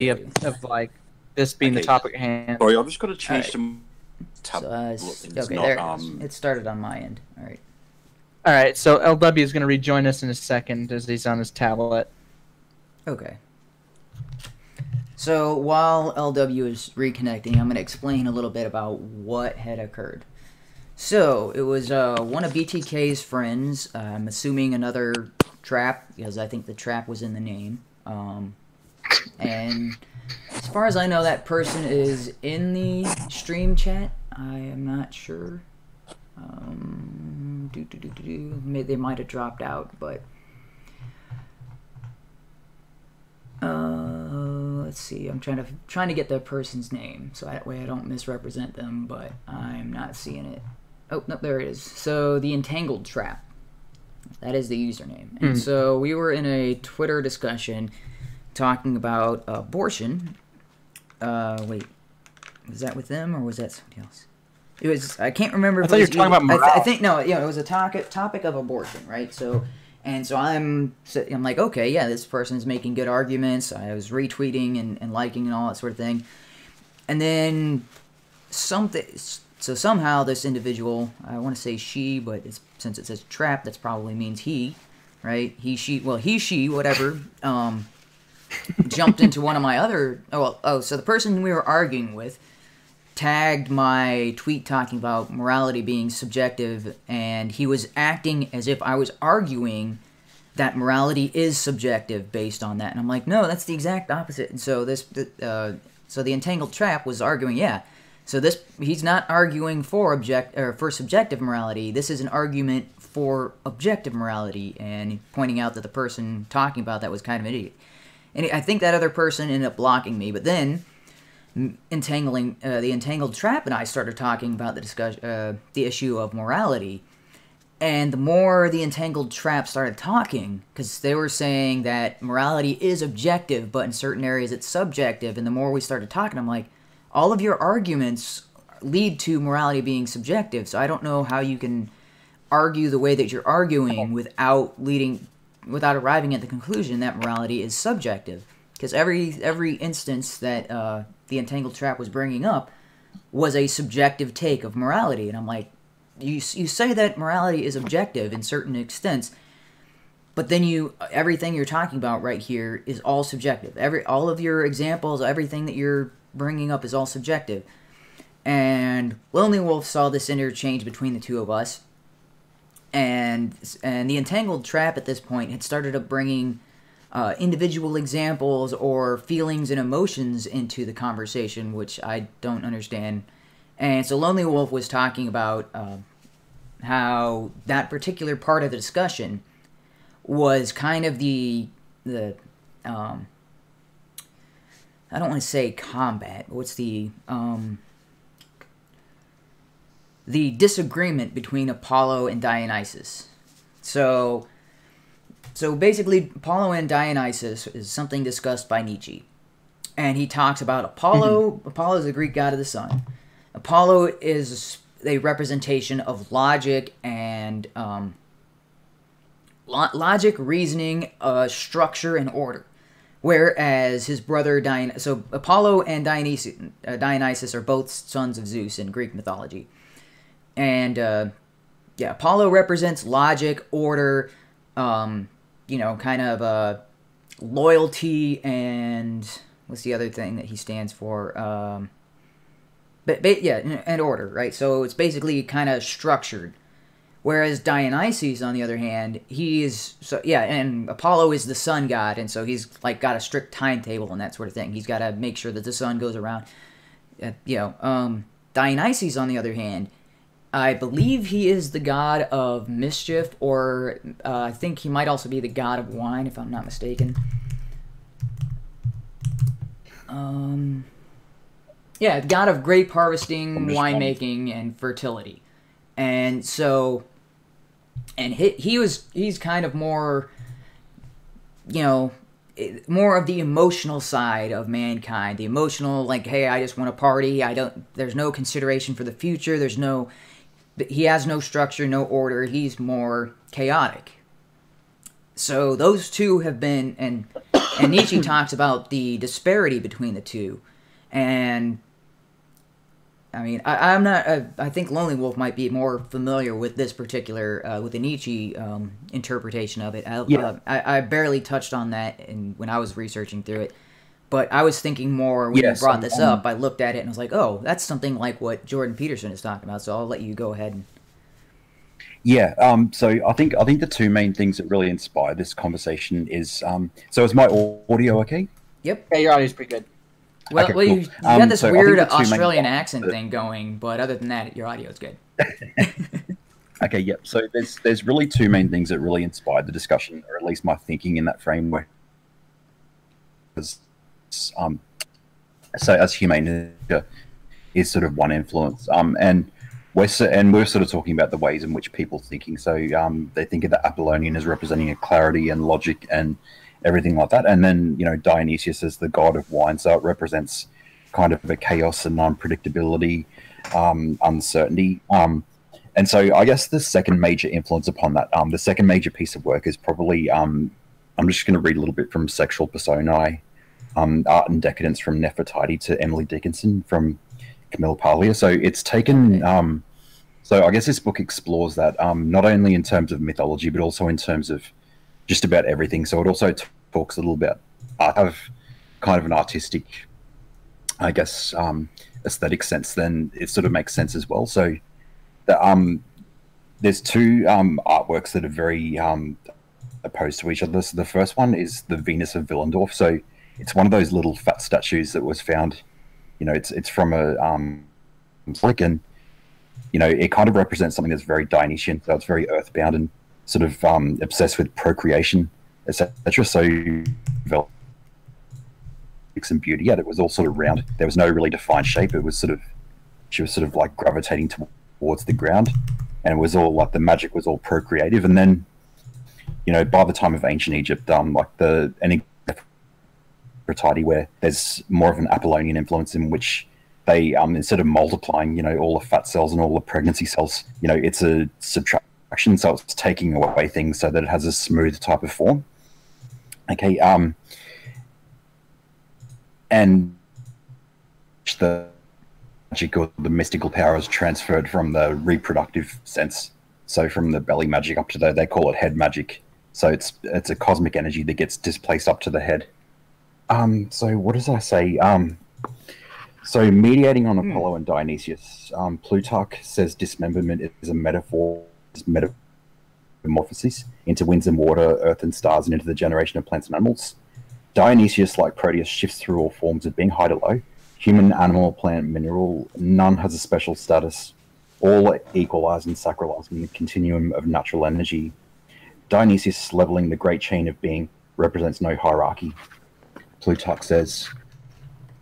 like this being the topic at hand. Sorry, I've just got to change Alright. some tab. So, okay, there it is. It started on my end. All right. Alright, so LW is going to rejoin us in a second as he's on his tablet. Okay. So while LW is reconnecting, I'm going to explain a little bit about what had occurred. So it was one of BTK's friends. I'm assuming another trap, because I think the trap was in the name. And as far as I know, that person is in the stream chat. I am not sure. They might have dropped out, but let's see. I'm trying to get the person's name so that way I don't misrepresent them, but I'm not seeing it. Oh no, there it is. So the Entangled Trap. That is the username. And so we were in a Twitter discussion talking about abortion. Wait, was that with them or was that somebody else? It was. I can't remember. I thought you were talking about morale. I think no. Yeah, it was a topic of abortion, right? So I'm like, okay, yeah, this person's making good arguments. I was retweeting and liking and all that sort of thing, and then something. So somehow this individual, I want to say she, but since it says trap, that probably means he, right? He, she, well, he, she, whatever. Jumped into one of my other. So the person we were arguing with tagged my tweet talking about morality being subjective, and he was acting as if I was arguing that morality is subjective based on that. And I'm like, no, that's the exact opposite. And so so the Entangled Trap was arguing, yeah. So he's not arguing for subjective morality. This is an argument for objective morality, and pointing out that the person talking about that was kind of an idiot. And I think that other person ended up blocking me, but then the Entangled Trap and I started talking about the issue of morality. And the more the Entangled Trap started talking, because they were saying that morality is objective, but in certain areas it's subjective, and the more we started talking, I'm like, all of your arguments lead to morality being subjective, so I don't know how you can argue the way that you're arguing without arriving at the conclusion that morality is subjective. Because every instance that the Entangled Trap was bringing up was a subjective take of morality. And I'm like, you say that morality is objective in certain extents, but then everything you're talking about right here is all subjective. All of your examples, everything that you're bringing up is all subjective. And Lonely Wolf saw this interchange between the two of us. And the Entangled Trap at this point had started up bringing individual examples or feelings and emotions into the conversation, which I don't understand. And so Lonely Wolf was talking about how that particular part of the discussion was kind of the I don't want to say combat, but what's the disagreement between Apollo and Dionysus. So basically, Apollo and Dionysus is something discussed by Nietzsche. And he talks about Apollo. Apollo is the Greek god of the sun. Apollo is a representation of logic and logic, reasoning, structure, and order. Whereas his brother so Apollo and Dionysus are both sons of Zeus in Greek mythology. And Apollo represents logic, order, kind of loyalty, and what's the other thing that he stands for? And order, right? So it's basically kind of structured. Whereas Dionysus, on the other hand, and Apollo is the sun god, and so he's like got a strict timetable and that sort of thing. He's got to make sure that the sun goes around. Dionysus, on the other hand, I believe he is the god of mischief, or I think he might also be the god of wine, if I'm not mistaken. God of grape harvesting, winemaking, and fertility. And so, he's kind of more, more of the emotional side of mankind. The emotional, like, hey, I just want to party. There's no consideration for the future. He has no structure, no order. He's more chaotic. So those two have been, and And Nietzsche talks about the disparity between the two. And I mean, I'm not. I think Lonely Wolf might be more familiar with this particular, with the Nietzsche interpretation of it. I barely touched on that when I was researching through it, but I was thinking more when you brought this up. I looked at it and I was like, oh, that's something like what Jordan Peterson is talking about. So I'll let you go ahead. Yeah. So I think the two main things that really inspired this conversation is so is my audio okay? Yep. Yeah, your audio's pretty good. Well, cool. You got this weird Australian accent thing going, but other than that, your audio is good. Okay, yep. So there's really two main things that really inspired the discussion, or at least my thinking in that framework. So as HUMANe is sort of one influence, and we're sort of talking about the ways in which people thinking. So they think of the Apollonian as representing a clarity and logic and everything like that, and then Dionysius as the god of wine, so it represents kind of a chaos and unpredictability, uncertainty, and so I guess the second major influence upon that, the second major piece of work is probably I'm just going to read a little bit from Sexual Personae, Art and Decadence from Nefertiti to Emily Dickinson from Camille Paglia. So it's taken so I guess this book explores that not only in terms of mythology but also in terms of just about everything. So it also talks a little about art of kind of an artistic, I guess, aesthetic sense. Then it sort of makes sense as well. So there's two artworks that are very opposed to each other. So the first one is the Venus of Willendorf. So it's one of those little fat statues that was found. It's from a slick, and it kind of represents something that's very Dionysian. So it's very earthbound and sort of obsessed with procreation, etc. So and beauty, yet it was all sort of round. There was no really defined shape. It was she was sort of like gravitating towards the ground, and it was all like the magic was all procreative. And then, by the time of ancient Egypt, like the Nefertiti, where there's more of an Apollonian influence in which they instead of multiplying, all the fat cells and all the pregnancy cells, it's a subtraction. So it's taking away things so that it has a smooth type of form. Okay, and the magic or the mystical power is transferred from the reproductive sense. So from the belly magic up to they call it head magic. So it's a cosmic energy that gets displaced up to the head. So what does I say? So mediating on Apollo and Dionysius, Plutarch says dismemberment is a metaphor. Metamorphosis into winds and water, earth and stars, and into the generation of plants and animals. Dionysius, like Proteus, shifts through all forms of being, high to low. Human, animal, plant, mineral, none has a special status. All equalize and sacralize in the continuum of natural energy. Dionysius, leveling the great chain of being, represents no hierarchy. Plutarch says,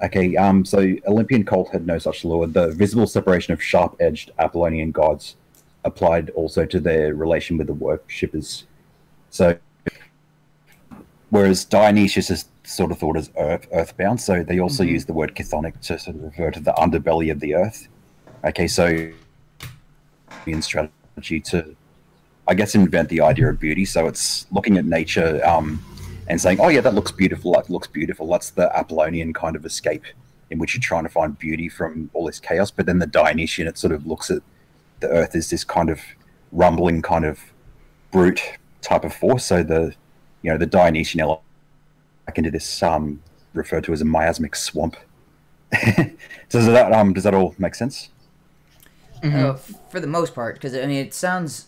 okay, so Olympian cult had no such law. The visible separation of sharp-edged Apollonian gods applied also to their relation with the worshippers. So, whereas Dionysius is sort of thought as earthbound, so they also use the word chthonic to sort of refer to the underbelly of the earth. Okay, so in strategy to, I guess, invent the idea of beauty. So it's looking at nature and saying, oh yeah, that looks beautiful, that looks beautiful. That's the Apollonian kind of escape in which you're trying to find beauty from all this chaos. But then the Dionysian, it sort of looks at the earth as this kind of rumbling, kind of brute type of force. So the Dionysian element back into this referred to as a miasmic swamp. Does that all make sense? For the most part, because I mean, it sounds,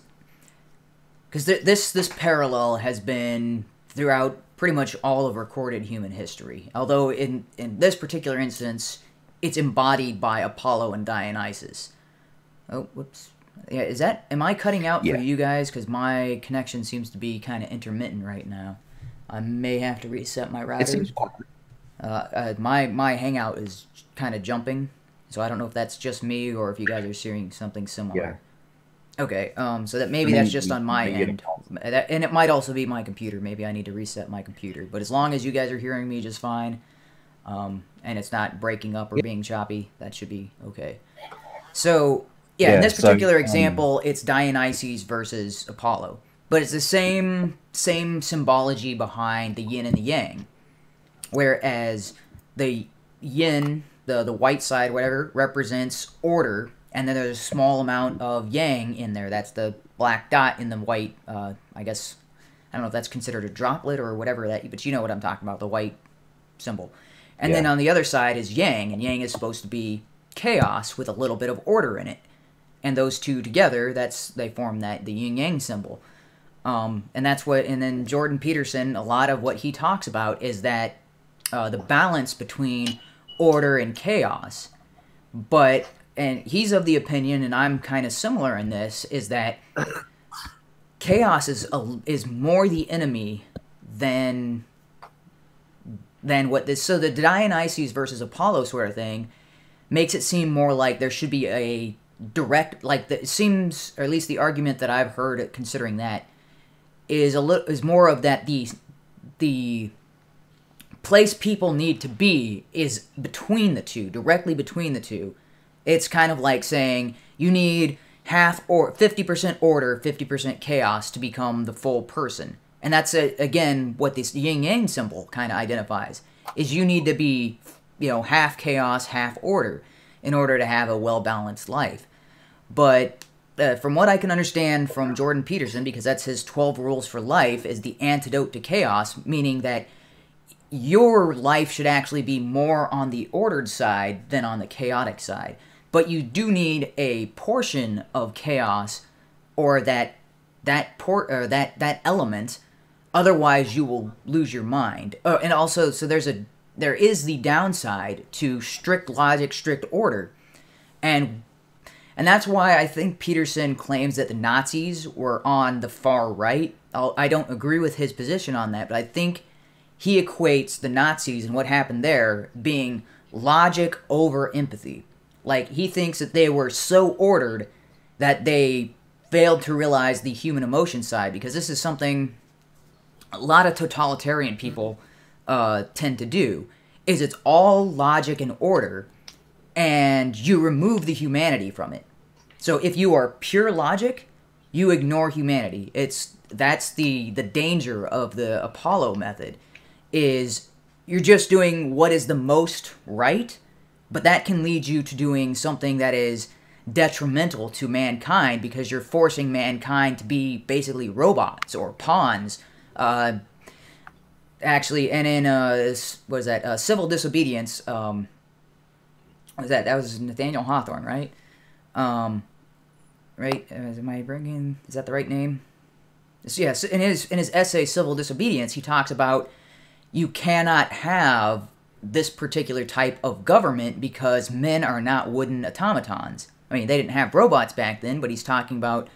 because this parallel has been throughout pretty much all of recorded human history. Although in this particular instance, it's embodied by Apollo and Dionysus. Oh, whoops. Yeah, am I cutting out for you guys? Because my connection seems to be kind of intermittent right now. I may have to reset my router. It seems my Hangout is kind of jumping, so I don't know if that's just me or if you guys are seeing something similar. Yeah. Okay, so that maybe that's just on my end. And it might also be my computer. Maybe I need to reset my computer. But as long as you guys are hearing me just fine, and it's not breaking up or being choppy, that should be okay. So, in this particular example, it's Dionysus versus Apollo. But it's the same symbology behind the yin and the yang. whereas the yin, the white side, whatever, represents order, and then there's a small amount of yang in there. That's the black dot in the white. I guess I don't know if that's considered a droplet or whatever that, but you know what I'm talking about, the white symbol. And then on the other side is yang, and yang is supposed to be chaos with a little bit of order in it. And those two together, they form the yin yang symbol. And that's what. And then Jordan Peterson, a lot of what he talks about is that the balance between order and chaos. And he's of the opinion, and I'm kind of similar in this, is that chaos is more the enemy than what this. So the Dionysus versus Apollo sort of thing makes it seem more like there should be a direct, like it seems, or at least the argument that I've heard considering that is more of that the place people need to be is between the two, directly between the two. It's kind of like saying you need 50% order, 50% chaos to become the full person. And that's, again, what this yin-yang symbol kind of identifies, is you need to be, half chaos, half order in order to have a well-balanced life. But from what I can understand from Jordan Peterson, because that's his 12 rules for life, is the antidote to chaos, meaning that your life should actually be more on the ordered side than on the chaotic side. But you do need a portion of chaos or that element, otherwise you will lose your mind. And also, so there is the downside to strict logic, strict order, and that's why I think Peterson claims that the Nazis were on the far right. I don't agree with his position on that, but I think he equates the Nazis and what happened there being logic over empathy. Like, he thinks that they were so ordered that they failed to realize the human emotion side, because this is something a lot of totalitarian people tend to do, is it's all logic and order, and you remove the humanity from it. So if you are pure logic, you ignore humanity. That's the danger of the Apollo method, is you're just doing what is the most right, but that can lead you to doing something that is detrimental to mankind, because you're forcing mankind to be basically robots or pawns. Actually, and in what is that? Civil Disobedience. What was that? That was Nathaniel Hawthorne, right? Right? Is that the right name? Yes. In his essay Civil Disobedience, he talks about you cannot have this particular type of government because men are not wooden automatons. I mean, they didn't have robots back then, but he's talking about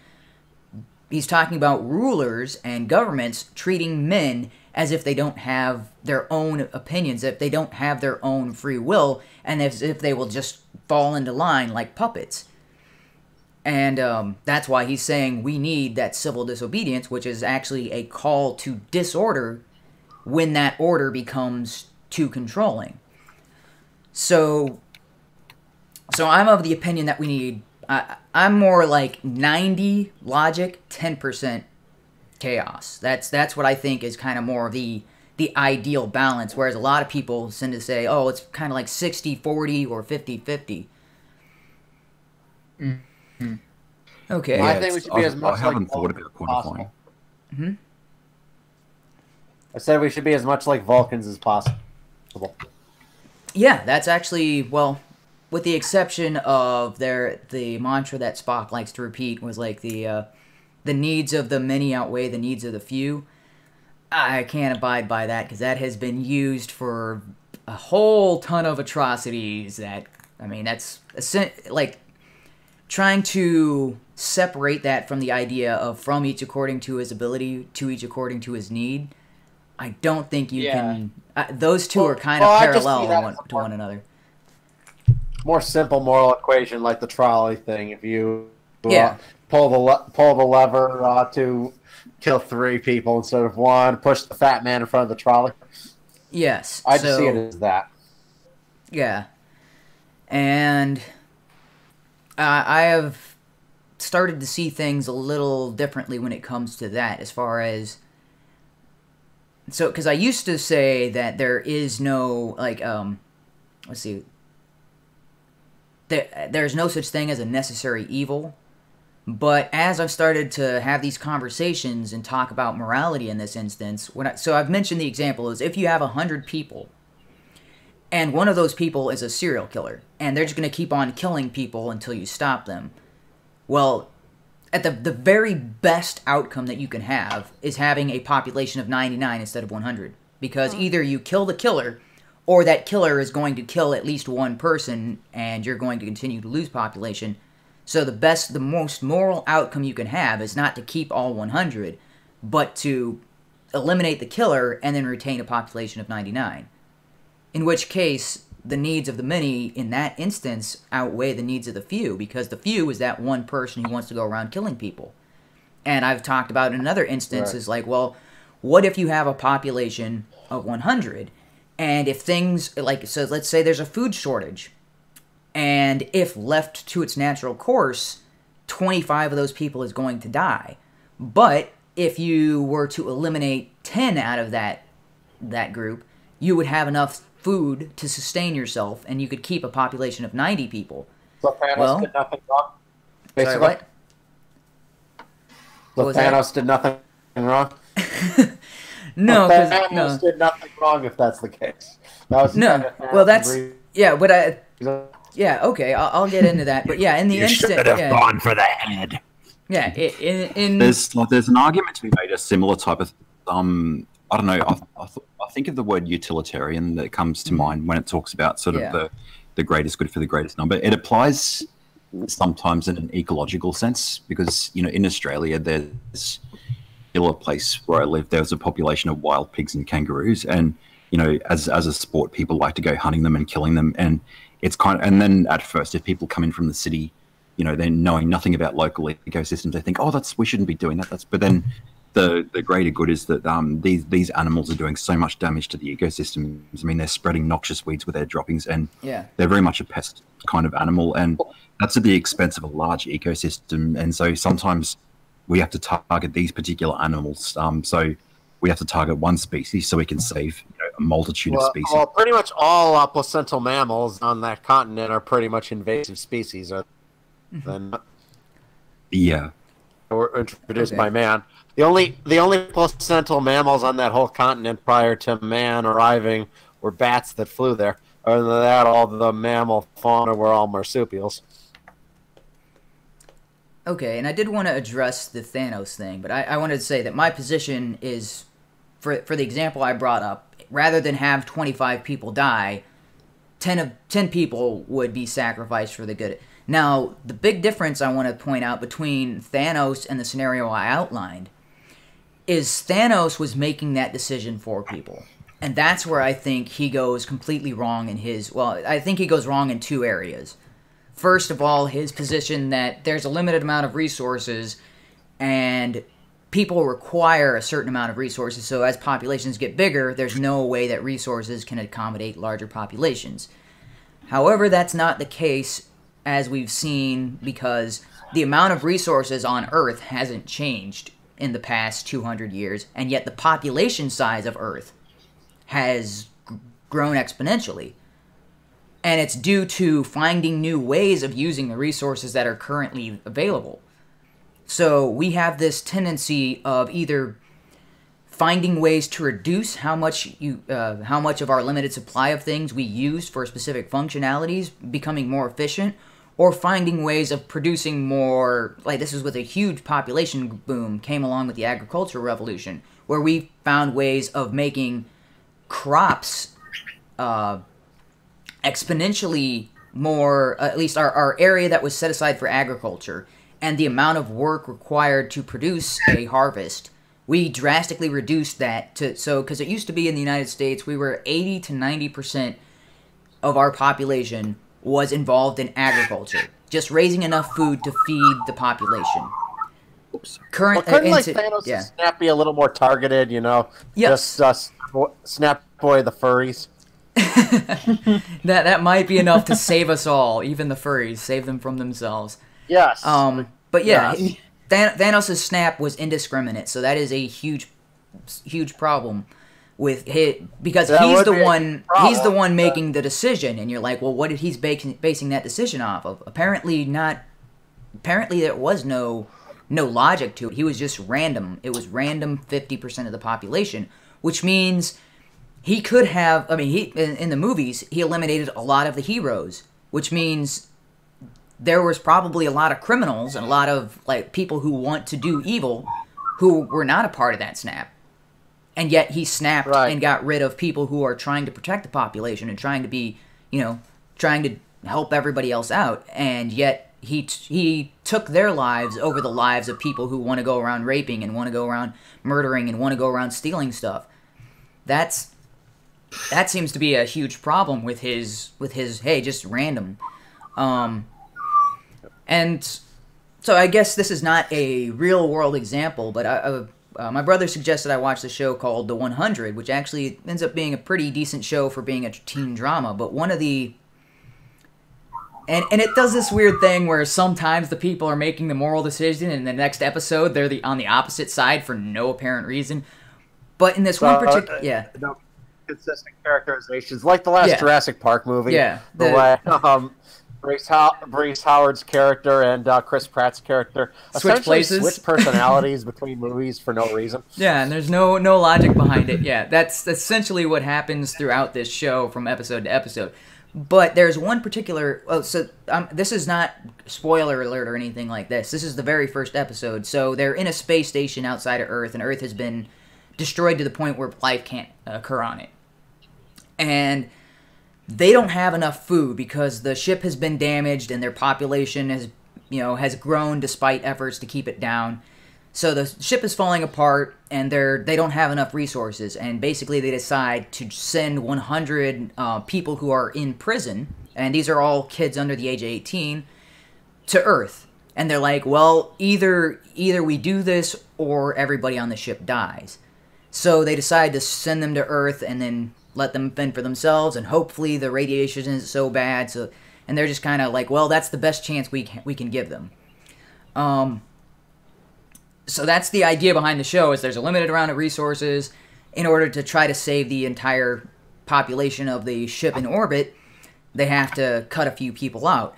rulers and governments treating men as if they don't have their own opinions, if they don't have their own free will, and as if they will just fall into line like puppets. And that's why he's saying we need that civil disobedience, which is actually a call to disorder when that order becomes too controlling. So I'm of the opinion that we need, I'm more like 90 logic, 10% chaos. That's what I think is kind of more of the ideal balance, whereas a lot of people tend to say, oh, it's kind of like 60-40 or 50-50. Mm-hmm. Okay. Yeah, I think we should be as much I haven't like thought Vulcans about as quantifying. possible. Hmm? I said we should be as much like Vulcans as possible. Yeah, that's actually, well, with the exception of the mantra that Spock likes to repeat was like the needs of the many outweigh the needs of the few. I can't abide by that, because that has been used for a whole ton of atrocities. That's like trying to separate that from the idea of from each according to his ability to each according to his need. I don't think you can. Those two are kind of parallel to one another. More simple moral equation, like the trolley thing. If you pull the lever to kill 3 people instead of 1, push the fat man in front of the trolley. Yes, I just see it as that. Yeah, and I have started to see things a little differently when it comes to that, as far as so because I used to say that there is no like let's see, there's no such thing as a necessary evil. But as I've started to have these conversations and talk about morality in this instance, so I've mentioned the example is if you have 100 people, and one of those people is a serial killer, and they're just going to keep on killing people until you stop them. Well, at the very best outcome that you can have is having a population of 99 instead of 100. Because either you kill the killer, or that killer is going to kill at least one person, and you're going to continue to lose population. So the most moral outcome you can have is not to keep all 100, but to eliminate the killer and then retain a population of 99. In which case, the needs of the many in that instance outweigh the needs of the few, because the few is that one person who wants to go around killing people. And I've talked about in another instance is like, well, what if you have a population of 100, and if things, like, so let's say there's a food shortage, and if left to its natural course, 25 of those people is going to die. But if you were to eliminate 10 out of that group, you would have enough food to sustain yourself, and you could keep a population of 90 people. So Thanos did nothing wrong? Basically. Sorry, what? So Thanos did nothing wrong? No, because Thanos did nothing wrong if that's the case. That was well, that's yeah, but yeah, okay, I'll get into that, but yeah, in the instant, should have gone for the head. Yeah, there's an argument to be made, a similar type of I don't know. I think of the word utilitarian that comes to mind when it talks about sort of the greatest good for the greatest number. It applies sometimes in an ecological sense because, you know, in Australia, there's a place where I live, there was a population of wild pigs and kangaroos. And, you know, as a sport, people like to go hunting them and killing them. And it's and then at first, if people come in from the city, you know, they're knowing nothing about local ecosystems, they think, oh, we shouldn't be doing that. But then the greater good is that these animals are doing so much damage to the ecosystems. I mean, they're spreading noxious weeds with their droppings, and they're very much a pest kind of animal, and that's at the expense of a large ecosystem. And so sometimes we have to target these particular animals. So we have to target one species so we can save, you know, a multitude of species. Well, pretty much all placental mammals on that continent are pretty much invasive species. Yeah. Were introduced by man. The only placental mammals on that whole continent prior to man arriving were bats that flew there. Other than that, all the mammal fauna were all marsupials. Okay, and I did want to address the Thanos thing, but I wanted to say that my position is, for the example I brought up, rather than have 25 people die, 10 people would be sacrificed for the good. Now, the big difference I want to point out between Thanos and the scenario I outlined is Thanos was making that decision for people. And that's where I think he goes completely wrong in his... Well, I think he goes wrong in two areas. First of all, his position that there's a limited amount of resources and people require a certain amount of resources, so as populations get bigger, there's no way that resources can accommodate larger populations. However, that's not the case, as we've seen, because the amount of resources on Earth hasn't changed in the past 200 years, and yet the population size of Earth has grown exponentially. And it's due to finding new ways of using the resources that are currently available. So we have this tendency of either finding ways to reduce how much of our limited supply of things we use for specific functionalities, becoming more efficient, or finding ways of producing more. Like, this is with a huge population boom came along with the agricultural revolution, where we found ways of making crops exponentially more, at least our area that was set aside for agriculture, and the amount of work required to produce a harvest, we drastically reduced that because it used to be in the United States, we were 80 to 90% of our population was involved in agriculture, just raising enough food to feed the population. Couldn't Thanos' snap be a little more targeted, you know? Yes. Just snap away the furries. that might be enough to save us all, even the furries, save them from themselves. Yes. But yeah, Thanos' snap was indiscriminate, so that is a huge problem. with his, because That he's would the be a one problem. he's the one making the decision, and you're like, well, what did he's basing that decision off of? Apparently there was no logic to it. He was just random. It was random 50% of the population, which means he could have, I mean, he in the movies, he eliminated a lot of the heroes, which means there was probably a lot of criminals and a lot of like people who want to do evil who were not a part of that snap. And yet he snapped and got rid of people who are trying to protect the population and trying to be, trying to help everybody else out. And yet he took their lives over the lives of people who want to go around raping and want to go around murdering and want to go around stealing stuff. That seems to be a huge problem with his hey, just random. And so I guess this is not a real world example, but my brother suggested I watch the show called The 100, which actually ends up being a pretty decent show for being a teen drama. But one of the... And it does this weird thing where sometimes the people are making the moral decision, and in the next episode they're on the opposite side for no apparent reason. But in this one particular... No consistent characterizations. Like the last Jurassic Park movie. Yeah. The way... Bryce Howard's character and Chris Pratt's character switch personalities between movies for no reason. Yeah, and there's no logic behind it. Yeah, that's essentially what happens throughout this show from episode to episode. But there's one particular... this is not spoiler alert or anything like this. This is the very first episode. So they're in a space station outside of Earth, and Earth has been destroyed to the point where life can't occur on it. And they don't have enough food because the ship has been damaged and their population has grown despite efforts to keep it down. So the ship is falling apart and they don't have enough resources, and basically they decide to send 100 people who are in prison, and these are all kids under the age of 18, to Earth. And they're like, well, either we do this or everybody on the ship dies. So they decide to send them to Earth and then let them fend for themselves, and hopefully the radiation isn't so bad. And they're just kind of like, well, that's the best chance we can give them. So that's the idea behind the show, is there's a limited amount of resources. In order to try to save the entire population of the ship in orbit, they have to cut a few people out.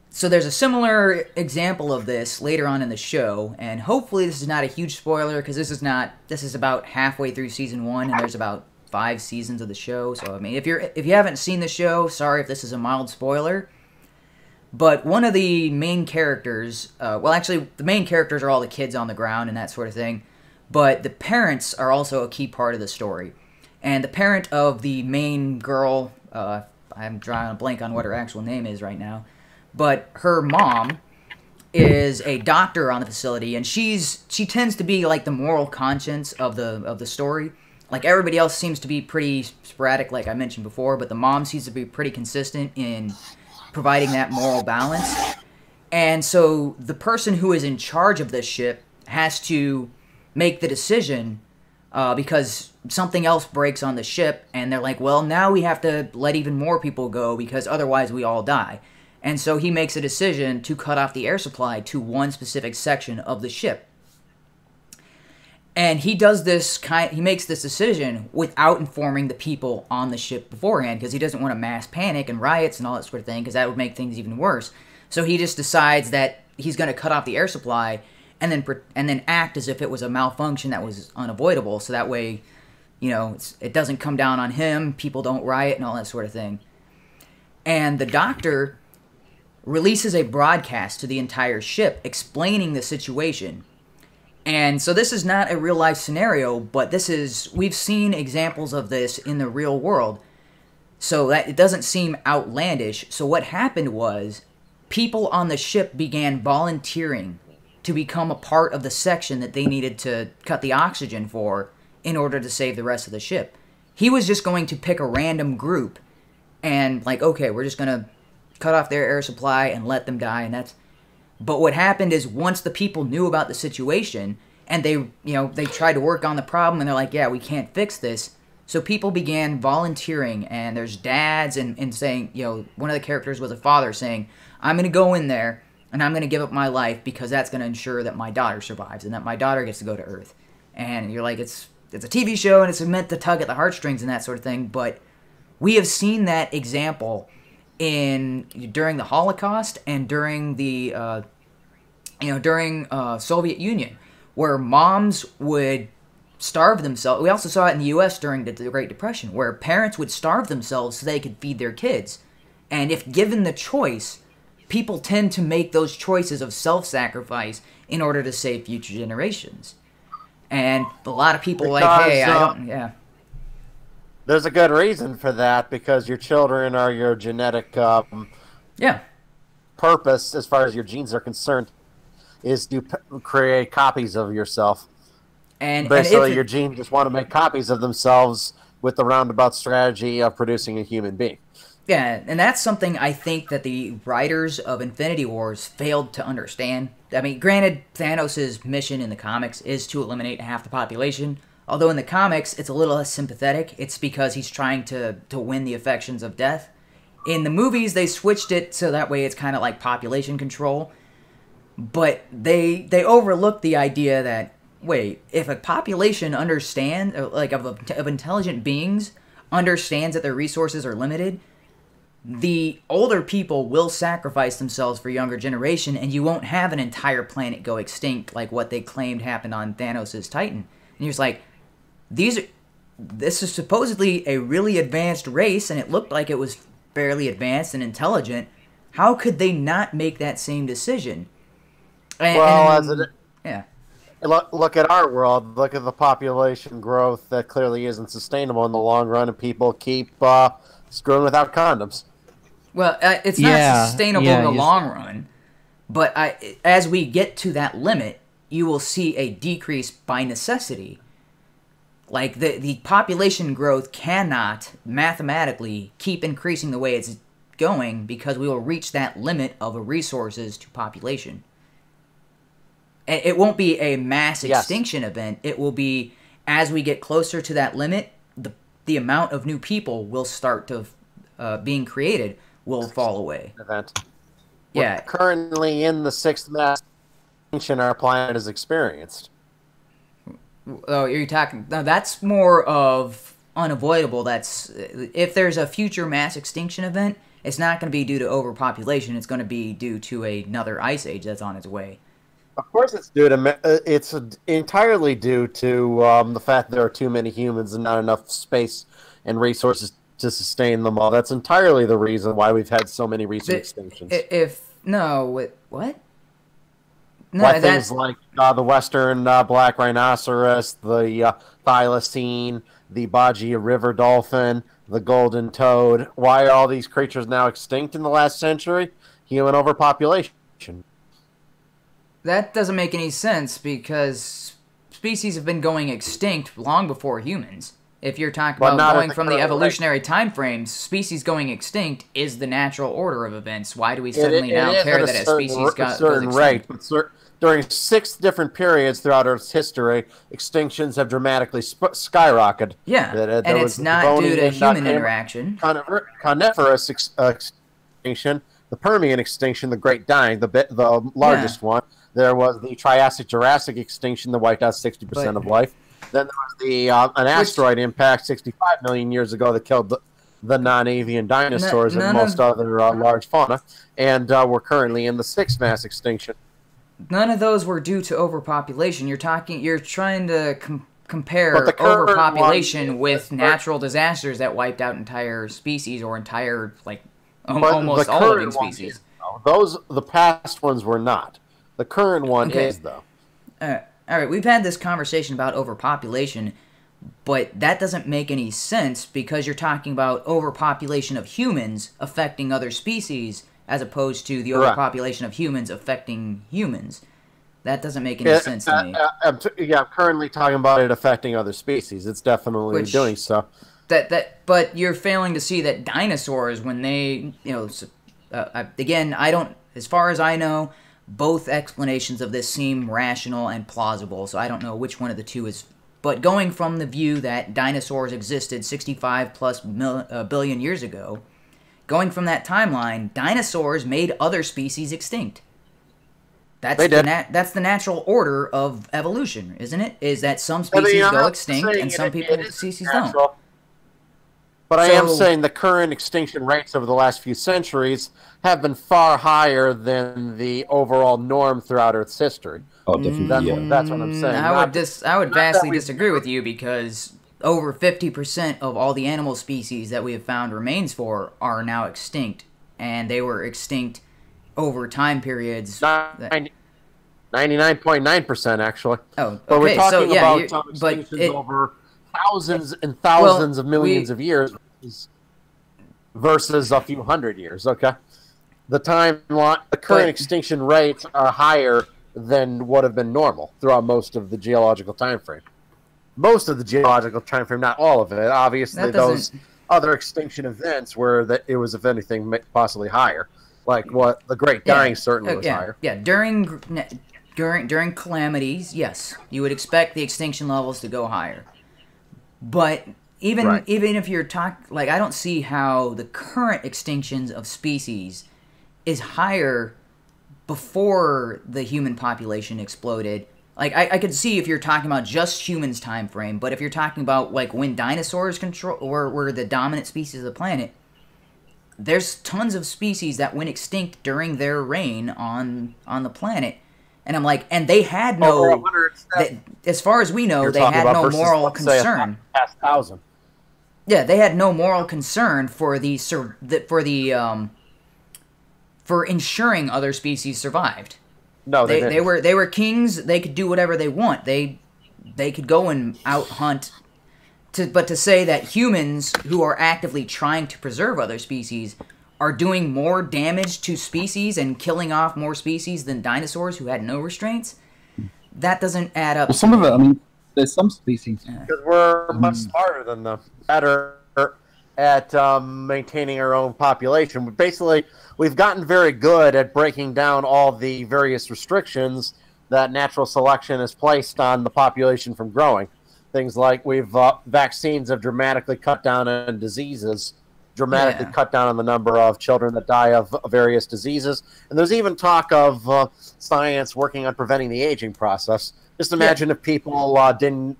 So there's a similar example of this later on in the show, and hopefully this is not a huge spoiler, because this is about halfway through season 1, and there's about 5 seasons of the show. So I mean, if you haven't seen the show, sorry if this is a mild spoiler. But one of the main characters, the main characters are all the kids on the ground and that sort of thing, but the parents are also a key part of the story. And the parent of the main girl, I'm drawing a blank on what her actual name is right now, but her mom is a doctor on the facility, and she tends to be like the moral conscience of the story. Like, everybody else seems to be pretty sporadic, like I mentioned before, but the mom seems to be pretty consistent in providing that moral balance. And so the person who is in charge of this ship has to make the decision because something else breaks on the ship, and they're like, well, now we have to let even more people go because otherwise we all die. And so he makes a decision to cut off the air supply to one specific section of the ship. And he does this he makes this decision without informing the people on the ship beforehand, because he doesn't want a mass panic and riots and all that sort of thing, because that would make things even worse. So he just decides that he's going to cut off the air supply and then act as if it was a malfunction that was unavoidable, so that way, it doesn't come down on him, people don't riot and all that sort of thing. And the doctor releases a broadcast to the entire ship explaining the situation. And so this is not a real-life scenario, but we've seen examples of this in the real world, so that it doesn't seem outlandish. So what happened was, people on the ship began volunteering to become a part of the section that they needed to cut the oxygen for in order to save the rest of the ship. He was just going to pick a random group and, like, okay, we're just going to cut off their air supply and let them die, and that's... But what happened is, once the people knew about the situation, and they tried to work on the problem, and they're like, yeah, we can't fix this. So people began volunteering, and there's dads and saying, one of the characters was a father saying, I'm going to go in there, and I'm going to give up my life because that's going to ensure that my daughter survives, and that my daughter gets to go to Earth. And you're like, it's it's a TV show and it's meant to tug at the heartstrings and that sort of thing, but we have seen that example during the Holocaust and during the Soviet Union, where moms would starve themselves. We also saw it in the U.S. during the Great Depression, where parents would starve themselves so they could feed their kids. And if given the choice, people tend to make those choices of self-sacrifice in order to save future generations. And a lot of people There's a good reason for that, because your children are your genetic purpose, as far as your genes are concerned, is to create copies of yourself. And basically, your genes just want to make copies of themselves with the roundabout strategy of producing a human being. Yeah, and that's something I think that the writers of Infinity Wars failed to understand. I mean, granted, Thanos' mission in the comics is to eliminate half the population. Although in the comics, it's a little less sympathetic. It's because he's trying to win the affections of death. In the movies, they switched it so that way it's kind of like population control. But they overlooked the idea that, wait, if a population understands, of intelligent beings understands that their resources are limited, the older people will sacrifice themselves for younger generation, and you won't have an entire planet go extinct like what they claimed happened on Thanos' Titan. And you're just like, this is supposedly a really advanced race, and it looked like it was fairly advanced and intelligent. How could they not make that same decision? Look at our world. Look at the population growth that clearly isn't sustainable in the long run, and people keep screwing without condoms. Well, it's not sustainable in the long run, but as we get to that limit, you will see a decrease by necessity. Like, the population growth cannot mathematically keep increasing the way it's going, because we will reach that limit of resources to population. It won't be a mass extinction event. It will be, as we get closer to that limit, the amount of new people will start to being created will fall away. We're currently in the 6th mass extinction our planet has experienced. Oh, you're talking... No, that's more of unavoidable. That's... If there's a future mass extinction event, it's not going to be due to overpopulation. It's going to be due to another ice age that's on its way. Of course it's due to... It's entirely due to the fact that there are too many humans and not enough space and resources to sustain them all. That's entirely the reason why we've had so many recent extinctions. What? No, why things like the western black rhinoceros, the thylacine, the Bajia river dolphin, the golden toad. Why are all these creatures now extinct in the last century? Human overpopulation. That doesn't make any sense, because species have been going extinct long before humans. If you're talking about going from the evolutionary time frames, species going extinct is the natural order of events. Why do we suddenly now care that a species goes extinct? Rate, but during 6 different periods throughout Earth's history, extinctions have dramatically skyrocketed. Yeah, and it's not due to human interaction. Coniferous extinction, the Permian extinction, the Great Dying, the largest one. There was the Triassic-Jurassic extinction that wiped out 60% of life. Then there was an asteroid impact 65 million years ago that killed the non-avian dinosaurs and most other large fauna. And we're currently in the 6th mass extinction. None of those were due to overpopulation. You're trying to compare overpopulation with natural disasters that wiped out entire species or entire, almost all living species. The past ones were not. The current one is, though. All right, we've had this conversation about overpopulation, but that doesn't make any sense because you're talking about overpopulation of humans affecting other species as opposed to the overpopulation of humans affecting humans. That doesn't make any sense to me. I'm currently talking about it affecting other species. It's definitely doing so. But you're failing to see that dinosaurs, when they, again, as far as I know, both explanations of this seem rational and plausible, so I don't know which one of the two is. But going from the view that dinosaurs existed 65 plus billion years ago, going from that timeline, dinosaurs made other species extinct. that's the natural order of evolution, isn't it? Is that some species go extinct and some species don't. But I am saying the current extinction rates over the last few centuries have been far higher than the overall norm throughout Earth's history. Oh, definitely. That's what I'm saying. I would vastly disagree with you, because over 50% of all the animal species that we have found remains for are now extinct, and they were extinct over time periods. 99.9% actually. Oh, okay. But we're talking about extinctions over thousands and thousands of millions of years versus a few hundred years. Okay, the current extinction rates are higher than would have been normal throughout most of the geological time frame. Most of the geological time frame, not all of it. Obviously, those other extinction events where it was, if anything, possibly higher. Like what the Great Dying certainly was higher. Yeah, during calamities, yes, you would expect the extinction levels to go higher. But even if you're I don't see how the current extinctions of species is higher before the human population exploded. Like, I could see if you're talking about just humans' time frame, but if you're talking about, like, when dinosaurs were the dominant species of the planet, there's tons of species that went extinct during their reign on the planet. And I'm like, and they had no, as far as we know, they had no moral concern. Past 1,000. Yeah, they had no moral concern for for ensuring other species survived. No, they didn't. They were kings. They could do whatever they want. They could go and out hunt. But to say that humans who are actively trying to preserve other species are doing more damage to species and killing off more species than dinosaurs who had no restraints, that doesn't add up. Well, some of it, I mean, there's some species. Because we're much smarter than them, better at maintaining our own population. Basically, we've gotten very good at breaking down all the various restrictions that natural selection has placed on the population from growing. Things like vaccines have dramatically cut down on diseases, cut down on the number of children that die of various diseases. And there's even talk of science working on preventing the aging process. Just imagine if people didn't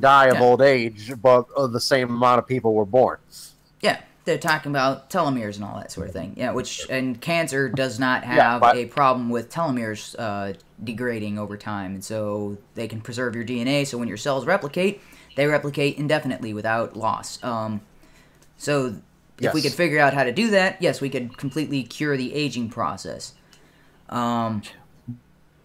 die of old age, but the same amount of people were born. Yeah, they're talking about telomeres and all that sort of thing. Yeah, and cancer does not have a problem with telomeres degrading over time, and so they can preserve your DNA. So when your cells replicate, they replicate indefinitely without loss. So if we could figure out how to do that, yes, we could completely cure the aging process.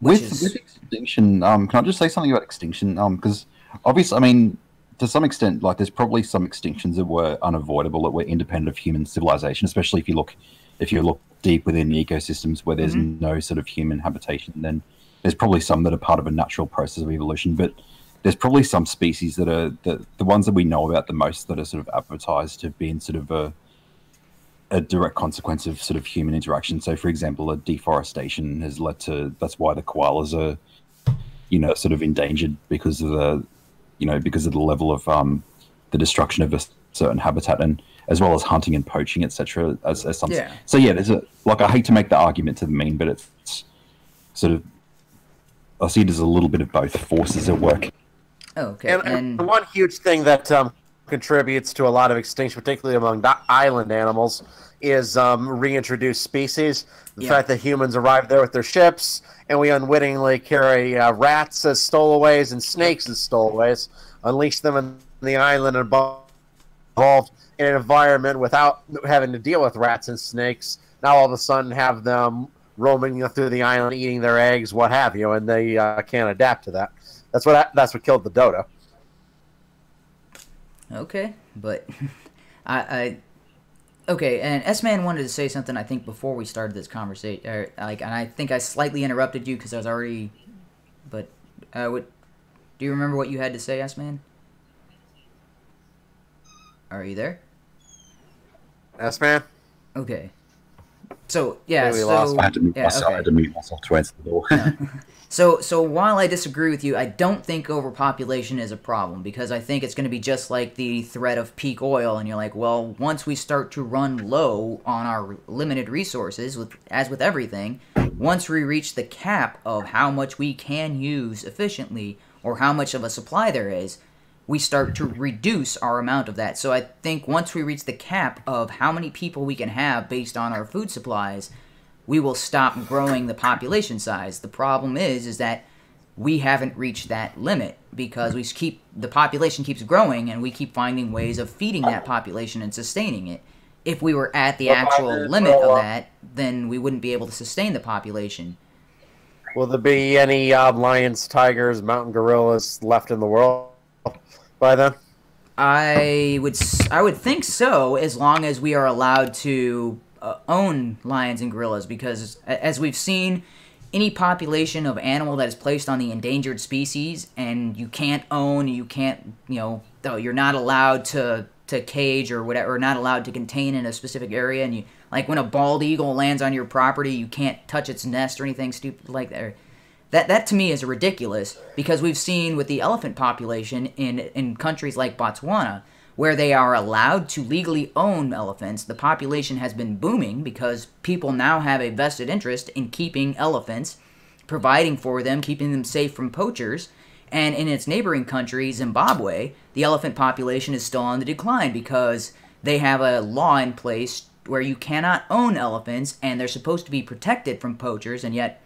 With extinction, can I just say something about extinction? Because obviously, I mean, to some extent, like there's probably some extinctions that were unavoidable, that were independent of human civilization. Especially if you look deep within the ecosystems where there's no sort of human habitation, then there's probably some that are part of a natural process of evolution. But there's probably some species that are the ones that we know about the most that are sort of advertised to be in sort of a direct consequence of sort of human interaction. So, for example, a deforestation has led to, that's why the koalas are, sort of endangered because of the level of the destruction of a certain habitat, and as well as hunting and poaching, etc. As some. Yeah. So yeah, there's I hate to make the argument to the mean, but it's sort of, I see it as a little bit of both forces at work. Okay. And one huge thing that contributes to a lot of extinction, particularly among island animals, is reintroduced species. The fact that humans arrive there with their ships, and we unwittingly carry rats as stowaways and snakes as stowaways, unleash them in the island, and evolved in an environment without having to deal with rats and snakes. Now all of a sudden have them roaming through the island, eating their eggs, what have you, and they can't adapt to that. That's what killed the dodo. Okay, but okay, and S-Man wanted to say something, I think, before we started this conversation. And I think I slightly interrupted you because I was already. But do you remember what you had to say, S-Man? Are you there? S-Man. Okay. So yeah, I had to mute myself to answer the door. Yeah. So while I disagree with you, I don't think overpopulation is a problem, because I think it's going to be just like the threat of peak oil, and you're like, well, once we start to run low on our limited resources, as with everything, once we reach the cap of how much we can use efficiently or how much of a supply there is, we start to reduce our amount of that. So I think once we reach the cap of how many people we can have based on our food supplies, we will stop growing the population size. The problem is that we haven't reached that limit because the population keeps growing and we keep finding ways of feeding that population and sustaining it. If we were at the actual limit of that, then we wouldn't be able to sustain the population. Will there be any lions, tigers, mountain gorillas left in the world by then? I would think so, as long as we are allowed to own lions and gorillas, because as we've seen, any population of animal that is placed on the endangered species and you're not allowed to cage or whatever, or not allowed to contain in a specific area, and like when a bald eagle lands on your property, you can't touch its nest or anything stupid like that. That to me is ridiculous, because we've seen with the elephant population in countries like Botswana, where they are allowed to legally own elephants, the population has been booming because people now have a vested interest in keeping elephants, providing for them, keeping them safe from poachers. And in its neighboring country, Zimbabwe, the elephant population is still on the decline because they have a law in place where you cannot own elephants and they're supposed to be protected from poachers, and yet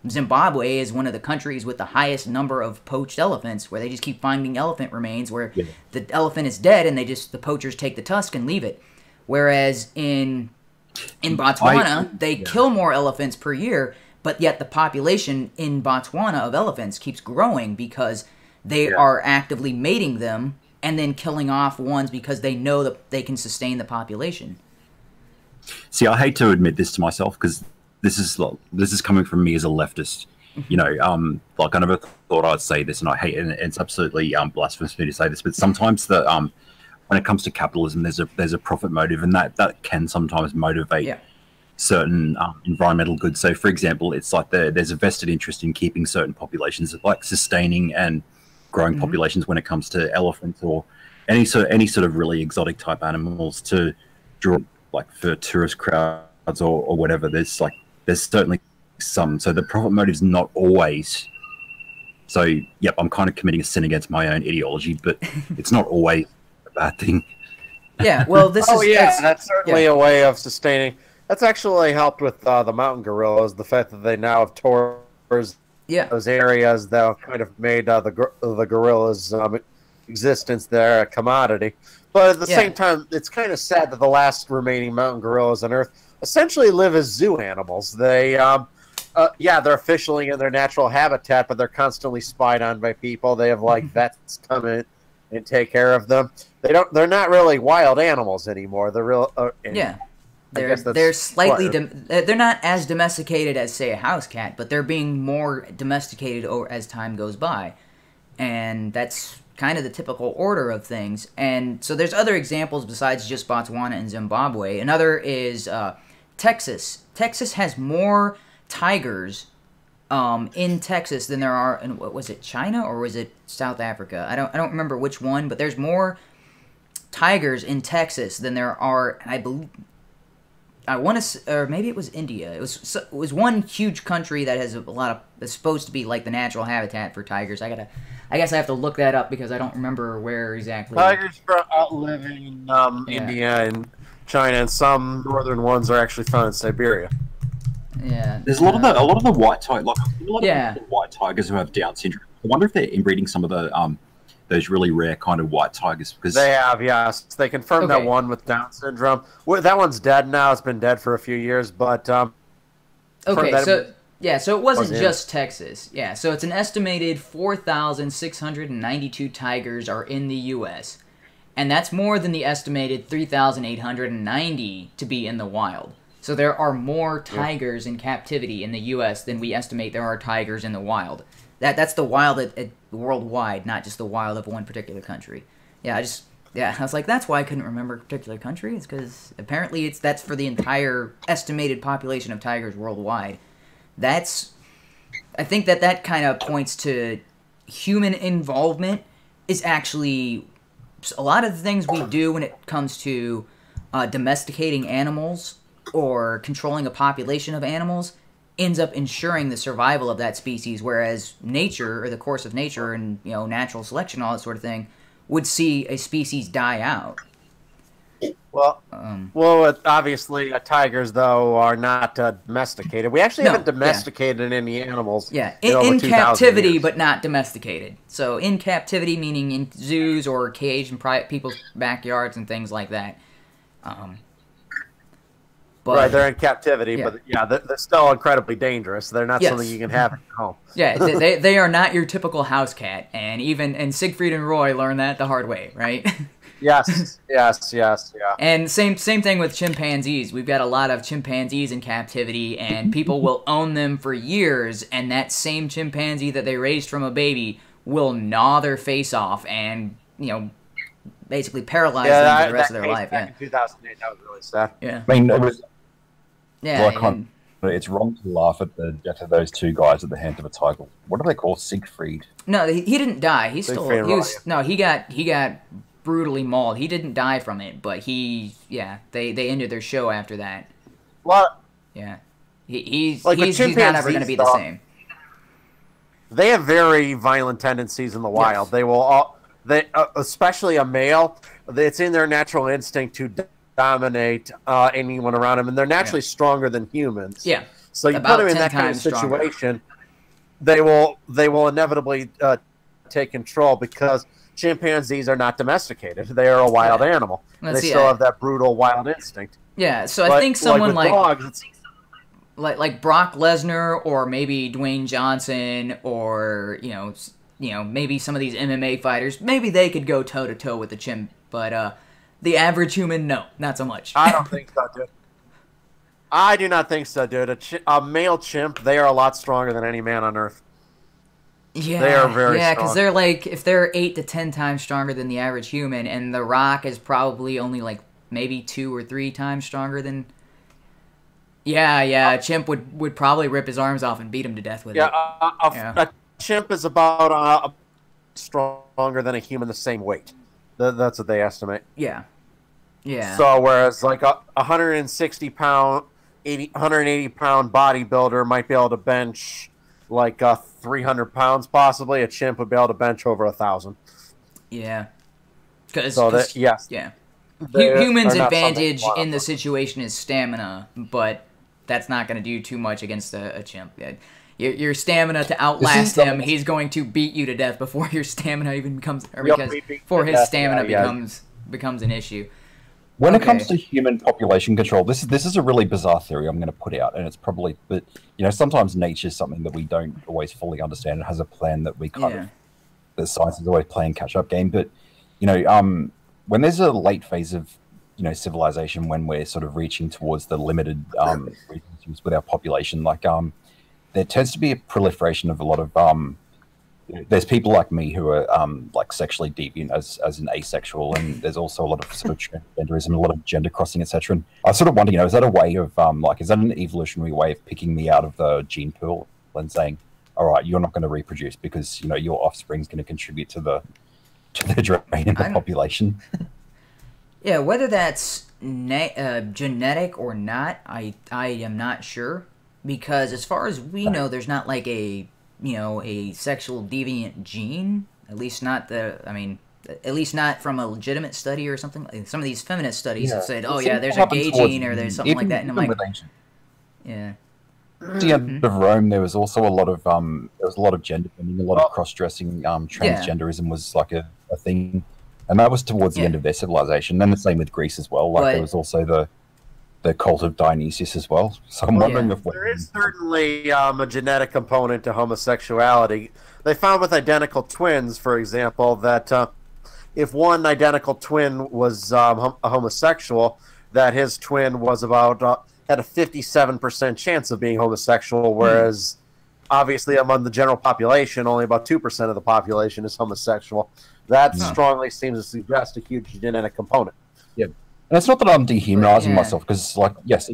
Zimbabwe is one of the countries with the highest number of poached elephants, where they just keep finding elephant remains where the elephant is dead and the poachers take the tusk and leave it. Whereas in Botswana, they kill more elephants per year, but yet the population in Botswana of elephants keeps growing because they are actively mating them and then killing off ones because they know that they can sustain the population. See, I hate to admit this to myself, because this is coming from me as a leftist. You know, like I never thought I'd say this, and I hate it, and it's absolutely blasphemous for me to say this, but sometimes when it comes to capitalism, there's a profit motive, and that can sometimes motivate certain environmental goods. So, for example, it's like there's a vested interest in keeping certain populations, like sustaining and growing populations when it comes to elephants or any sort of really exotic type animals to draw, like for tourist crowds or whatever. There's certainly some. So the profit motive is not always. So, yep, I'm kind of committing a sin against my own ideology, but it's not always a bad thing. Yeah, well, that's certainly a way of sustaining. That's actually helped with the mountain gorillas, the fact that they now have tours. Yeah. Those areas that kind of made the gorillas' existence there a commodity. But at the same time, it's kind of sad that the last remaining mountain gorillas on Earth essentially live as zoo animals. They, they're officially in their natural habitat, but they're constantly spied on by people. They have like vets come in and take care of them. They're not really wild animals anymore. They're real. They're slightly. They're not as domesticated as, say, a house cat, but they're being more domesticated as time goes by, and that's kind of the typical order of things. And so there's other examples besides just Botswana and Zimbabwe. Another is Texas. Texas has more tigers in Texas than there are in, what was it, China or was it South Africa? I don't remember which one, but there's more tigers in Texas than there are, I believe. I want to, or maybe it was India. It was one huge country that has a lot of. It's supposed to be like the natural habitat for tigers. I guess I have to look that up because I don't remember where exactly. Tigers live in India and China, and some northern ones are actually found in Siberia. Yeah, there's a lot of the white tiger, white tigers who have Down syndrome. I wonder if they're inbreeding some of the those really rare kind of white tigers, because they have, yes. They confirmed that one with Down syndrome. Well, that one's dead now. It's been dead for a few years, but so it wasn't just Texas. Yeah, so it's an estimated 4,692 tigers are in the U.S., and that's more than the estimated 3,890 to be in the wild. So there are more tigers in captivity in the U.S. than we estimate there are tigers in the wild. That's the wild worldwide, not just the wild of one particular country. I was like, that's why I couldn't remember a particular country. It's because apparently that's for the entire estimated population of tigers worldwide. I think that kind of points to human involvement is actually a lot of the things we do when it comes to domesticating animals or controlling a population of animals ends up ensuring the survival of that species, whereas nature, or the course of nature and, you know, natural selection, all that sort of thing, would see a species die out. Well, obviously, tigers, though, are not domesticated. We actually haven't domesticated any animals. Yeah, in over in 2,000 captivity, years. but not domesticated. So in captivity, meaning in zoos or caged in people's backyards and things like that. But, right, they're in captivity, yeah. but yeah, they're still incredibly dangerous. They're not Yes. something you can have at home. Yeah, they are not your typical house cat, and Siegfried and Roy learned that the hard way, right? Yes, yeah. And same thing with chimpanzees. We've got a lot of chimpanzees in captivity, and people will own them for years, and that same chimpanzee that they raised from a baby will gnaw their face off and, you know, basically paralyze them for the rest of their life. Back in 2008, that was really sad. Yeah. I mean, it was. Yeah. It's wrong to laugh at the death of those two guys at the hand of a tiger. What do they call Siegfried? No, he didn't die. He got brutally mauled. He didn't die from it, but they ended their show after that. What? Yeah. He's Like not ever going to be the same. They have very violent tendencies in the wild. Yes. Especially a male, it's in their natural instinct to dominate anyone around them, and they're naturally stronger than humans. Yeah. So you put them in that kind of situation, they will inevitably take control because chimpanzees are not domesticated. They are a wild animal. They still have that brutal wild instinct. Yeah, so I think someone like dogs, like Brock Lesnar or maybe Dwayne Johnson or you know maybe some of these MMA fighters, maybe they could go toe to toe with the chimp, but the average human, no, not so much. I don't think so, dude. I do not think so, dude. A male chimp, they are a lot stronger than any man on Earth. Yeah, they are very strong. because they're like, if they're 8 to 10 times stronger than the average human, and The Rock is probably only like maybe 2 or 3 times stronger than. Yeah, a chimp would probably rip his arms off and beat him to death with it. A chimp is about stronger than a human the same weight. That's what they estimate. Yeah. So whereas like a 180 pound bodybuilder might be able to bench like 300 pounds possibly, a chimp would be able to bench over 1,000. Yeah. Humans' advantage in the situation is stamina, but that's not going to do too much against a chimp. Your stamina to outlast him, he's going to beat you to death before your stamina even becomes, before his stamina becomes an issue. When it comes to human population control, this is a really bizarre theory I'm going to put out, and it's probably, but sometimes nature is something that we don't always fully understand. It has a plan that we that science is always playing catch-up game. But when there's a late phase of civilization, when we're sort of reaching towards the limited resources with our population, like there tends to be a proliferation of a lot of there's people like me who are like sexually deviant as an asexual, and there's also a lot of sort of transgenderism, a lot of gender crossing, etc. And I sort of wonder, is that a way of is that an evolutionary way of picking me out of the gene pool and saying, all right, you're not going to reproduce because your offspring's going to contribute to the drain in the population? Yeah, whether that's genetic or not, I am not sure, because as far as we know, there's not like a sexual deviant gene, at least not from a legitimate study or something. Some of these feminist studies have said, there's a gay gene or there's something like that, and I'm like, At the end of Rome, there was also a lot of gender bending, a lot of cross-dressing. Transgenderism was like a thing, and that was towards the end of their civilization. And the same with Greece as well. Like there was also the cult of Dionysius as well. So I'm wondering if there is certainly a genetic component to homosexuality. They found with identical twins, for example, that if one identical twin was a homosexual, that his twin was had a 57% chance of being homosexual, whereas obviously among the general population, only about 2% of the population is homosexual. That strongly seems to suggest a huge genetic component. Yeah. And it's not that I'm dehumanizing myself, because, yes,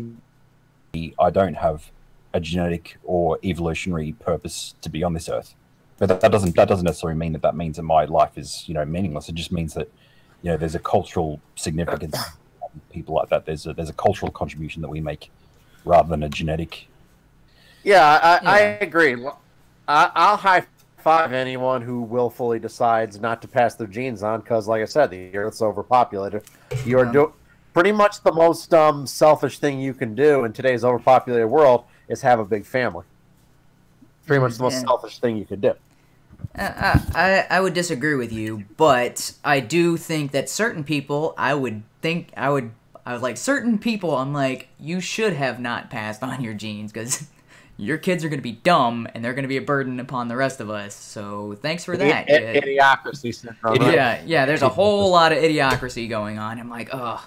I don't have a genetic or evolutionary purpose to be on this earth, but that doesn't necessarily mean that means that my life is meaningless. It just means that there's a cultural significance of people like that. There's a cultural contribution that we make rather than a genetic Yeah, I Yeah. agree. I'll high five anyone who willfully decides not to pass their genes on because, like I said, the Earth's overpopulated. You're pretty much the most selfish thing you can do in today's overpopulated world is have a big family. Pretty much the most selfish thing you could do. I would disagree with you, but I do think that certain people, certain people, I'm like, you should have not passed on your genes, because your kids are going to be dumb, and they're going to be a burden upon the rest of us, so thanks for that. Idiocracy syndrome. Right? Yeah, there's a whole lot of idiocracy going on. I'm like, ugh.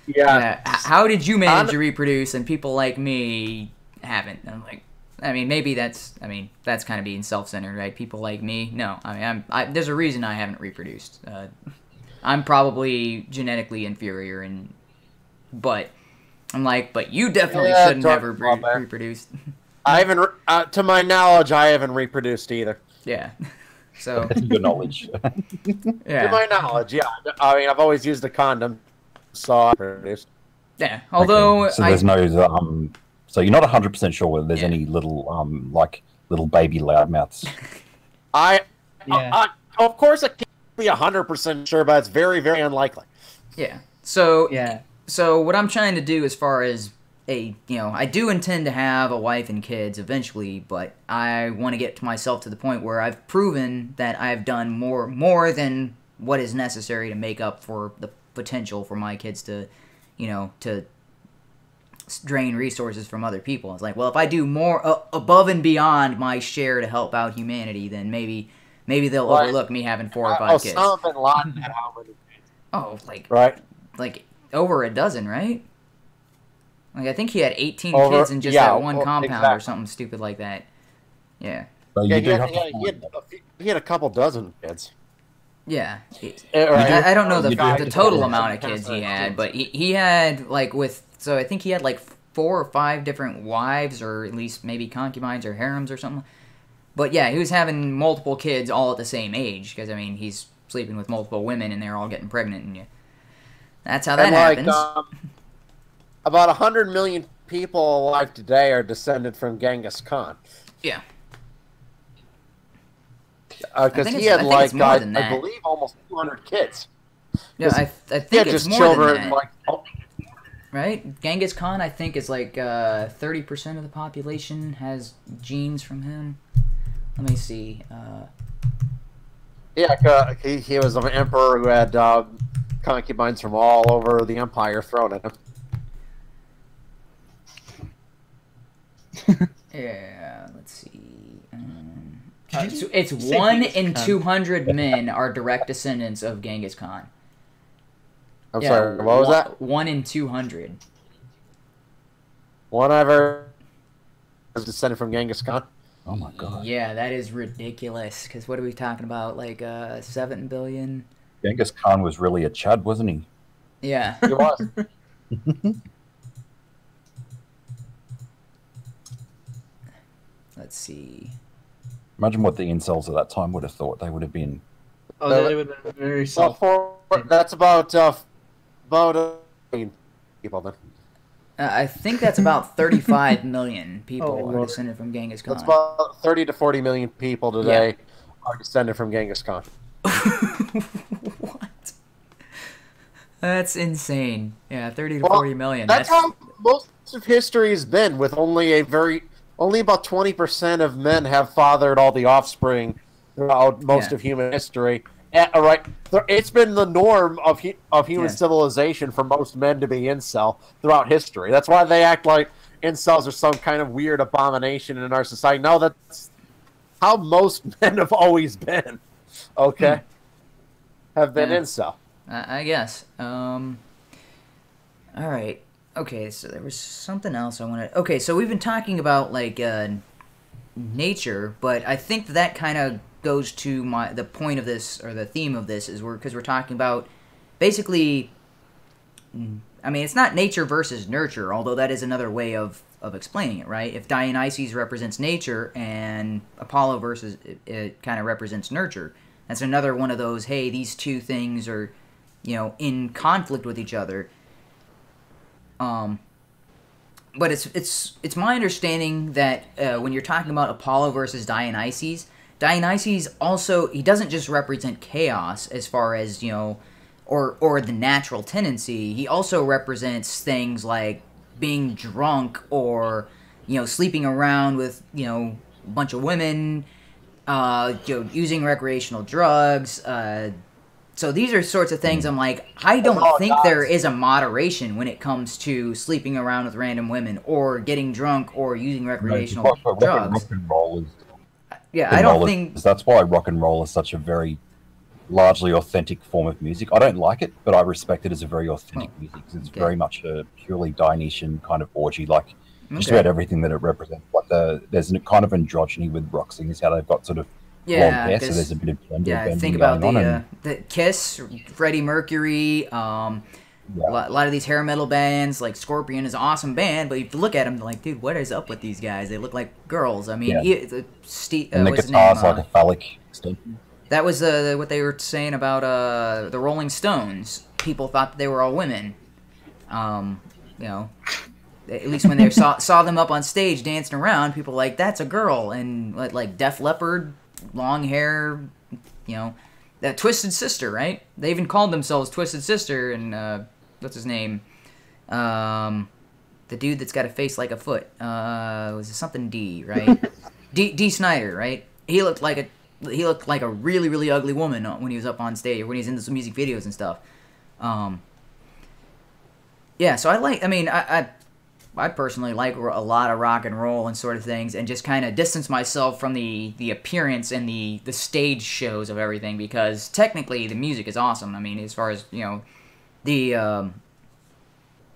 Yeah. How did you manage to reproduce, and people like me haven't? And I'm like, I mean, maybe that's kind of being self-centered, right? People like me, no. I mean, there's a reason I haven't reproduced. I'm probably genetically inferior, but I'm like, but you definitely shouldn't have reproduced. I haven't, to my knowledge, I haven't reproduced either. Yeah. So. That's good knowledge. Yeah. To my knowledge, yeah. I mean, I've always used a condom, so I reproduced. Yeah. Although, okay. So there's no. So you're not 100% sure whether there's any little, like, little baby loudmouths. Of course, I can't be 100% sure, but it's very, very unlikely. Yeah. So what I'm trying to do, as far as I do intend to have a wife and kids eventually, but I want to get to myself to the point where I've proven that I've done more than what is necessary to make up for the potential for my kids to, to drain resources from other people. It's like, well, if I do more above and beyond my share to help out humanity, then maybe they'll overlook me having 4 or 5 kids. Osama bin Laden had how many kids? Oh, right, like over a dozen, right? Like, I think he had 18 kids in just that one compound or something stupid like that. Yeah. So he had a couple dozen kids. Yeah. I don't know the total amount of kids he had, but he had, so I think he had 4 or 5 different wives, or at least maybe concubines or harems or something. But yeah, he was having multiple kids all at the same age, because, I mean, he's sleeping with multiple women and they're all getting pregnant, and that's how that happens. About 100 million people alive today are descended from Genghis Khan. Yeah. Because he had, I believe, almost 200 kids. Yeah, I think it's more than that. Right? Genghis Khan, I think, is 30% of the population has genes from him. Let me see. Yeah, he was an emperor who had concubines from all over the empire thrown at him. Yeah, let's see. So it's 1 in 200 men are direct descendants of Genghis Khan. I'm sorry, what was that? 1 in 200. One ever was descended from Genghis Khan? Oh my god. Yeah, that is ridiculous. Because what are we talking about? 7 billion? Genghis Khan was really a chud, wasn't he? Yeah. He was. Let's see. Imagine what the incels at that time would have thought. They would have been... Oh, they would have been very soft. That's about people then. I think that's about 35 million people are descended from Genghis Khan. That's about 30 to 40 million people today are descended from Genghis Khan. What? That's insane. Yeah, 30 to 40 million. That's how most of history has been, with only about 20% of men have fathered all the offspring throughout most of human history. Right, it's been the norm of human civilization for most men to be incel throughout history. That's why they act like incels are some kind of weird abomination in our society. No, that's how most men have always been. Okay, have been incel. I guess. All right. Okay, so there was something else I wanted. Okay, so we've been talking about nature, but I think that kind of goes to the point of this, or the theme of this, is because we're talking about basically, I mean, it's not nature versus nurture, although that is another way of explaining it, right? If Dionysus represents nature and Apollo versus it kind of represents nurture, that's another one of those, hey, these two things are, in conflict with each other. but it's my understanding that when you're talking about Apollo versus Dionysus, Dionysus also, he doesn't just represent chaos as far as, you know, or the natural tendency. He also represents things like being drunk or, you know, sleeping around with, you know, a bunch of women, you know, using recreational drugs. So these are sorts of things I'm like, I don't think there is a moderation when it comes to sleeping around with random women or getting drunk or using recreational drugs. Rock and roll is, yeah, I don't think... That's why rock and roll is such a very largely authentic form of music. I don't like it, but I respect it as a very authentic music. It's very much a purely Dionysian kind of orgy, like just about everything that it represents. Like there's a kind of androgyny with rock singers, how they've got sort of long hair, so there's a bit of gender bending think about going on. The Kiss, Freddie Mercury, a lot of these hair metal bands, like Scorpion is an awesome band, but if you look at them, like, dude, what is up with these guys? They look like girls. I mean, and the guitar's like a phallic extension. That was what they were saying about the Rolling Stones. People thought that they were all women. You know, at least when they saw them up on stage dancing around, people were like, that's a girl. And like Def Leppard, long hair, you know, that Twisted Sister, right? They even called themselves Twisted Sister, and what's his name? The dude that's got a face like a foot. Was it something D, right? D. Snyder, right? He looked like a really, really ugly woman when he was up on stage, or when he was in some music videos and stuff. Yeah, so I personally like a lot of rock and roll and sort of things, and just kind of distance myself from the appearance and the stage shows of everything, because technically the music is awesome. I mean, as far as, you know, the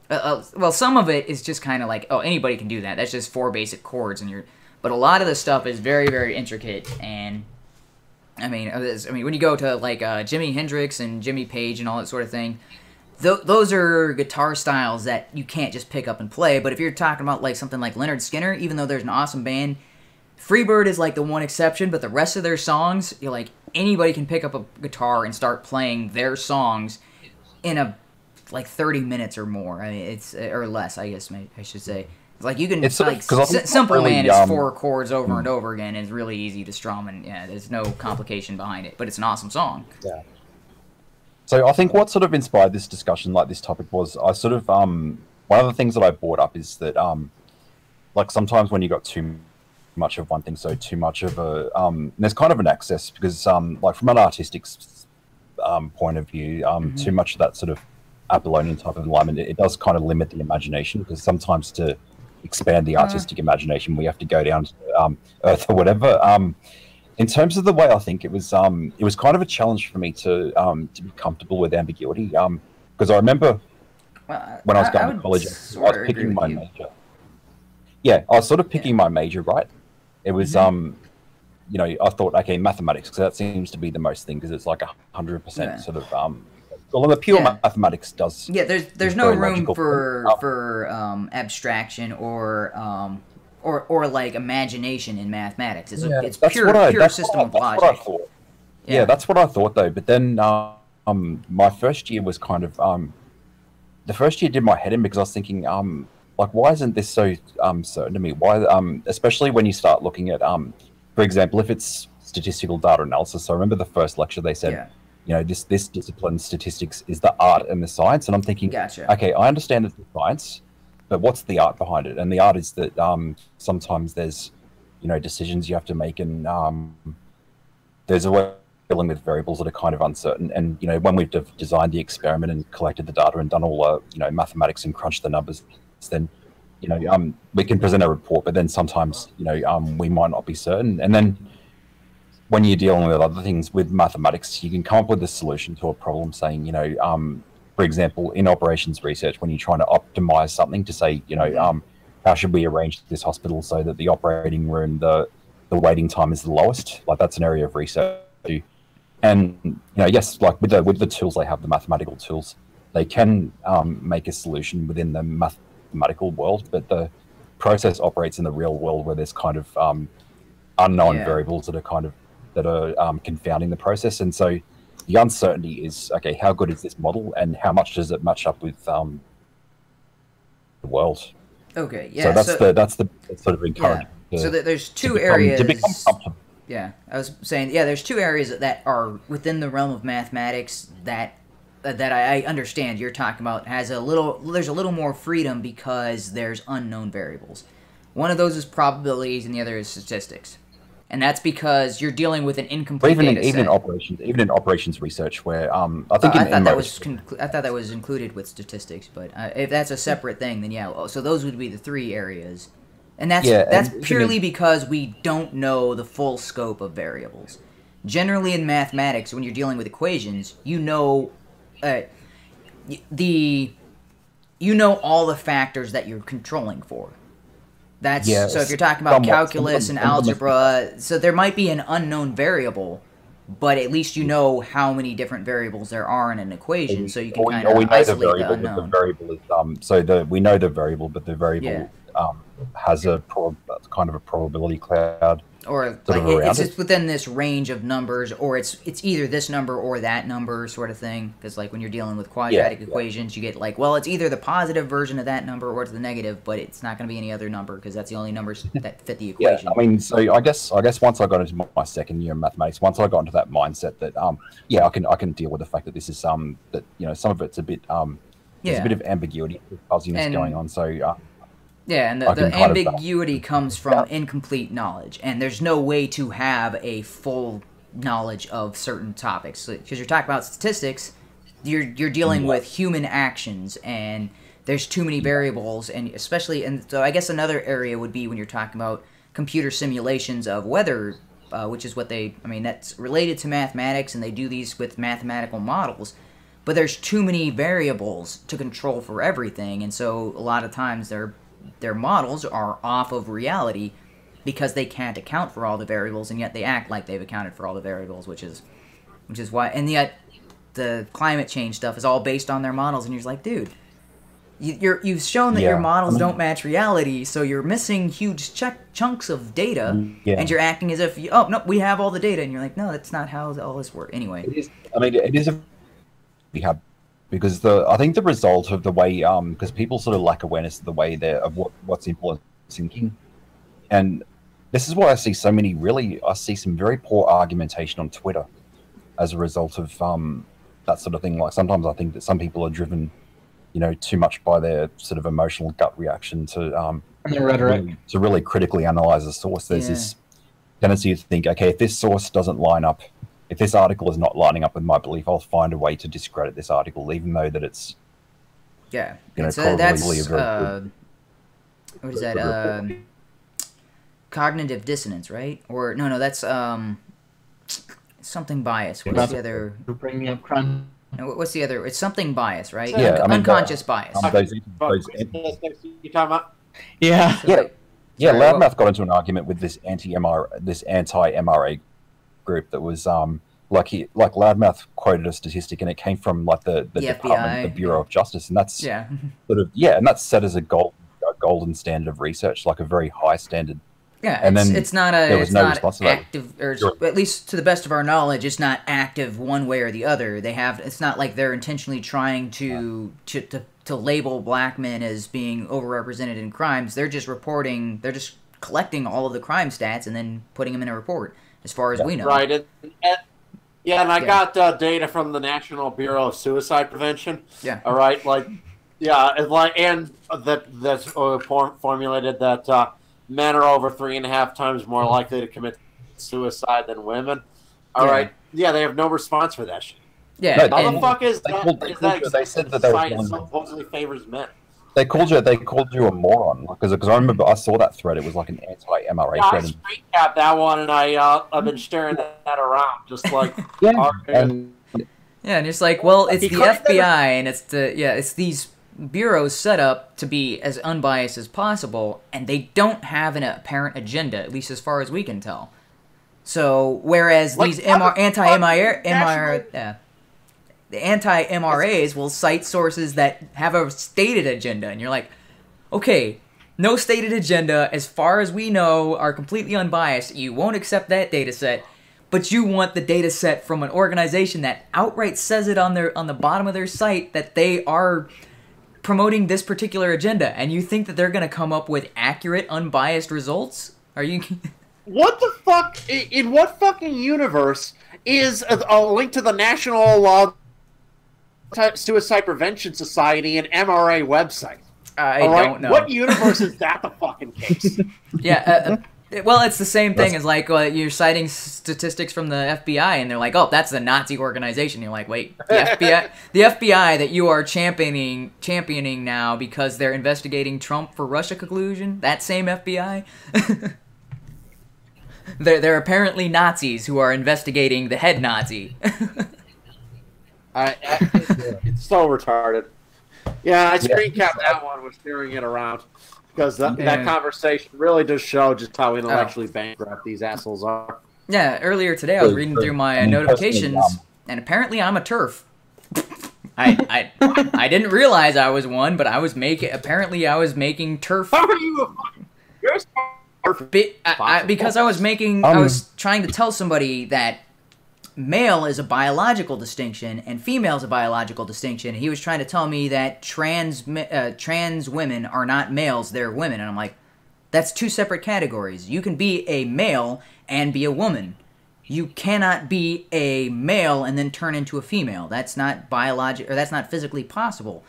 well, some of it is just kind of like, oh, anybody can do that. That's just 4 basic chords, but a lot of the stuff is very, very intricate. And I mean, when you go to like Jimi Hendrix and Jimmy Page and all that sort of thing, those are guitar styles that you can't just pick up and play. But if you're talking about like something like Leonard Skinner, even though there's an awesome band, Freebird is like the one exception, but the rest of their songs, you're like, anybody can pick up a guitar and start playing their songs in like 30 minutes or more. I mean, or less, I guess I should say. Like, you can, it's like, Simple really, Man is 4 chords over and over again, and it's really easy to strum, and yeah, there's no complication behind it, but it's an awesome song. Yeah. So I think what sort of inspired this discussion, like this topic, was I sort of, one of the things that I brought up is that, like, sometimes when you got too much of one thing, so too much of a, there's kind of an excess, because, like, from an artistic point of view, too much of that sort of Apollonian type of alignment, it does kind of limit the imagination, because sometimes to expand the artistic imagination, we have to go down to Earth or whatever. In terms of the way I think it was kind of a challenge for me to be comfortable with ambiguity, because I remember when I was going to college, I was picking my major. Yeah, I was sort of picking my major, right? It was, you know, I thought, okay, mathematics, because that seems to be the most thing, because it's like 100% sort of, well, the pure mathematics does. Yeah, there's no room for abstraction or like imagination in mathematics. It's pure system of logic. Yeah, that's what I thought though. But then my first year was kind of the first year did my head in, because I was thinking like, why isn't this so certain to me? Why, especially when you start looking at for example, if it's statistical data analysis. So I remember the first lecture they said, you know, this discipline, statistics, is the art and the science. And I'm thinking, okay, I understand it's the science, but what's the art behind it? And the art is that sometimes there's, you know, decisions you have to make, and there's a way of dealing with variables that are kind of uncertain. And, you know, when we've designed the experiment and collected the data and done all you know, mathematics and crunched the numbers, then, you know, we can present a report, but then sometimes, you know, we might not be certain. And then when you're dealing with other things with mathematics, you can come up with a solution to a problem, saying, you know, for example, in operations research, when you're trying to optimize something to say, you know, how should we arrange this hospital so that the operating room, the waiting time is the lowest? Like, that's an area of research. And, you know, yes, like with the tools they have, the mathematical tools, they can make a solution within the mathematical world, but the process operates in the real world, where there's kind of unknown variables that are confounding the process. And so the uncertainty is, okay, how good is this model, and how much does it match up with the world? Okay, yeah. So that's the sort of encouragement. Yeah. So there's two areas. To become comfortable. Yeah, I was saying, yeah, there's two areas that are within the realm of mathematics that I understand you're talking about there's a little more freedom because there's unknown variables. One of those is probabilities and the other is statistics. And that's because you're dealing with an incomplete data set. Even in operations research, where I think I thought that was included with statistics, but if that's a separate thing, then yeah. So those would be the three areas. And that's purely because we don't know the full scope of variables. Generally, in mathematics, when you're dealing with equations, you know all the factors that you're controlling for. So if you're talking about calculus and algebra, so there might be an unknown variable, but at least you know how many different variables there are in an equation, so you can kind of isolate the unknown. The variable is we know the variable, but the variable has a kind of a probability cloud, or like it's within this range of numbers, or it's either this number or that number sort of thing. Because like when you're dealing with quadratic equations, you get like, well, it's either the positive version of that number or it's the negative, but it's not going to be any other number because that's the only numbers that fit the equation. Yeah, I mean, so I guess once I got into my second year of mathematics, once I got into that mindset that I can deal with the fact that this is that some of it's a bit there's a bit of ambiguity, fuzziness going on. So. Yeah, and the ambiguity comes from incomplete knowledge, and there's no way to have a full knowledge of certain topics. Because you're talking about statistics, you're dealing with human actions, and there's too many variables, and so I guess another area would be when you're talking about computer simulations of weather, which is that's related to mathematics, and they do these with mathematical models. But there's too many variables to control for everything, and so a lot of times their models are off of reality because they can't account for all the variables, and yet they act like they've accounted for all the variables, which is why. And yet, the climate change stuff is all based on their models, and you're just like, dude, you've shown that your models don't match reality, so you're missing huge chunks of data, and you're acting as if we have all the data, and you're like, no, that's not how all this works. Anyway, it is we have. Because I think the result of the way, because people sort of lack awareness of the way of what's influencing thinking, and this is why I see some very poor argumentation on Twitter as a result of that sort of thing. Like sometimes I think that some people are driven, too much by their sort of emotional gut reaction to really critically analyze a source. There's this tendency to think, okay, if this source doesn't line up. If this article is not lining up with my belief, I'll find a way to discredit this article, even though that it's probably what is that? Cognitive dissonance, right? Or no, that's something bias. What's the other? Bringing up crime. No, what's the other? It's something bias, right? Yeah, unconscious bias. You talking about? Yeah. Loudmouth got into an argument with this anti-MRA group that was Loudmouth quoted a statistic, and it came from like the department, the Bureau of Justice, and that's and that's set as a golden standard of research, like a very high standard. Yeah, and it's not active, or at least to the best of our knowledge, it's not active one way or the other. It's not like they're intentionally trying to label black men as being overrepresented in crimes. They're just collecting all of the crime stats and then putting them in a report. As far as we know, right? And I got data from the National Bureau of Suicide Prevention. Yeah. All right, and that's formulated that men are over 3.5 times more likely to commit suicide than women. All right. Yeah, they have no response for that shit. Yeah. How the fuck is that? They said that they were supposedly favors men. They called you a moron because I remember I saw that thread. It was like an anti-MRA thread. I screen capped that one, and I've been staring that around, just like and it's like, well, it's the FBI, and it's these bureaus set up to be as unbiased as possible, and they don't have an apparent agenda, at least as far as we can tell. So whereas these the anti-MRAs will cite sources that have a stated agenda, and you're like, okay, no stated agenda, as far as we know, are completely unbiased. You won't accept that data set, but you want the data set from an organization that outright says it on the bottom of their site that they are promoting this particular agenda, and you think that they're going to come up with accurate, unbiased results? Are you? What the fuck? In what fucking universe is a link to the National Suicide Prevention Society and MRA website? I don't know. What universe is that the fucking case? Yeah. Well, it's the same thing as like you're citing statistics from the FBI, and they're like, "Oh, that's the Nazi organization." You're like, "Wait, the FBI that you are championing now because they're investigating Trump for Russia collusion? That same FBI? They're apparently Nazis who are investigating the head Nazi." It's so retarded. Yeah, I screen capped that one was sharing it around. Because that conversation really does show just how intellectually bankrupt these assholes are. Yeah, earlier today I was reading through my notifications, and apparently I'm a TERF. I didn't realize I was one, but I was making TERF. How are you a fucking... You're a because I was trying to tell somebody that male is a biological distinction and female is a biological distinction. And he was trying to tell me that trans women are not males, they're women. And I'm like, that's two separate categories. You can be a male and be a woman. You cannot be a male and then turn into a female. That's not that's not physically possible.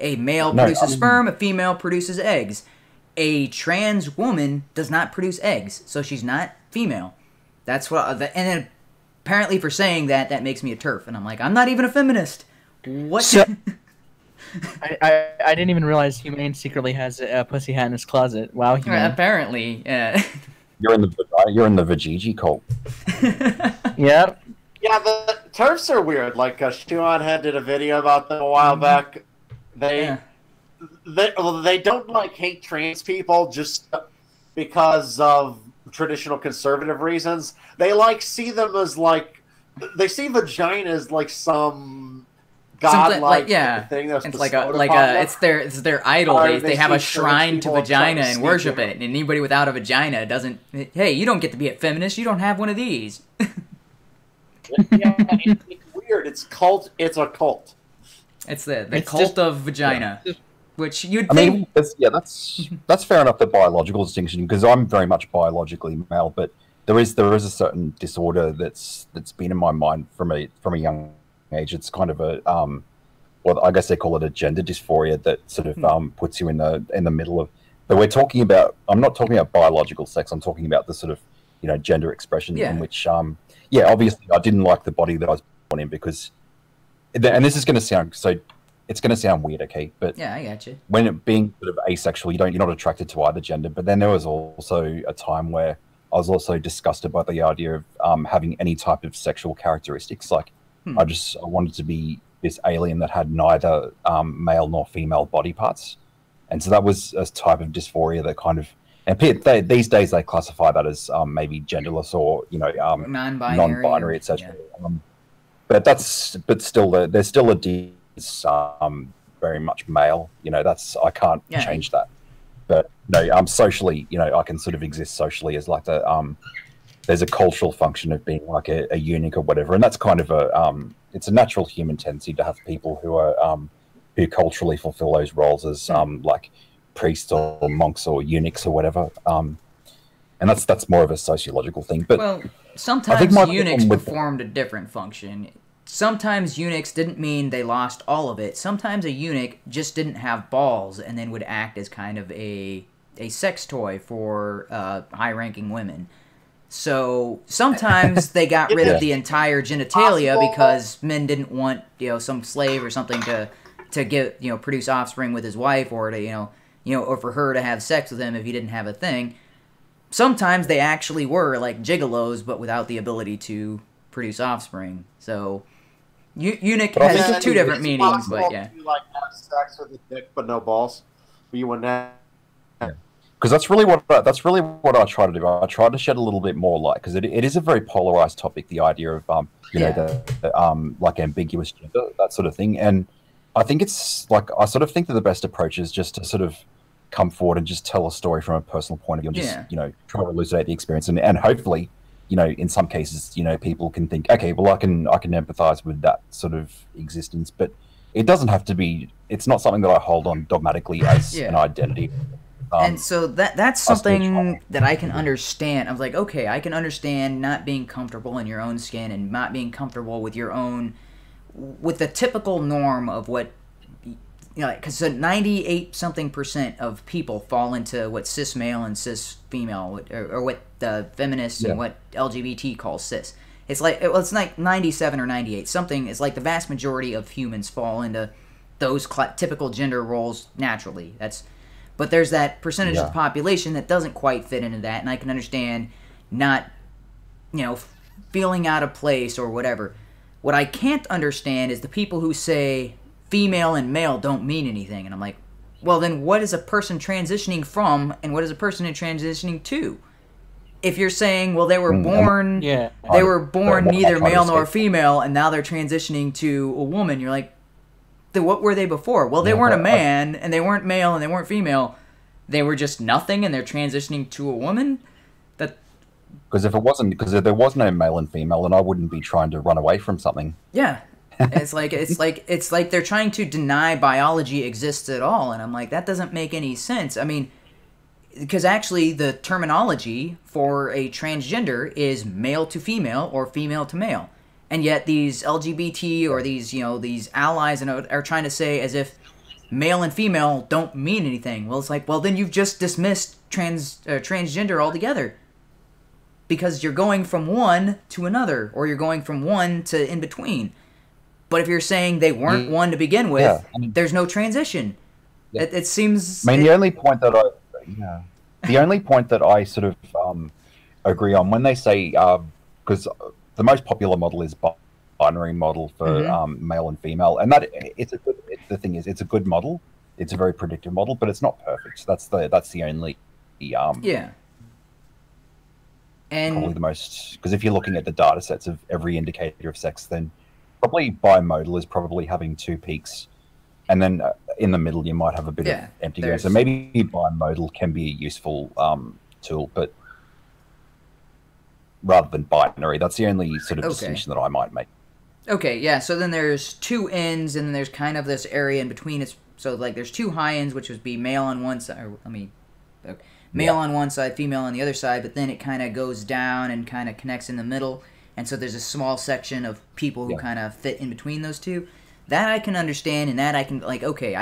A male produces sperm, a female produces eggs. A trans woman does not produce eggs, so she's not female. That's what. And then apparently, for saying that, that makes me a TERF, and I'm like, I'm not even a feminist. What? So, I didn't even realize HUMANe secretly has a pussy hat in his closet. Wow, HUMANe. Apparently, yeah. You're in the Vajiji cult. Yep. Yeah, the TERFs are weird. Like Shuan did a video about them a while back. They don't like hate trans people just because of traditional conservative reasons. They like see them as like they see vagina as like some godlike thing that's it's like it's their idol. They have a shrine to vagina and worship it. And anybody without a vagina doesn't. Hey, you don't get to be a feminist. You don't have one of these. Yeah, it's weird. It's cult. It's a cult. It's the cult of vagina. Yeah. Which you'd think... I mean, that's fair enough, the biological distinction, because I'm very much biologically male, but there is a certain disorder that's been in my mind from a young age. It's kind of a well, I guess they call it a gender dysphoria that sort of puts you in the middle of. But we're talking about. I'm not talking about biological sex. I'm talking about the sort of gender expression in which obviously I didn't like the body that I was born in because, and this is going to sound so. It's going to sound weird, okay? But yeah, I got you. When it being sort of asexual, you're not attracted to either gender. But then there was also a time where I was also disgusted by the idea of having any type of sexual characteristics. Like I wanted to be this alien that had neither male nor female body parts, and so that was a type of dysphoria that kind of. And these days they classify that as maybe genderless or non-binary, etc. Yeah. But still there's still a very much male. I can't change that. But socially, I can sort of exist socially as like there's a cultural function of being like a eunuch or whatever, and that's kind of it's a natural human tendency to have people who are who culturally fulfill those roles as like priests or monks or eunuchs or whatever. And that's more of a sociological thing. But sometimes eunuchs performed a different function. Sometimes eunuchs didn't mean they lost all of it. Sometimes a eunuch just didn't have balls and then would act as kind of a sex toy for high-ranking women. So sometimes they got rid of the entire genitalia because men didn't want some slave or something to get produce offspring with his wife or to or for her to have sex with him if he didn't have a thing. Sometimes they actually were like gigolos, but without the ability to produce offspring. So. Eunuch has two different meanings, but yeah. You like have sex with a dick but no balls, but you wouldn't have. Because that's really what I try to do. I try to shed a little bit more light because it is a very polarized topic. The idea of the like ambiguous gender, that sort of thing, and I think it's like I sort of think that the best approach is just to sort of come forward and just tell a story from a personal point of view, and just try to elucidate the experience, and hopefully. In some cases, people can think, okay, well, I can empathize with that sort of existence. But it doesn't have to be. It's not something that I hold on dogmatically as Yeah. an identity. And so that's something that I can understand. I was like, okay, I can understand not being comfortable in your own skin and not being comfortable with your own, with the typical norm of what, you know, because 98% of people fall into what cis male and cis female, or what the feminists and what LGBT calls cis. It's like, it's like 97 or 98 something. It's like the vast majority of humans fall into those typical gender roles naturally. But there's that percentage of the population that doesn't quite fit into that, and I can understand not, you know, feeling out of place or whatever. What I can't understand is the people who say female and male don't mean anything, and I'm like, well, then what is a person transitioning from, and what is a person transitioning to? If you're saying, well, they were born, they were born neither male nor female, and now they're transitioning to a woman, you're like, then what were they before? Well, they weren't a man, and they weren't male, and they weren't female. They were just nothing, and they're transitioning to a woman? Because if there was no male and female, then I wouldn't be trying to run away from something. Yeah. It's like they're trying to deny biology exists at all, and I'm like, that doesn't make any sense. I mean, because actually the terminology for a transgender is male to female or female to male. And yet these LGBT or these, you know, these allies are trying to say as if male and female don't mean anything. Well, it's like, well, then you've just dismissed transgender altogether. Because you're going from one to another, or you're going from one to in between. But if you're saying they weren't one to begin with, there's no transition. Yeah. It seems... I mean, the only point that I sort of agree on when they say... because the most popular model is binary model for male and female, and that the thing is, it's a good model. It's a very predictive model, but it's not perfect. That's the only and probably the most, because if you're looking at the data sets of every indicator of sex, then probably bimodal is probably having two peaks, and then in the middle you might have a bit of empty ground. So maybe bimodal can be a useful tool, but rather than binary. That's the only sort of distinction that I might make. Okay, yeah, so then there's two ends, and then there's kind of this area in between. So, like, there's two high ends, which would be male on one side, male on one side, female on the other side, but then it kind of goes down and kind of connects in the middle, and so there's a small section of people who kind of fit in between those two. That I can understand, and that I can, like, okay,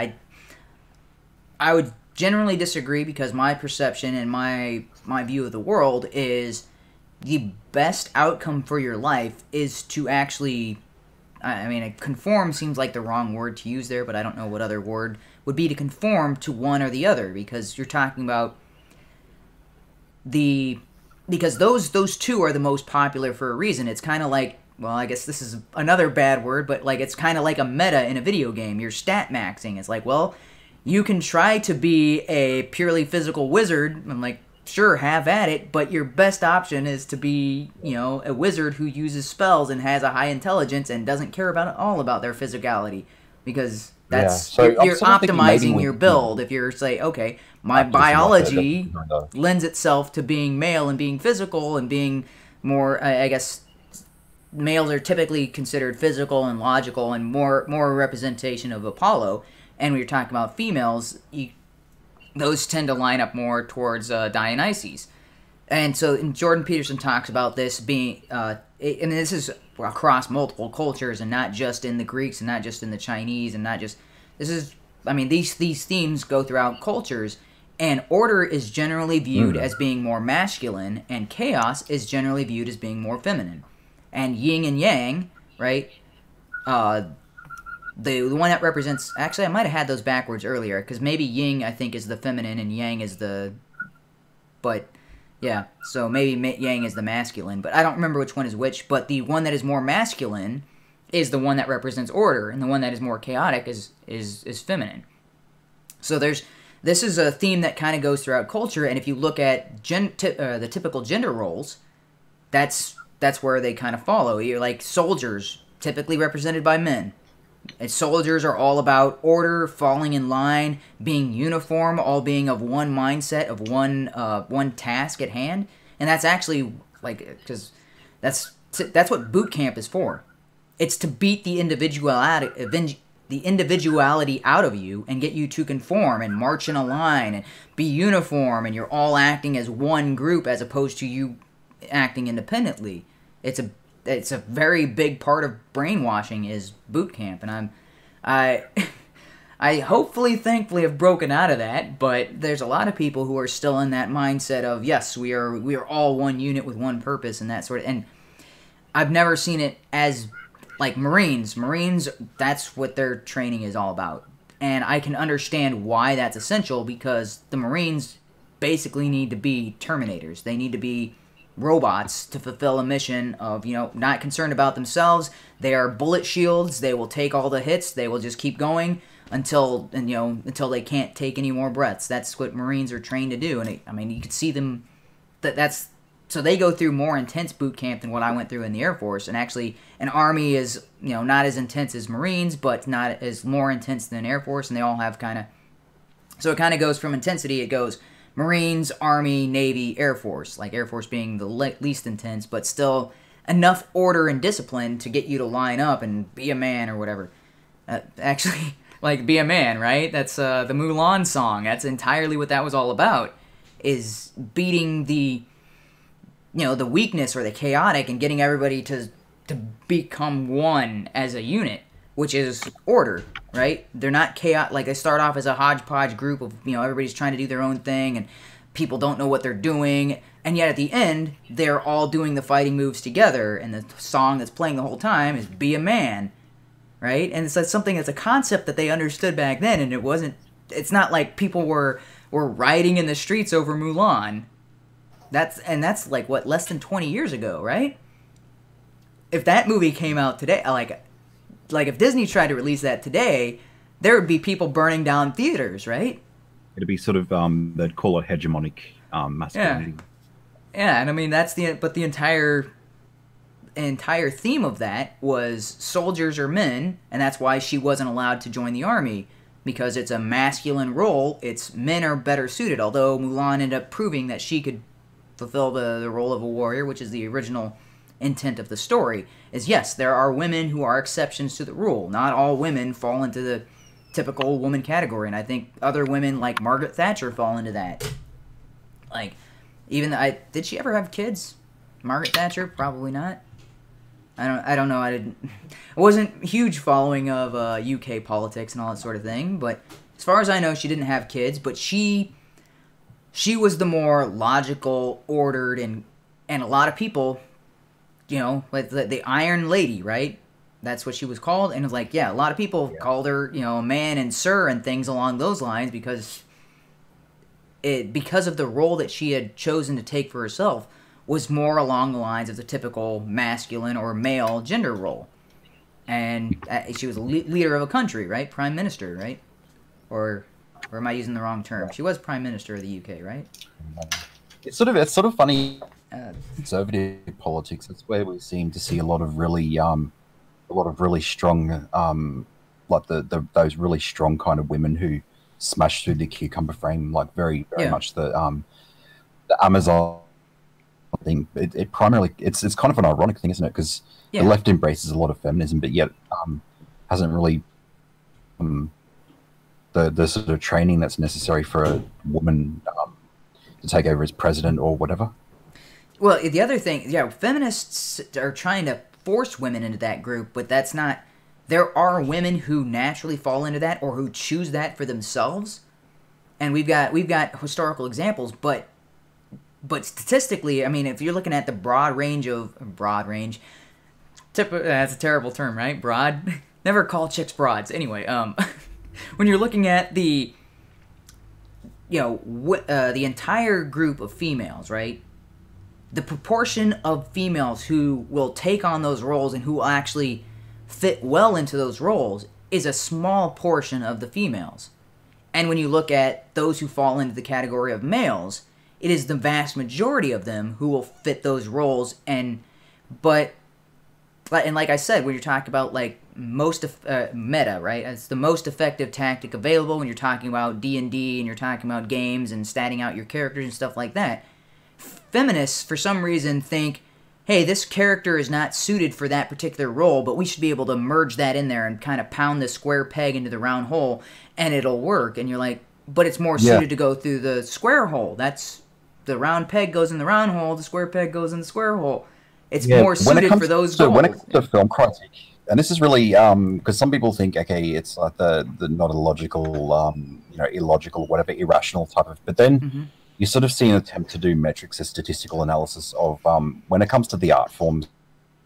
I would generally disagree, because my perception and my view of the world is... the best outcome for your life is to actually, I mean, conform seems like the wrong word to use there, but I don't know what other word would be to conform to one or the other, because you're talking about because those two are the most popular for a reason. It's kind of like, well, I guess this is another bad word, but like, it's kind of like a meta in a video game. You're stat maxing. It's like, well, you can try to be a purely physical wizard, and like, sure, have at it, but your best option is to be, you know, a wizard who uses spells and has a high intelligence and doesn't care about their physicality, because that's you're optimizing your build. If you're say, okay, my biology lends itself to being male and being physical and being more, I guess, males are typically considered physical and logical and more a representation of Apollo, and when you're talking about females, those tend to line up more towards Dionysus. And so Jordan Peterson talks about this being, and this is across multiple cultures, and not just in the Greeks, and not just in the Chinese, and not just, this is, I mean, these themes go throughout cultures, and order is generally viewed as being more masculine, and chaos is generally viewed as being more feminine. And yin and yang, right, the one that represents... Actually, I might have had those backwards earlier, because maybe yin, I think, is the feminine, and yang is the... But, yeah, so maybe yang is the masculine, but I don't remember which one is which, but the one that is more masculine is the one that represents order, and the one that is more chaotic is feminine. So this is a theme that kind of goes throughout culture, and if you look at the typical gender roles, that's where they kind of follow. You're like soldiers, typically represented by men. And soldiers are all about order, falling in line, being uniform, all being of one mindset, of one task at hand. And that's actually, like, because that's what boot camp is for. It's to beat the the individuality out of you and get you to conform and march in a line and be uniform, and you're all acting as one group as opposed to you acting independently. It's a very big part of brainwashing is boot camp, and I hopefully, thankfully, have broken out of that, but there's a lot of people who are still in that mindset of, yes, we are all one unit with one purpose and that sort of, and I've never seen it as, like, Marines. Marines, that's what their training is all about. And I can understand why that's essential, because the Marines basically need to be Terminators. They need to be robots to fulfill a mission of, not concerned about themselves. They are bullet shields. They will take all the hits. They will just keep going until they can't take any more breaths. That's what Marines are trained to do. And you could see them, so they go through more intense boot camp than what I went through in the Air Force. And actually, an Army is, not as intense as Marines, but not as more intense than Air Force. And they all have so it kind of goes from intensity. It goes Marines, Army, Navy, Air Force. Like Air Force being the least intense, but still enough order and discipline to get you to line up and be a man or whatever. Actually, like, be a man, right? That's the Mulan song. That's entirely what that was all about, is beating the weakness or the chaotic and getting everybody to become one as a unit, which is order, right? They're not chaotic. Like, they start off as a hodgepodge group of, everybody's trying to do their own thing and people don't know what they're doing. And yet at the end, they're all doing the fighting moves together, and the song that's playing the whole time is Be a Man, right? And it's like something that's a concept that they understood back then, and it's not like people were rioting in the streets over Mulan. That's like, what, less than 20 years ago, right? If that movie came out today, like if Disney tried to release that today, there would be people burning down theaters, right? It'd be sort of, they'd call it hegemonic masculinity. Yeah, and that's the entire theme of that was soldiers are men, and that's why she wasn't allowed to join the Army, because it's a masculine role. It's men are better suited, although Mulan ended up proving that she could fulfill the role of a warrior, which is the original intent of the story. Is, yes, there are women who are exceptions to the rule. Not all women fall into the typical woman category, and I think other women like Margaret Thatcher fall into that. Like, did she ever have kids? Margaret Thatcher? Probably not. I don't know. I wasn't huge following of UK politics and all that sort of thing, but as far as I know, she didn't have kids, but she was the more logical, ordered, and a lot of people, like the Iron Lady, right? That's what she was called, and it was like, a lot of people called her, a man and sir and things along those lines because of the role that she had chosen to take for herself was more along the lines of the typical masculine or male gender role. And she was a leader of a country, right? Prime Minister, right? Or am I using the wrong term? She was Prime Minister of the UK, right? It's sort of funny. Conservative politics. That's where we seem to see a lot of really strong, like those really strong kind of women who smash through the cucumber frame, like very much the Amazon thing. It primarily it's kind of an ironic thing, isn't it? Because the left embraces a lot of feminism, but yet hasn't really the sort of training that's necessary for a woman to take over as president or whatever. Well, the other thing, feminists are trying to force women into that group, but that's not. There are women who naturally fall into that or who choose that for themselves, and we've got historical examples, but statistically, if you're looking at the broad range, that's a terrible term, right? Broad. Never call chicks broads. Anyway, when you're looking at the entire group of females, right? The proportion of females who will take on those roles and who will actually fit well into those roles is a small portion of the females. And when you look at those who fall into the category of males, it is the vast majority of them who will fit those roles. And like I said, when you're talking about like meta, right? It's the most effective tactic available when you're talking about D&D and you're talking about games and statting out your characters and stuff like that. Feminists, for some reason, think hey, this character is not suited for that particular role, but we should be able to merge that in there and kind of pound the square peg into the round hole, and it'll work. And you're like, but it's more suited to go through the square hole. That's the round peg goes in the round hole, the square peg goes in the square hole. It's more suited for those goals. When it comes to film critique, and this is really because some people think, okay, it's like the not a logical, illogical, whatever, irrational type of, but then you sort of see an attempt to do metrics, a statistical analysis of when it comes to the art forms,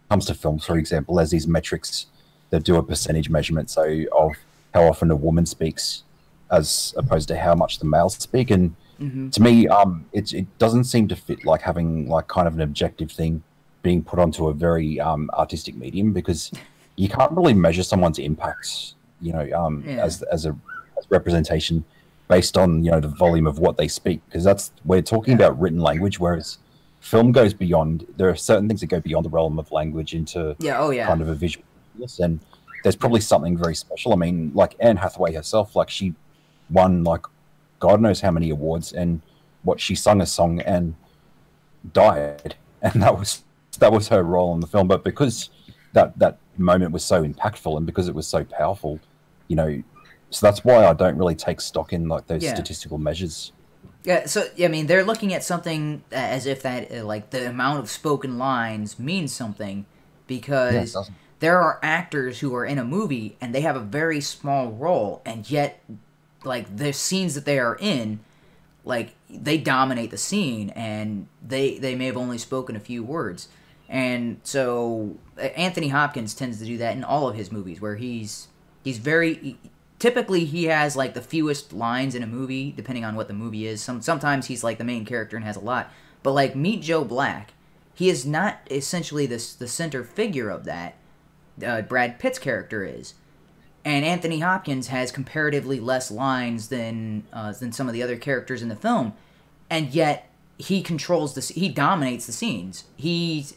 comes to films, for example, there's these metrics that do a percentage measurement, so of how often a woman speaks as opposed to how much the males speak, and to me, it doesn't seem to fit like having like kind of an objective thing being put onto a very artistic medium, because you can't really measure someone's impacts, as representation based on the volume of what they speak, because we're talking about written language, whereas film goes beyond. There are certain things that go beyond the realm of language into kind of a visual, and there's probably something very special. I mean, like Anne Hathaway herself, like she won like God knows how many awards, and she sung a song and died, and that was her role in the film. But because that moment was so impactful and because it was so powerful, so that's why I don't really take stock in like those statistical measures. Yeah, so I mean, they're looking at something as if that like the amount of spoken lines means something, because there are actors who are in a movie and they have a very small role, and yet like the scenes that they are in, like they dominate the scene, and they may have only spoken a few words. And so Anthony Hopkins tends to do that in all of his movies, where he's very typically he has like the fewest lines in a movie, depending on what the movie is. Sometimes he's like the main character and has a lot. But like Meet Joe Black, he is not essentially the center figure of that. Brad Pitt's character is, and Anthony Hopkins has comparatively less lines than some of the other characters in the film, and yet he controls he dominates the scenes. His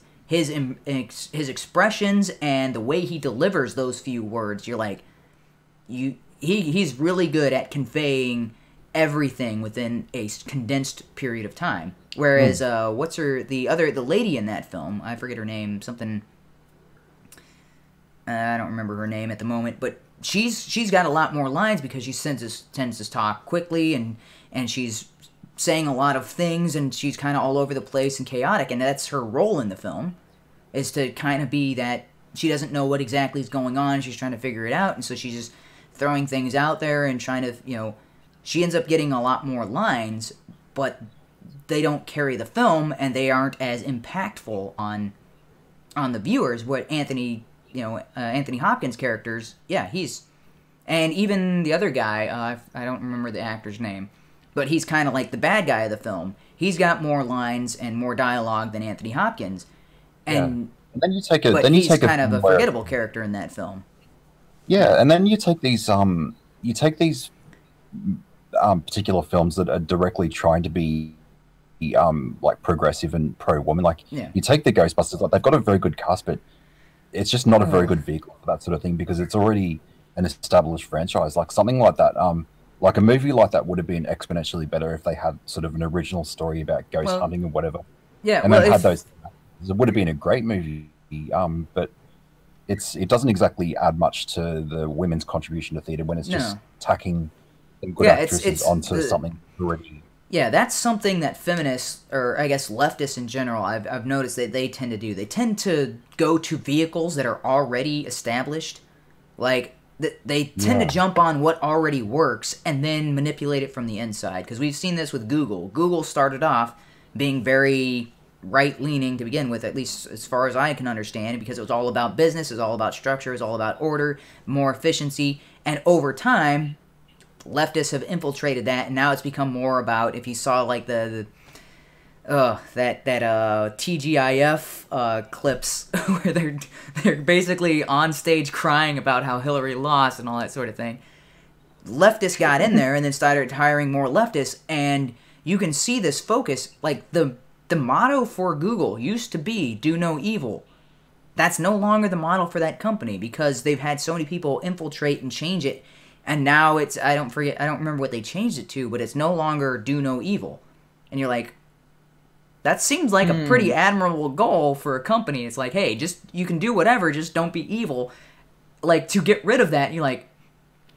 expressions and the way he delivers those few words, you're like, he's really good at conveying everything within a condensed period of time. Whereas what's the lady in that film? I forget her name. Something. I don't remember her name at the moment, but she's got a lot more lines because she tends to talk quickly, and she's saying a lot of things, and she's kind of all over the place and chaotic, and that's her role in the film, is to kind of be that she doesn't know what exactly is going on, she's trying to figure it out, and so she's just throwing things out there and trying to, she ends up getting a lot more lines, but they don't carry the film, and they aren't as impactful on the viewers. What Anthony Hopkins' characters, and even the other guy, I don't remember the actor's name, but he's kind of like the bad guy of the film. He's got more lines and more dialogue than Anthony Hopkins, and then he's kind of a forgettable character in that film. Yeah, and then you take these particular films that are directly trying to be like progressive and pro-woman. Like you take the Ghostbusters, like they've got a very good cast, but it's just not a very good vehicle for that sort of thing, because it's already an established franchise. Like something like that, like a movie like that would have been exponentially better if they had sort of an original story about ghost hunting or whatever. Yeah, and then had those. It would have been a great movie, but it doesn't exactly add much to the women's contribution to theatre when it's just tacking good actresses onto something already. Yeah, that's something that feminists, or I guess leftists in general, I've noticed that they tend to do. They tend to go to vehicles that are already established. Like, they tend to jump on what already works and then manipulate it from the inside. Because we've seen this with Google. Google started off being very right-leaning to begin with, at least as far as I can understand, because it was all about business, it was all about structure, it was all about order, more efficiency, and over time, leftists have infiltrated that, and now it's become more about, if you saw like that TGIF clips where they're basically on stage crying about how Hillary lost and all that sort of thing. Leftists got in there and then started hiring more leftists, and you can see this focus. Like the motto for Google used to be "Do no evil." That's no longer the model for that company because they've had so many people infiltrate and change it. And now it's, I don't remember what they changed it to, but it's no longer "Do no evil." And you're like, that seems like a pretty admirable goal for a company. It's like, hey, just you can do whatever, just don't be evil. Like, to get rid of that, you're like,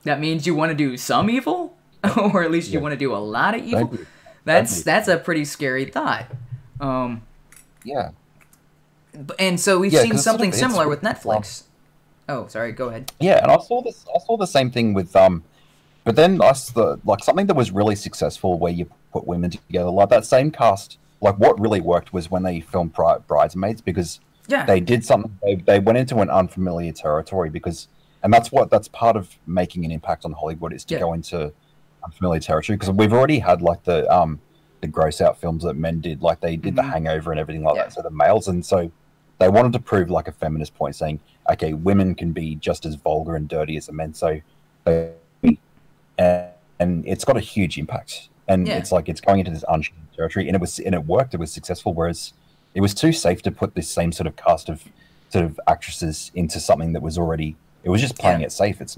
that means you want to do some evil, or at least you want to do a lot of evil. That's a pretty scary thought. Yeah. And so we've seen something similar with Netflix. Oh, sorry. Go ahead. Yeah, and I saw the same thing with but then like something that was really successful where you put women together, like that same cast. Like what really worked was when they filmed Bridesmaids, because they did something. They went into an unfamiliar territory and that's part of making an impact on Hollywood, is to go into unfamiliar territory, because we've already had like the gross out films that men did, like they did The Hangover and everything like that. So the males, and so they wanted to prove like a feminist point, saying, okay, women can be just as vulgar and dirty as the men. So and it's got a huge impact, and it's like it's going into this uncharted territory, and it worked. It was successful, whereas it was too safe to put this same sort of cast of actresses into something that was already. It was just playing it safe. It's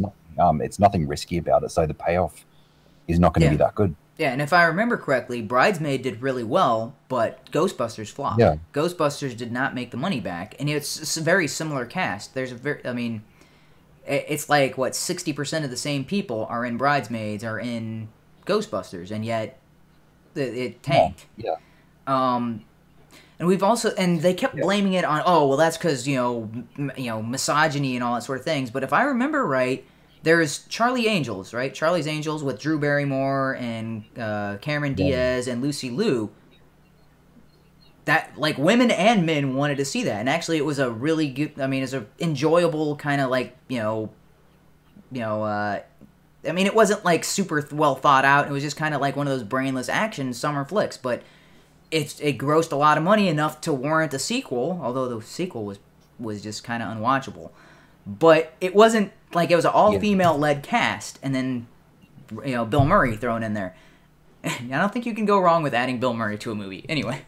nothing risky about it, so the payoff is not going to be that good. Yeah, and if I remember correctly, Bridesmaid did really well, but Ghostbusters flopped. Yeah. Ghostbusters did not make the money back, and it's a very similar cast. It's like, what, 60% of the same people are in Bridesmaids are in Ghostbusters, and yet it tanked. Yeah. And we've also, and they kept blaming it on, oh, well, that's because, misogyny and all that sort of things. But if I remember right, there's Charlie Angels, right? Charlie's Angels with Drew Barrymore and Cameron Diaz and Lucy Liu. That, like, women and men wanted to see that. And actually, it was a really good, it's an enjoyable kind of, like, it wasn't, like, super well thought out. It was just kind of like one of those brainless action summer flicks. But it grossed a lot of money, enough to warrant a sequel, although the sequel was just kind of unwatchable. But it wasn't, like, it was an all-female-led cast, and then, Bill Murray thrown in there. I don't think you can go wrong with adding Bill Murray to a movie. Anyway.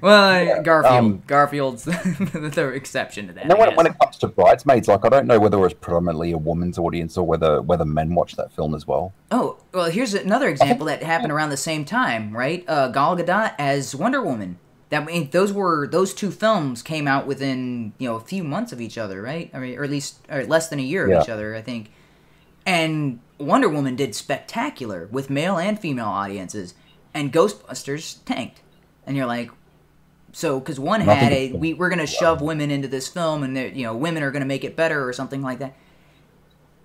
Well, Garfield's the exception to that. And then when it comes to Bridesmaids, like, I don't know whether it was predominantly a woman's audience or whether men watched that film as well. Oh, well, here's another example that happened around the same time, right? Gal Gadot as Wonder Woman. Those two films came out within, a few months of each other, right? Or less than a year of each other, I think. And Wonder Woman did spectacular with male and female audiences, and Ghostbusters tanked. And you're like, so, because one had we're going to shove women into this film, and women are going to make it better or something like that.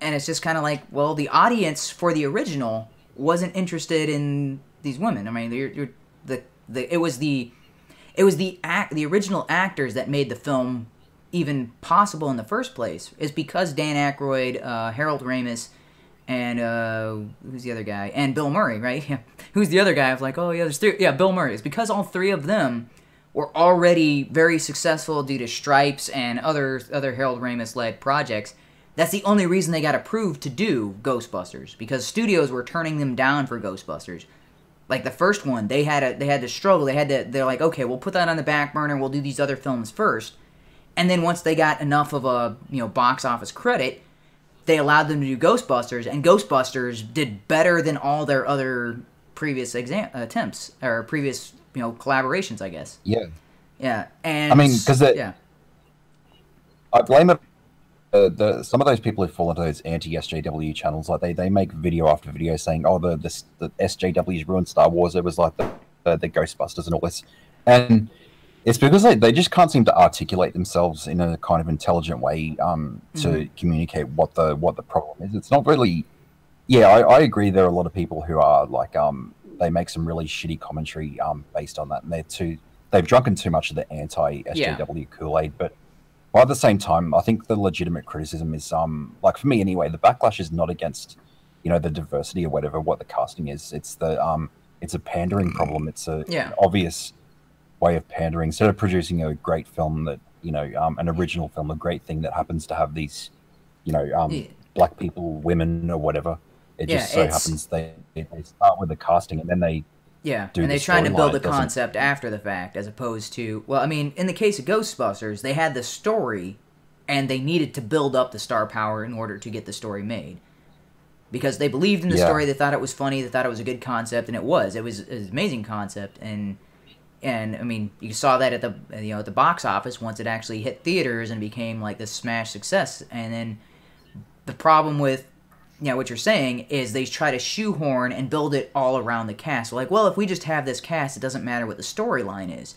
And it's just kind of like, well, the audience for the original wasn't interested in these women. It was the original actors that made the film even possible in the first place. Is because Dan Aykroyd, Harold Ramis, and who's the other guy? And Bill Murray, right? Yeah. Who's the other guy? I was like, oh yeah, there's three. Yeah, Bill Murray. It's because all three of them were already very successful due to Stripes and other Harold Ramis-led projects. That's the only reason they got approved to do Ghostbusters, because studios were turning them down for Ghostbusters. Like the first one, they had to struggle. They're like, okay, we'll put that on the back burner. We'll do these other films first, and then once they got enough of a box office credit, they allowed them to do Ghostbusters, and Ghostbusters did better than all their other previous attempts or previous collaborations, I guess. Yeah. Yeah, and because I blame it. Some of those people who fall into those anti-SJW channels, like they make video after video saying, "Oh, the SJWs ruined Star Wars." It was like the Ghostbusters and all this, and it's because they just can't seem to articulate themselves in a kind of intelligent way to communicate what the problem is. It's not really. Yeah, I agree. There are a lot of people who are like they make some really shitty commentary based on that, and they've drunken too much of the anti-SJW Kool-Aid, but. By the same time, I think the legitimate criticism is, like for me anyway, the backlash is not against, the diversity or what the casting is. It's it's a pandering problem. It's an obvious way of pandering. Instead of producing a great film that, an original film, a great thing that happens to have these, black people, women or whatever, it just so happens they start with the casting and then they and they're trying to build a concept after the fact, as opposed to, in the case of Ghostbusters, they had the story, and they needed to build up the star power in order to get the story made. Because they believed in the story, they thought it was funny, they thought it was a good concept, and it was. It was an amazing concept, and And I mean, you saw that at the at the box office once it actually hit theaters and became like this smash success. And then the problem with what you're saying is they try to shoehorn and build it all around the cast. Like, well, if we just have this cast, it doesn't matter what the storyline is.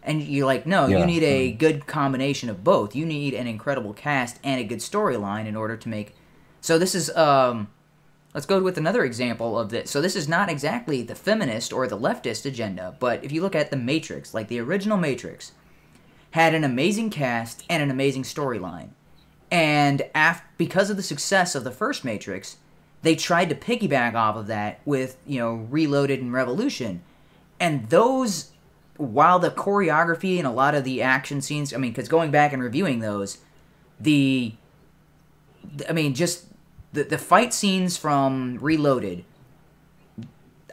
And you're like, no, you need a good combination of both. You need an incredible cast and a good storyline in order to make. So this is let's go with another example of this. So this is not exactly the feminist or the leftist agenda, but if you look at The Matrix, like the original Matrix, had an amazing cast and an amazing storyline. And because of the success of the first Matrix, they tried to piggyback off of that with, Reloaded and Revolution. And those, while the choreography and a lot of the action scenes, I mean, because going back and reviewing those, just the fight scenes from Reloaded,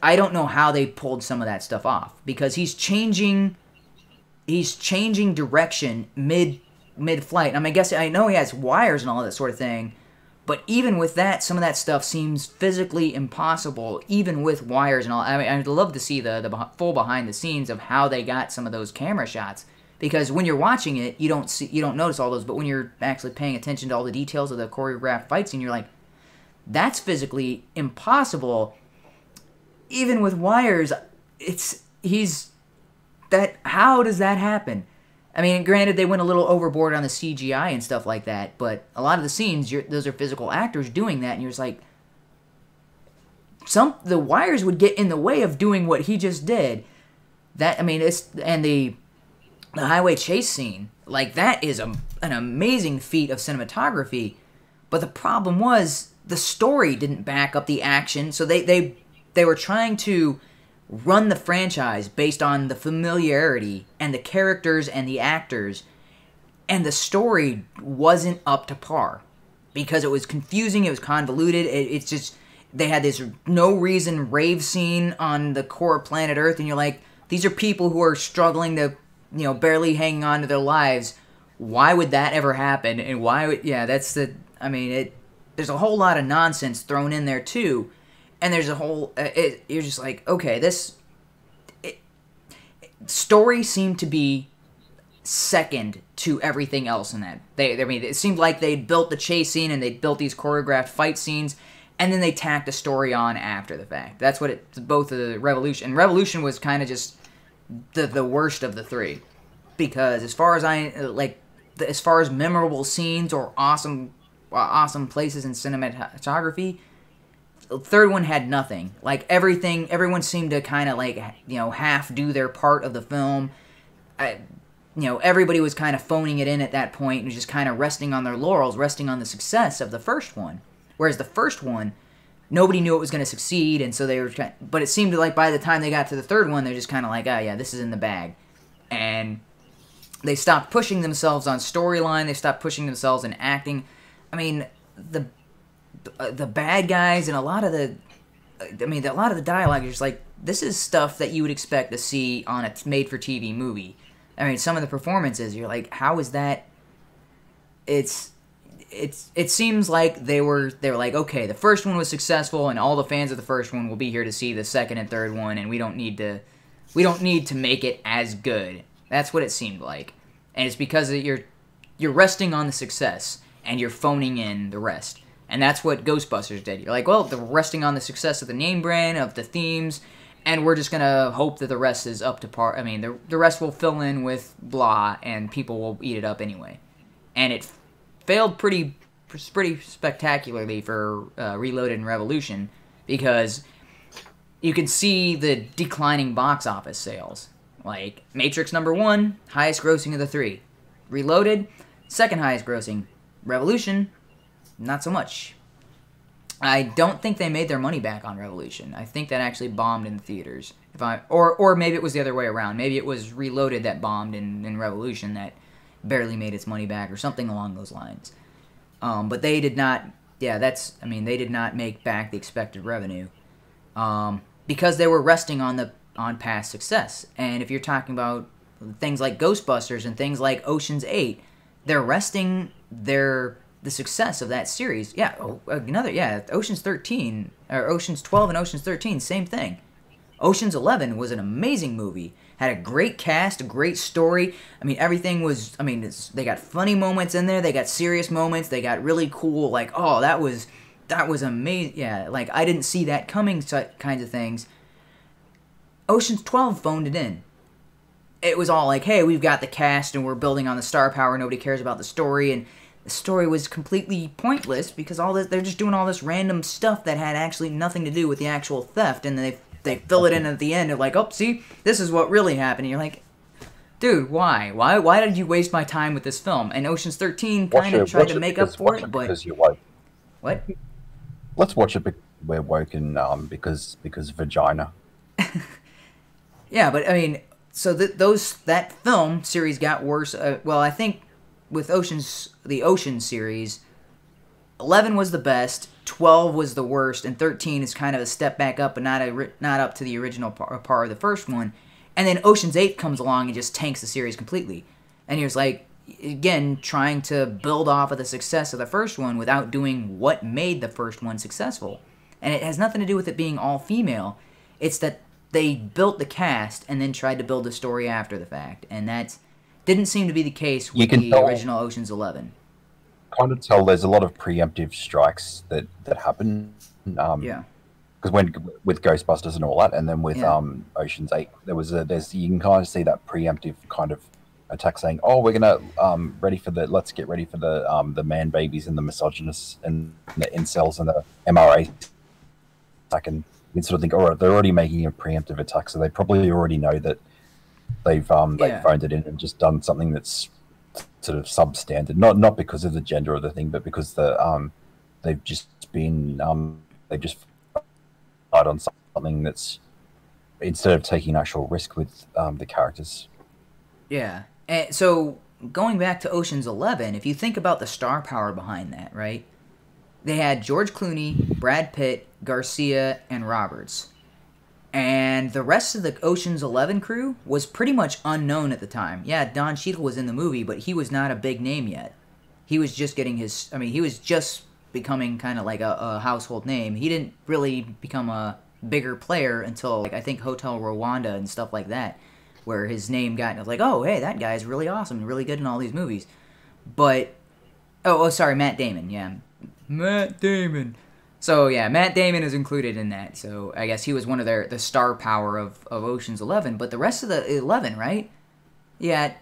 I don't know how they pulled some of that stuff off, because he's changing direction mid-flight. I mean, I know he has wires and all that sort of thing, but even with that, some of that stuff seems physically impossible, even with wires and all. I mean, I'd love to see the full behind the scenes of how they got some of those camera shots, because when you're watching it, you don't notice all those, but when you're actually paying attention to all the details of the choreographed fight scene, you're like, that's physically impossible. Even with wires, how does that happen? I mean, granted, they went a little overboard on the CGI and stuff like that, but a lot of the scenes, those are physical actors doing that, and you're just like, the wires would get in the way of doing what he just did. And the highway chase scene, like, that is an amazing feat of cinematography, but the problem was the story didn't back up the action, so they were trying to run the franchise based on the familiarity and the characters and the actors, and the story wasn't up to par because it was confusing, it was convoluted. It's just, they had this no reason rave scene on the core of planet Earth, and you're like, these are people who are struggling to, barely hanging on to their lives. Why would that ever happen? And there's a whole lot of nonsense thrown in there too. And there's a whole, you're just like, okay, story seemed to be second to everything else in that. It seemed like they'd built the chase scene and they'd built these choreographed fight scenes, and then they tacked a story on after the fact. That's what both of the Revolution was kind of just the worst of the three. Because as far as memorable scenes or awesome places in cinematography, the third one had nothing. Like, everyone seemed to kind of half do their part of the film. Everybody was kind of phoning it in at that point and just kind of resting on their laurels, resting on the success of the first one. Whereas the first one, nobody knew it was going to succeed, and so they were but it seemed like by the time they got to the third one, they're just kind of like, this is in the bag. And they stopped pushing themselves on storyline, they stopped pushing themselves in acting. I mean, the bad guys and a lot of the dialogue is just like, this is stuff that you would expect to see on a made-for-TV movie. I mean, some of the performances, you're like, how is that? It seems like they were like, okay, the first one was successful, and all the fans of the first one will be here to see the second and third one, and we don't need to make it as good. That's what it seemed like, and it's because you're resting on the success and you're phoning in the rest. And that's what Ghostbusters did. You're like, well, they're resting on the success of the name brand, of the themes, and we're just going to hope that the rest is up to par. I mean, the rest will fill in with blah, and people will eat it up anyway. And it failed pretty spectacularly for Reloaded and Revolution, because you can see the declining box office sales. Like, Matrix #1, highest grossing of the three. Reloaded, second highest grossing. Revolution, not so much. I don't think they made their money back on Revolution. I think that actually bombed in the theaters. Or maybe it was the other way around. Maybe it was Reloaded that bombed in Revolution that barely made its money back, or something along those lines. But they did not. Yeah, they did not make back the expected revenue, because they were resting on past success. And if you're talking about things like Ghostbusters and things like Ocean's 8, they're resting the success of that series. Yeah, Ocean's 13, or Ocean's 12 and Ocean's 13, same thing. Ocean's 11 was an amazing movie. had a great cast, a great story. I mean, everything was. I mean, they got funny moments in there. They got serious moments. They got really cool. Like, oh, that was amazing. Yeah, like I didn't see that coming. Kinds of things. Ocean's 12 phoned it in. It was all like, hey, we've got the cast and we're building on the star power. Nobody cares about the story, and the story was completely pointless because they're just doing all this random stuff that had actually nothing to do with the actual theft, and they fill it in at the end of like, oh, see, this is what really happened. And you're like, dude, why? Why did you waste my time with this film? And Ocean's 13 kind of tried to make up for it, but because you're woke. What? Let's watch it. We're woken because vagina. Yeah, but I mean, so that film series got worse. Well, I think with the Ocean series, 11 was the best, 12 was the worst, and 13 is kind of a step back up, but not up to the original par of the first one. And then Ocean's 8 comes along and just tanks the series completely. And he was like, again, trying to build off of the success of the first one without doing what made the first one successful. And it has nothing to do with it being all female. It's that they built the cast and then tried to build a story after the fact. And that didn't seem to be the case with the original Ocean's 11. Kind of tell there's a lot of preemptive strikes that happen. Yeah. Because with Ghostbusters and all that, and then with Ocean's 8, you can kind of see that preemptive kind of attack saying, "Oh, we're gonna let's get ready for the man babies and the misogynists and the incels and the MRA." I can sort of think, all right, they're already making a preemptive attack, so they probably already know that they've phoned it in and just done something that's sort of substandard, not because of the gender of the thing, but because they've just relied on something that's, instead of taking actual risk with the characters. Yeah, and so going back to Ocean's 11, if you think about the star power behind that, right? They had George Clooney, Brad Pitt, Garcia, and Roberts. And the rest of the Ocean's 11 crew was pretty much unknown at the time. Yeah, Don Cheadle was in the movie, but he was not a big name yet. He was just getting he was just becoming kind of like a household name. He didn't really become a bigger player until, like, I think Hotel Rwanda and stuff like that, where his name got, like, oh, hey, that guy's really awesome and really good in all these movies. But, sorry, Matt Damon, yeah. Matt Damon. So, yeah, Matt Damon is included in that. So, I guess he was one of the star power of Ocean's 11. But the rest of the 11, right? Yeah,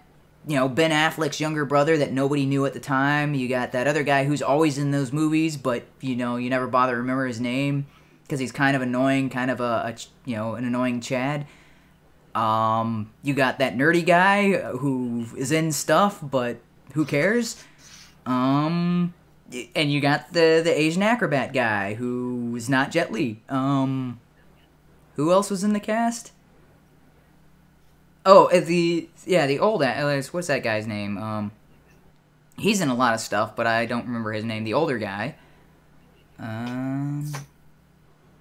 Ben Affleck's younger brother that nobody knew at the time. You got that other guy who's always in those movies, but, you never bother to remember his name because he's kind of annoying, kind of an annoying Chad. You got that nerdy guy who is in stuff, but who cares? And you got the Asian acrobat guy who is not Jet Li. Who else was in the cast? Oh, the old what's that guy's name? He's in a lot of stuff, but I don't remember his name. The older guy.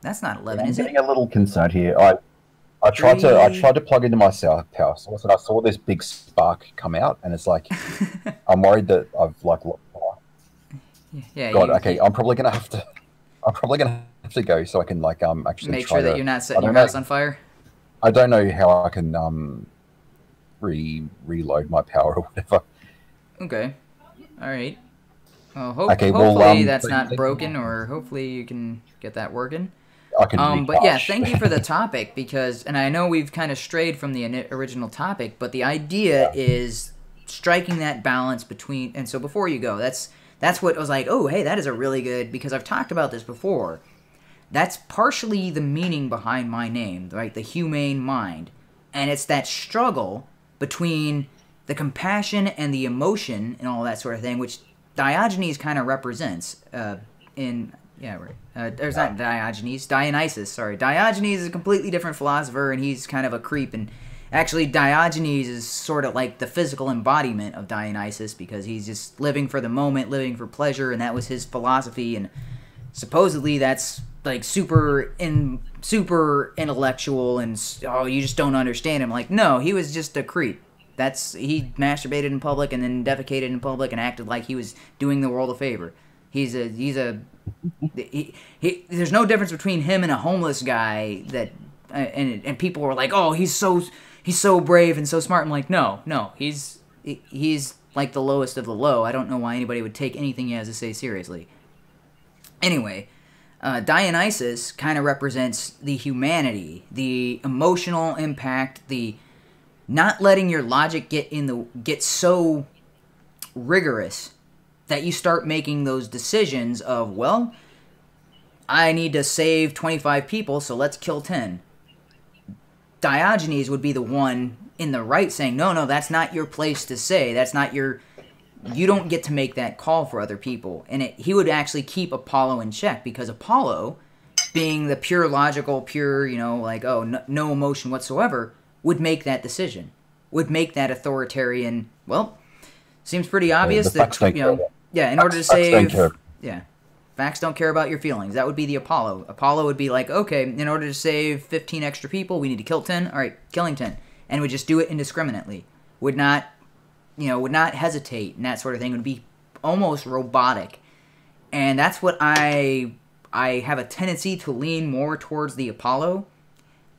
That's not 11, is it? I'm getting a little concerned here. I tried to plug into my power source, and I saw this big spark come out, and it's like I'm worried that I've lost power. Yeah. God, okay. I'm probably gonna have to go so I can actually make sure that you're not setting your house on fire. I don't know how I can reload my power or whatever. Okay. All right. Well, hopefully that's not broken, or hopefully you can get that working. I can. But yeah, thank you for the topic and I know we've kind of strayed from the original topic, but the idea is striking that balance between. And so before you go, that's what I was like, oh, hey, that is a really good, because I've talked about this before. That's partially the meaning behind my name, right? The humane mind. And it's that struggle between the compassion and the emotion and all that sort of thing, which Diogenes kind of represents there's not Diogenes, Dionysus, sorry. Diogenes is a completely different philosopher, and he's kind of a creep, and actually, Diogenes is sort of like the physical embodiment of Dionysus, because he's just living for the moment, living for pleasure, and that was his philosophy, and supposedly that's like super intellectual, and you just don't understand him. Like, no, he was just a creep. He masturbated in public and then defecated in public and acted like he was doing the world a favor. There's no difference between him and a homeless guy that, and people were like, oh, he's he's so brave and so smart. I'm like, no, he's like the lowest of the low. I don't know why anybody would take anything he has to say seriously. Anyway, Dionysus kind of represents the humanity, the emotional impact, the not letting your logic get so rigorous that you start making those decisions of, well, I need to save 25 people, so let's kill 10. Diogenes would be the one in the right saying, no, that's not your place to say. That's not your... You don't get to make that call for other people. And he would actually keep Apollo in check, because Apollo, being the pure logical, pure, no emotion whatsoever, would make that decision. Would make that authoritarian, well, seems pretty obvious that, in order to save... Yeah. Facts don't care about your feelings. That would be the Apollo. Apollo would be like, okay, in order to save 15 extra people, we need to kill 10. All right, killing 10. And would just do it indiscriminately. Would not hesitate and that sort of thing. Would be almost robotic. And that's what I have a tendency to lean more towards the Apollo.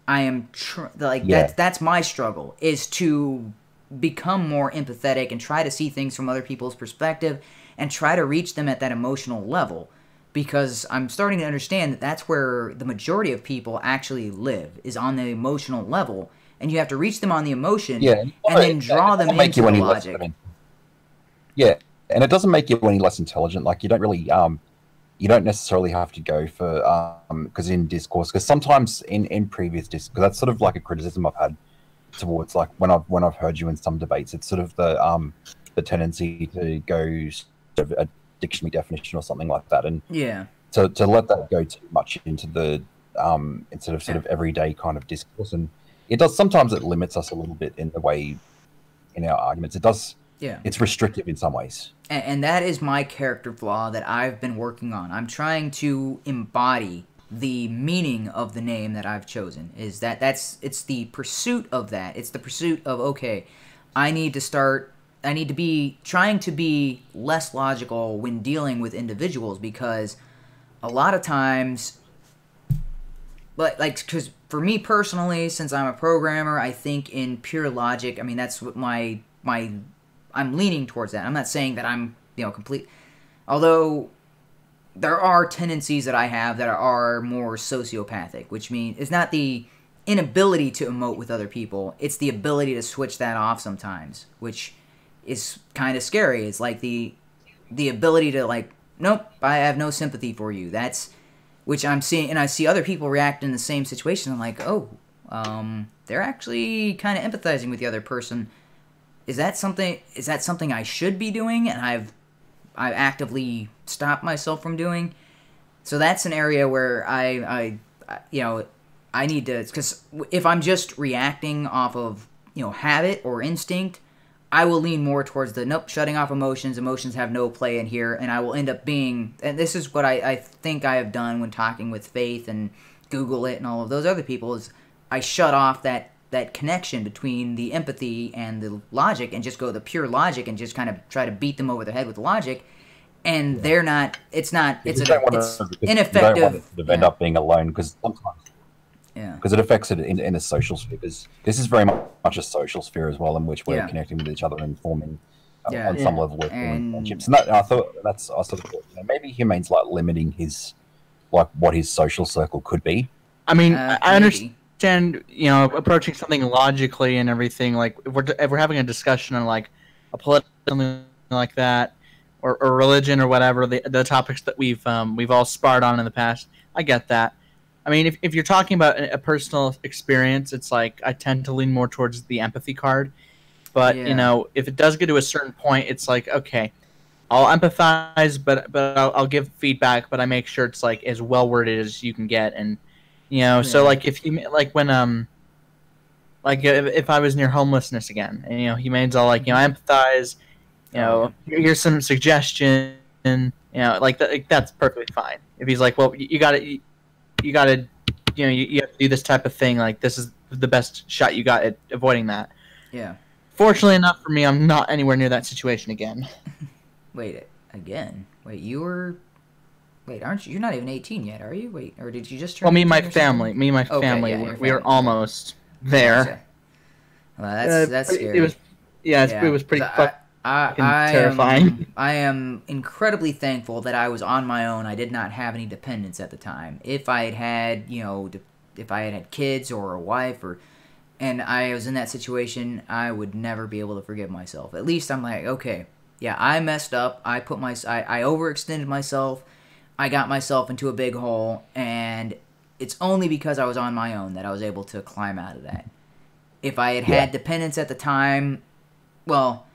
I am, that's my struggle, is to become more empathetic and try to see things from other people's perspective and try to reach them at that emotional level. Because I'm starting to understand that that's where the majority of people actually live, is on the emotional level. And you have to reach them on the emotion and then draw them into the logic. And it doesn't make you any less intelligent. Like, you don't really, you don't necessarily have to go for, because in discourse, because sometimes in previous discourse, because that's sort of like a criticism I've had towards, like, when I've heard you in some debates, it's sort of the tendency to go sort of a dictionary definition or something like that, and to let that go too much into the instead of sort of everyday kind of discourse, and it limits us a little bit in the way in our arguments. It's restrictive in some ways, and that is my character flaw that I've been working on. I'm trying to embody the meaning of the name that I've chosen. It's the pursuit of that. It's the pursuit of, okay, I need to be trying to be less logical when dealing with individuals, because a lot of times, because for me personally, since I'm a programmer, I think in pure logic. I mean, that's what I'm leaning towards that. I'm not saying that I'm, complete, although there are tendencies that I have that are more sociopathic, which means it's not the inability to emote with other people, it's the ability to switch that off sometimes, which is kind of scary. It's like the ability to, like, nope, I have no sympathy for you. That's, which I'm seeing, and I see other people react in the same situation. I'm like, oh, they're actually kind of empathizing with the other person. Is that something I should be doing, and I've actively stopped myself from doing? So that's an area where I need to, because if I'm just reacting off of, habit or instinct, I will lean more towards the, nope, shutting off emotions. Emotions have no play in here, and I will end up being, and this is what I think I have done when talking with Faith and Google It and all of those other people, is I shut off that connection between the empathy and the logic and just go the pure logic and just kind of try to beat them over the head with logic. And they're not, it's ineffective. You don't want it to end up being alone, because sometimes, because it affects it in a social sphere. Because this is very much a social sphere as well, in which we're connecting with each other and forming on some level with friendships. And I sort of thought, maybe Humane's like limiting his, like, what his social circle could be. I mean, I understand, approaching something logically and everything. Like, if we're having a discussion on, like, a political something like that, or religion or whatever, the topics that we've all sparred on in the past, I get that. I mean, if you're talking about a personal experience, it's like I tend to lean more towards the empathy card. But, if it does get to a certain point, it's like, okay, I'll empathize, but I'll give feedback, but I make sure it's, like, as well worded as you can get. And, so, like, if you, like, when, like, if I was near homelessness again, and, Humane's all like, I empathize, here's some suggestion, like, that's perfectly fine. If he's like, well, you gotta, you have to do this type of thing, like, this is the best shot you got at avoiding that. Yeah. Fortunately enough for me, I'm not anywhere near that situation again. Wait, again? Wait, aren't you? You're not even 18 yet, are you? Wait, or did you just turn? Well, me and my family, we are almost there. Well, that's scary. It was, it was pretty terrifying. I am incredibly thankful that I was on my own. I did not have any dependents at the time. If I had had, if I had had kids or a wife and I was in that situation, I would never be able to forgive myself. At least I'm like, okay, yeah, I messed up. I overextended myself. I got myself into a big hole, and it's only because I was on my own that I was able to climb out of that. If I had dependents at the time, well,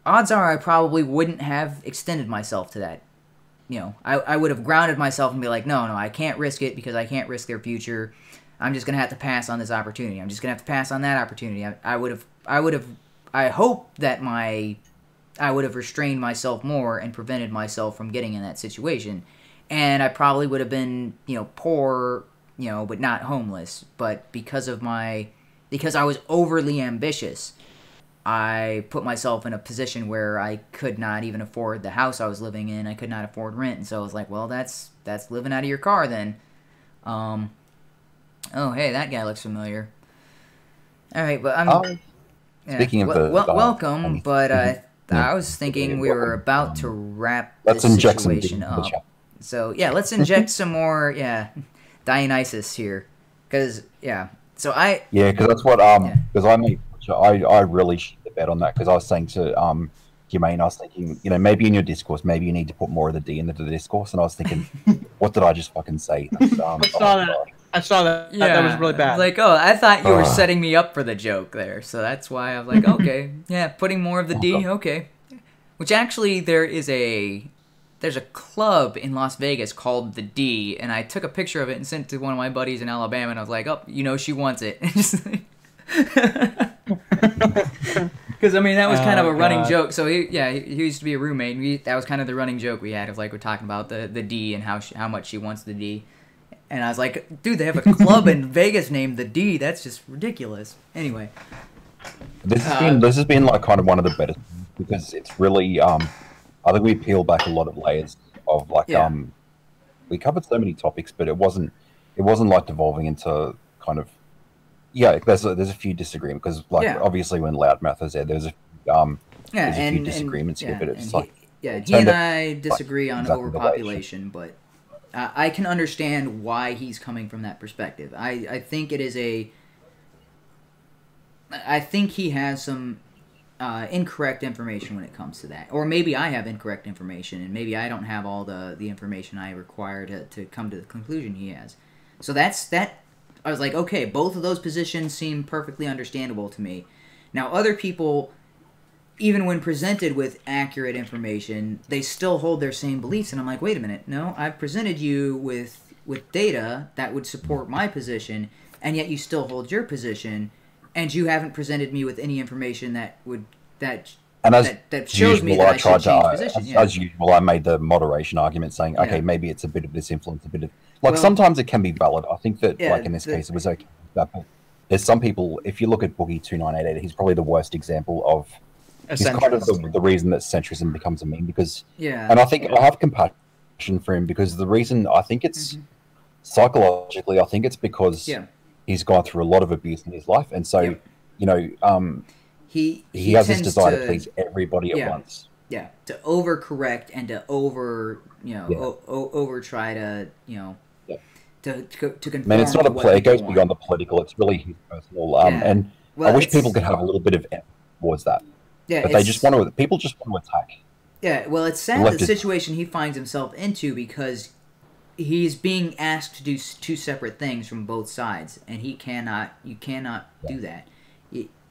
odds are I probably wouldn't have extended myself to that. I would have grounded myself and be like, no, I can't risk it because I can't risk their future. I'm just going to have to pass on this opportunity. I'm just going to have to pass on that opportunity. I hope that I would have restrained myself more and prevented myself from getting in that situation. And I probably would have been, poor, but not homeless. But because I was overly ambitious, I put myself in a position where I could not even afford the house I was living in. I could not afford rent. And so I was like, well, that's living out of your car then. Oh, hey, that guy looks familiar. All right, but speaking of welcome, but I was thinking we were about to wrap this situation up. So, let's inject some more, Dionysus here. Because, so I... Yeah, because that's what, because I really shit the bed on that, because I was saying to Humane, I was thinking, maybe in your discourse, maybe you need to put more of the D into the discourse, and I was thinking, what did I just fucking say? I saw that. Yeah, that was really bad. Like, I thought you were setting me up for the joke there, so that's why I was like, okay, putting more of the D, okay. Which actually, there's a club in Las Vegas called the D, and I took a picture of it and sent it to one of my buddies in Alabama, and I was like, she wants it. Because that was kind of a running joke. So he used to be a roommate. That was kind of the running joke we had. Of we're talking about the D and how much she wants the D. And I was like, dude, they have a club in Vegas named the D. That's just ridiculous. Anyway, this has been like kind of one of the better, because it's really I think we peel back a lot of layers of we covered so many topics, but it wasn't like devolving into kind of there's a few disagreements, because obviously when Loudmouth was there's a few disagreements here, but it's he and I disagree on overpopulation, but I can understand why he's coming from that perspective. I think it is I think he has some incorrect information when it comes to that. Or maybe I have incorrect information, and maybe I don't have all the information I require to come to the conclusion he has. So that. I was like, okay, both of those positions seem perfectly understandable to me. Now, other people, even when presented with accurate information, they still hold their same beliefs. And I'm like, wait a minute, no, I've presented you with data that would support my position, and yet you still hold your position, and you haven't presented me with any information that shows me that I should change position. As usual, I made the moderation argument saying, okay, maybe it's a bit of this influence, a bit of... sometimes it can be valid. I think that, in this case, it was okay. But there's some people, if you look at Boogie 2988, he's probably the worst example of... He's kind of the reason that centrism becomes a meme, because... And I think I have compassion for him, because the reason, I think it's... Psychologically, I think it's because he's gone through a lot of abuse in his life, and so, he has this desire to please everybody at once. Yeah, to overcorrect and to over try to to conform. It's not it goes beyond the political. It's really his personal. And I wish people could have a little bit of empathy towards that. Yeah, but people just want to attack. Yeah, well, it's sad the situation he finds himself into, because he's being asked to do two separate things from both sides, and he cannot. You cannot do that.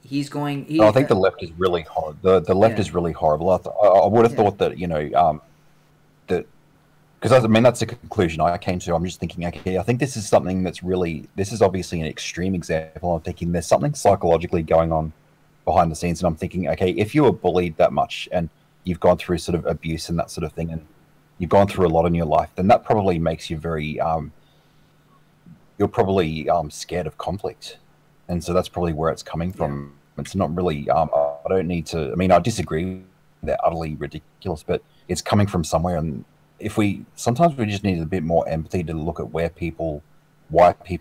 He's going. I think the left is really hard. The left is really horrible. I would have thought that that, because that's the conclusion I came to. I'm just thinking, okay, I think this is something that's really. This is obviously an extreme example. I'm thinking there's something psychologically going on behind the scenes, and I'm thinking, okay, if you were bullied that much and you've gone through sort of abuse and that sort of thing, and you've gone through a lot in your life, then that probably makes you very. You're probably scared of conflict. And so that's probably where it's coming from. It's not really, I don't need to, I disagree, they're utterly ridiculous, but it's coming from somewhere. And sometimes we just need a bit more empathy to look at why people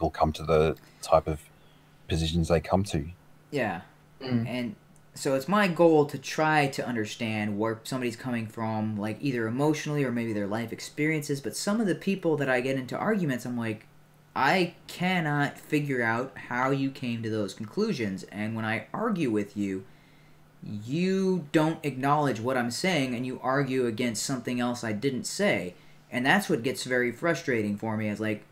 come to the type of positions they come to. Yeah. And so it's my goal to try to understand where somebody's coming from, like either emotionally or maybe their life experiences. But some of the people that I get into arguments, I'm like, I cannot figure out how you came to those conclusions. And when I argue with you, you don't acknowledge what I'm saying and you argue against something else I didn't say. And that's what gets very frustrating for me. Is like,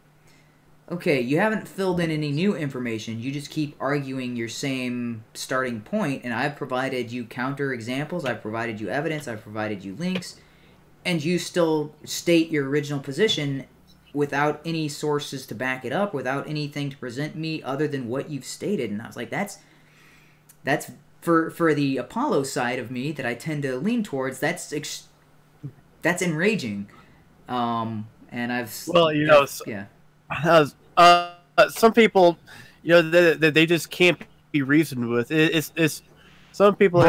okay, you haven't filled in any new information. You just keep arguing your same starting point, and I've provided you counter examples, I've provided you evidence, I've provided you links, and you still state your original position without any sources to back it up, without anything to present me other than what you've stated. And I was like, that's for the Apollo side of me that I tend to lean towards, that's enraging. And I've... Well, you know... Yeah. Some people, you know, they just can't be reasoned with. It's some people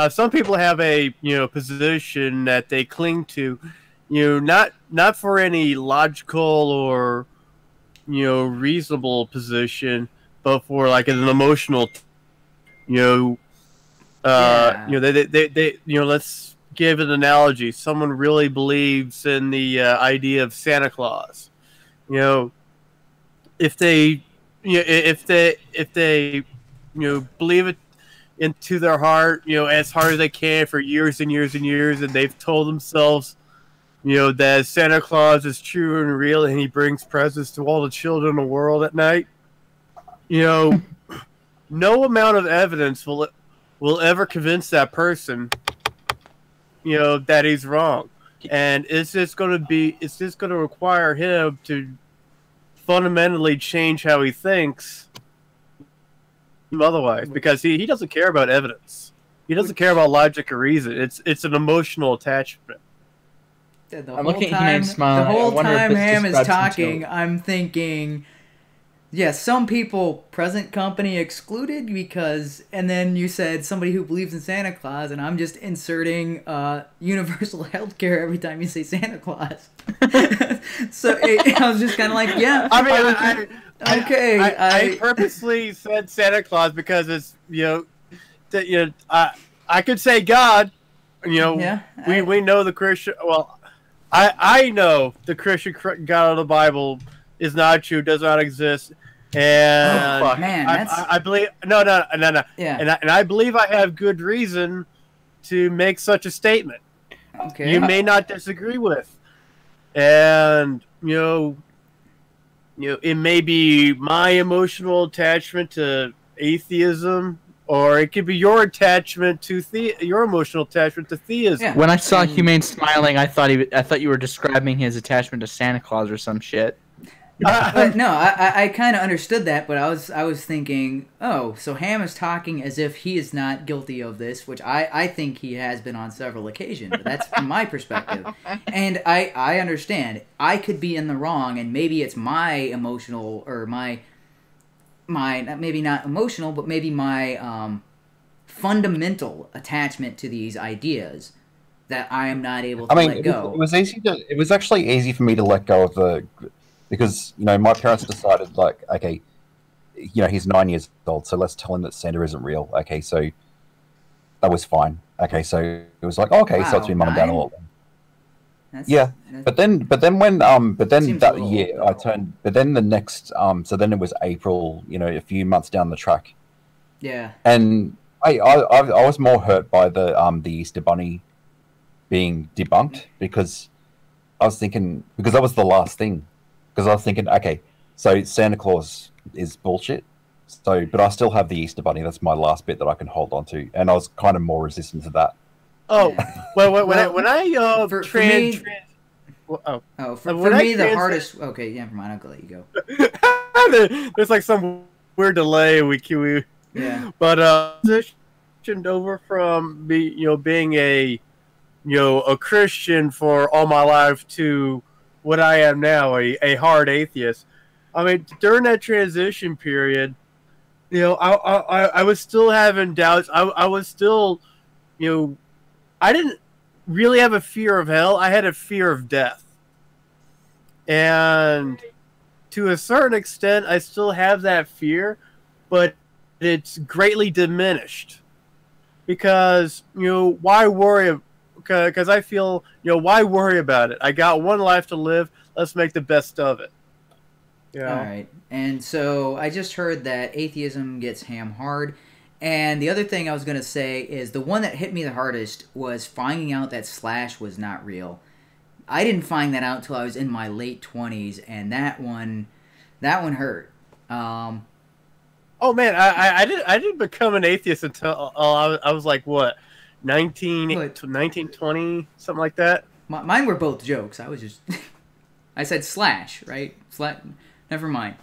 some people have a, you know, position that they cling to, you know, not for any logical or, you know, reasonable position, but for like an emotional, you know, you know, they you know, let's give an analogy. Someone really believes in the idea of Santa Claus. You know, if they, you know, if they, you know, believe it into their heart, you know, as hard as they can for years and years and years, and they've told themselves, you know, that Santa Claus is true and real, and he brings presents to all the children in the world at night. You know, no amount of evidence will ever convince that person, you know, that he's wrong. And it's just going to require him to fundamentally change how he thinks otherwise, because he doesn't care about evidence. He doesn't care about logic or reason. It's an emotional attachment. The whole time Ham is talking, I'm thinking, yes, some people, present company excluded, because, and then you said somebody who believes in Santa Claus, and I'm just inserting universal health care every time you say Santa Claus. So I was just kind of like, yeah. I mean, I purposely said Santa Claus because it's, you know, I could say God, you know, yeah, we know the Christian, well, I know the Christian God of the Bible is not true, does not exist. And man, I believe no. Yeah. And I believe I have good reason to make such a statement. Okay. You may not disagree with, and you know, it may be my emotional attachment to atheism, or it could be your attachment to your emotional attachment to theism. Yeah. When I saw HUMANE smiling, I thought you were describing his attachment to Santa Claus or some shit. But no, I kind of understood that, but I was thinking, oh, so Ham is talking as if he is not guilty of this, which I think he has been on several occasions. But that's from my perspective, and I understand. I could be in the wrong, and maybe it's my emotional, or my maybe not emotional, but maybe my fundamental attachment to these ideas that I am not able to let go. It was actually easy for me to let go of because, you know, my parents decided, like, okay, you know, he's 9 years old, so let's tell him that Santa isn't real. Okay, so that was fine. Okay, so it was like, oh, okay, so it's been mum and dad all. But then that year I turned. But then the next, so then it was April. You know, a few months down the track. Yeah. And I was more hurt by the Easter Bunny being debunked, because I was thinking, because that was the last thing. Because I was thinking, okay, so Santa Claus is bullshit. So, but I still have the Easter Bunny. That's my last bit that I can hold on to, and I was kind of more resistant to that. Oh, well, when I for the hardest. Okay, yeah, never mind. I'll let you go. There's like some weird delay. Yeah. But transitioned over from being a Christian for all my life to what I am now, a hard atheist. I mean, during that transition period, I was still having doubts. I was still, I didn't really have a fear of hell. I had a fear of death. And to a certain extent, I still have that fear, but it's greatly diminished. Because, why worry? Because I feel, why worry about it? I got one life to live. Let's make the best of it. All right. And so I just heard that atheism gets ham hard. And the other thing I was going to say is the one that hit me the hardest was finding out that Slash was not real. I didn't find that out until I was in my late 20s, and that one hurt. Oh man, I didn't become an atheist until I was like what, 19, 20, something like that. Mine were both jokes. I was just I said Slash, right? Never mind.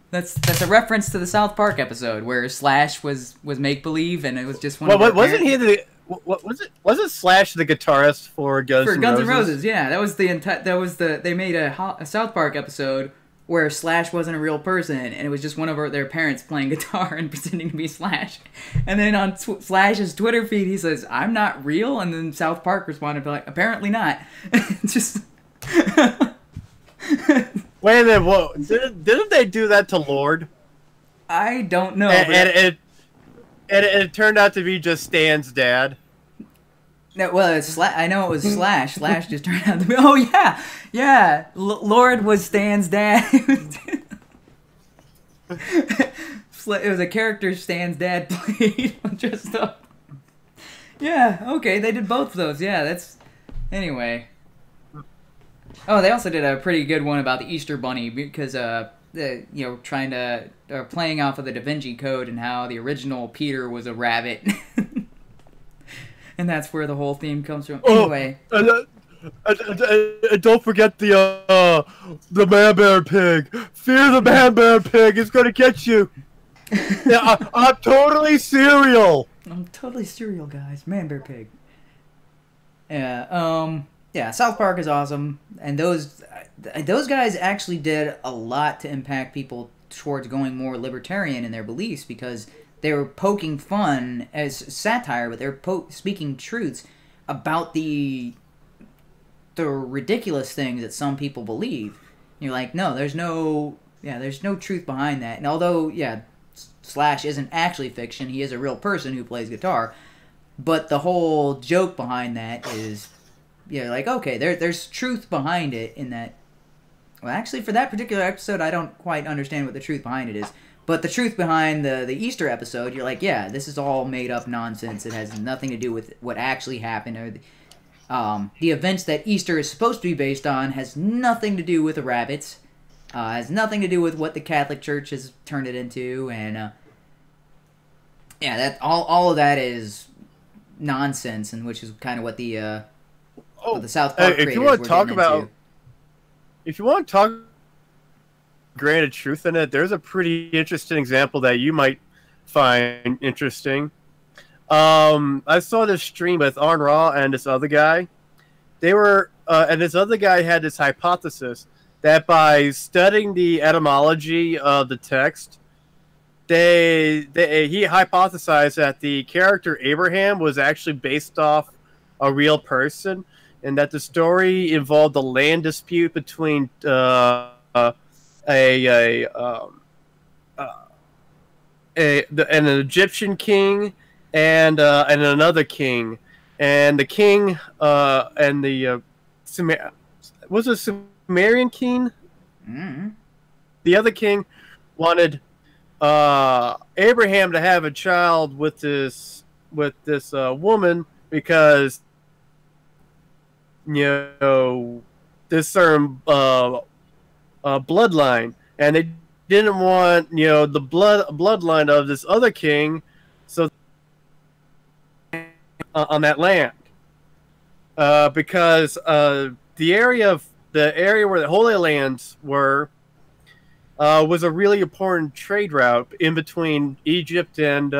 That's a reference to the South Park episode where Slash was make believe, and it was just one. Well, wasn't he the? What was it? Wasn't Slash the guitarist for Guns N' Roses? Yeah, that was the they made a South Park episode where Slash wasn't a real person, and it was just one of their parents playing guitar and pretending to be Slash. And then on Slash's Twitter feed, he says, "I'm not real," and then South Park responded like, "Apparently not." Just. Wait a minute, whoa. Didn't they do that to Lord? I don't know. And it turned out to be just Stan's dad. No, well, I know it was Slash. Slash just turned out to be... Oh, yeah. Lord was Stan's dad. It was a character Stan's dad played dressed up. Yeah, okay, they did both of those. Yeah, that's... Anyway... Oh, they also did a pretty good one about the Easter Bunny because, playing off of the Da Vinci Code and how the original Peter was a rabbit, and that's where the whole theme comes from. Anyway, don't forget the man bear pig. Fear the man bear pig. It's gonna get you. Yeah, I'm totally cereal. I'm totally cereal, guys. Man bear pig. Yeah. Yeah, South Park is awesome, and those guys actually did a lot to impact people towards going more libertarian in their beliefs because they were poking fun as satire, but they're speaking truths about the ridiculous things that some people believe. And you're like, no, there's no truth behind that. And although, Slash isn't actually fiction, he is a real person who plays guitar, but the whole joke behind that is... Yeah, like, okay, there's truth behind it in that... Well, actually, for that particular episode, I don't quite understand what the truth behind it is. But the truth behind the Easter episode, you're like, yeah, this is all made-up nonsense. It has nothing to do with what actually happened. Or the events that Easter is supposed to be based on has nothing to do with the rabbits. Has nothing to do with what the Catholic Church has turned it into. And, that all of that is nonsense, and which is kind of what the South Park creators were getting into. If you want to talk granted truth in it, there's a pretty interesting example that you might find interesting. I saw this stream with Arn Raw and this other guy. They were, and this other guy had this hypothesis that by studying the etymology of the text, he hypothesized that the character Abraham was actually based off a real person, and that the story involved a land dispute between an Egyptian king and another king, and the king and the was a Sumerian king. Mm-hmm. The other king wanted Abraham to have a child with this woman because this certain bloodline, and they didn't want the bloodline of this other king, so on that land, because the area where the Holy Lands were was a really important trade route in between Egypt and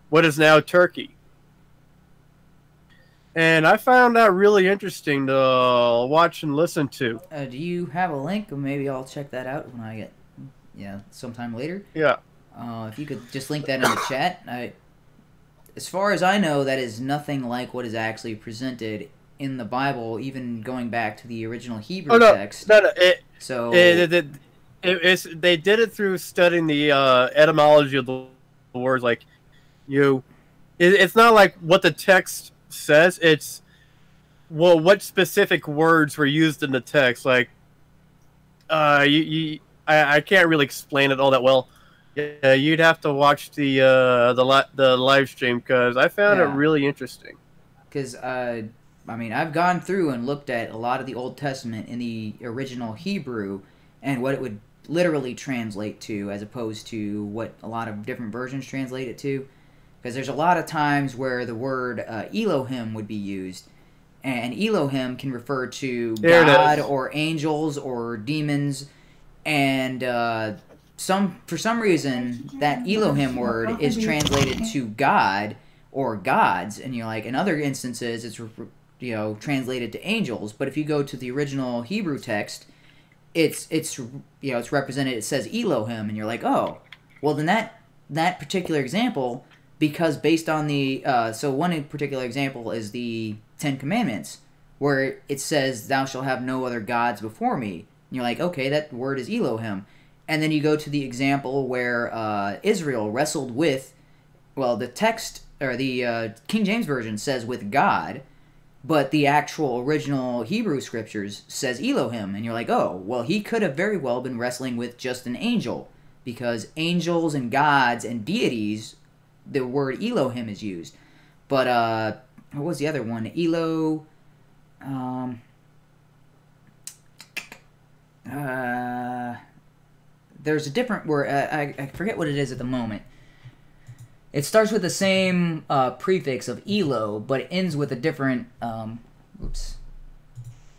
what is now Turkey. And I found that really interesting to watch and listen to. Do you have a link? Or maybe I'll check that out when I get, sometime later. Yeah. If you could just link that in the chat. As far as I know, that is nothing like what is actually presented in the Bible, even going back to the original Hebrew text. No. they did it through studying the etymology of the words. Like, it's not like what the text says. It's what specific words were used in the text. Like, I can't really explain it all that well. Yeah, you'd have to watch the live stream because I found it really interesting. Because I mean, I've gone through and looked at a lot of the Old Testament in the original Hebrew and what it would literally translate to, as opposed to what a lot of different versions translate it to. Because there's a lot of times where the word Elohim would be used, and Elohim can refer to God or angels or demons, and for some reason that Elohim word is translated to God or gods, and you're like, in other instances it's translated to angels. But if you go to the original Hebrew text, it's represented, it says Elohim, and you're like, oh, well then that particular example, because based on the so one particular example is the Ten Commandments, where it says, thou shalt have no other gods before me, and you're like, okay, that word is Elohim. And then you go to the example where Israel wrestled with, well, the text, or the King James Version says with God, but the actual original Hebrew scriptures says Elohim, and you're like, oh, well, he could have very well been wrestling with just an angel, because angels and gods and deities, the word Elohim is used. But, what was the other one? There's a different word, I forget what it is at the moment. It starts with the same prefix of Elo, but it ends with a different, oops.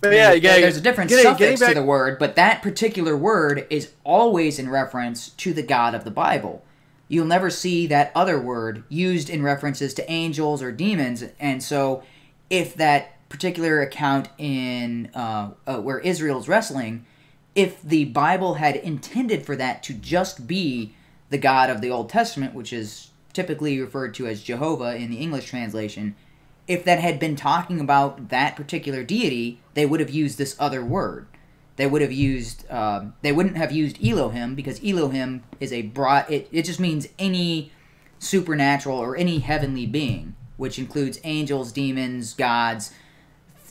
But yeah, there's a different suffix to the word, but that particular word is always in reference to the God of the Bible. You'll never see that other word used in references to angels or demons, and so if that particular account in where Israel's wrestling, if the Bible had intended for that to just be the God of the Old Testament, which is typically referred to as Jehovah in the English translation, if that had been talking about that particular deity, they would have used this other word. They would have used, they wouldn't have used Elohim, because Elohim is a broad, it just means any supernatural or any heavenly being, which includes angels, demons, gods.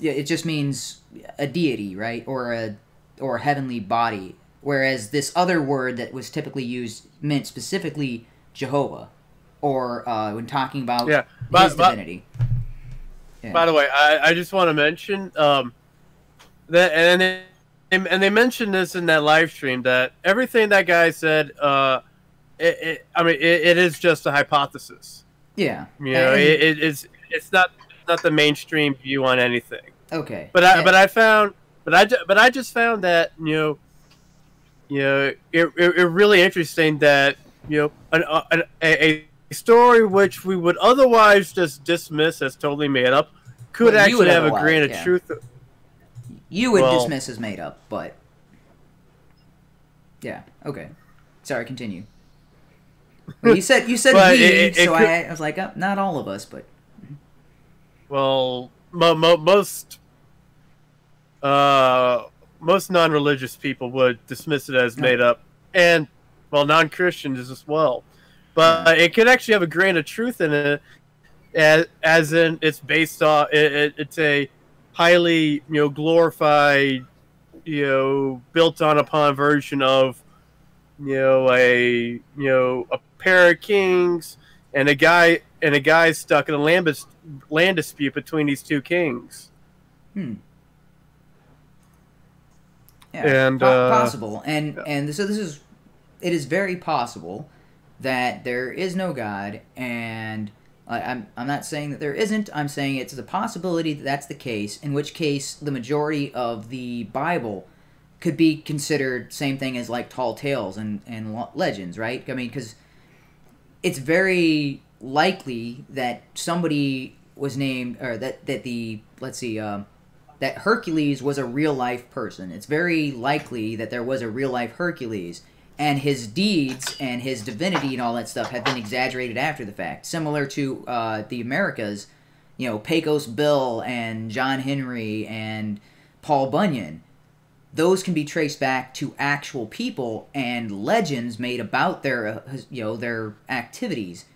It just means a deity, right? Or a heavenly body. Whereas this other word that was typically used meant specifically Jehovah, or when talking about his divinity. Yeah. By the way, I just want to mention that, and they mentioned this in that live stream, that everything that guy said, it is just a hypothesis. Yeah, it's not the mainstream view on anything. Okay, but I just found that it really interesting that a story which we would otherwise just dismiss as totally made up could actually have a grain of truth. You would dismiss as made up, but yeah, okay. Sorry, continue. Well, you said we, so I was like, oh, not all of us, but well, most non-religious people would dismiss it as made up, and non-Christians as well. But it could actually have a grain of truth in it, as in it's based on it's a highly glorified, built on upon version of a pair of kings and a guy stuck in a land dispute between these two kings. Yeah, and possible, and so it is very possible that there is no God, and I'm not saying that there isn't. I'm saying it's a possibility that that's the case, in which case the majority of the Bible could be considered same thing as like tall tales and legends, right? I mean, because it's very likely that somebody was named, or that Hercules was a real life person. It's very likely that there was a real life Hercules, and his deeds and his divinity and all that stuff have been exaggerated after the fact. Similar to the Americas, Pecos Bill and John Henry and Paul Bunyan. those can be traced back to actual people and legends made about their their activities.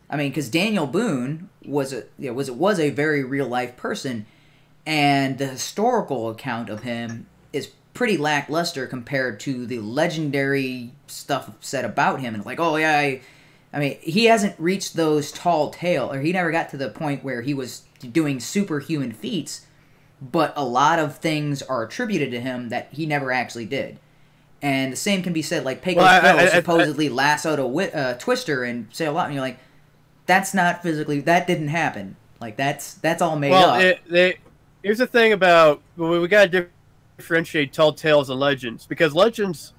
I mean, because Daniel Boone was a very real life person, and the historical account of him is pretty lackluster compared to the legendary stuff said about him. And like, oh yeah, I mean, he hasn't reached those tall tale, or he never got to the point where he was doing superhuman feats. But a lot of things are attributed to him that he never actually did. And the same can be said, like Pecos Bill supposedly lassoed a Twister and say a lot, and you're like, that's not physically, that didn't happen. Like, that's all made up. Here's the thing about, we got to differentiate tall tales and legends, because legends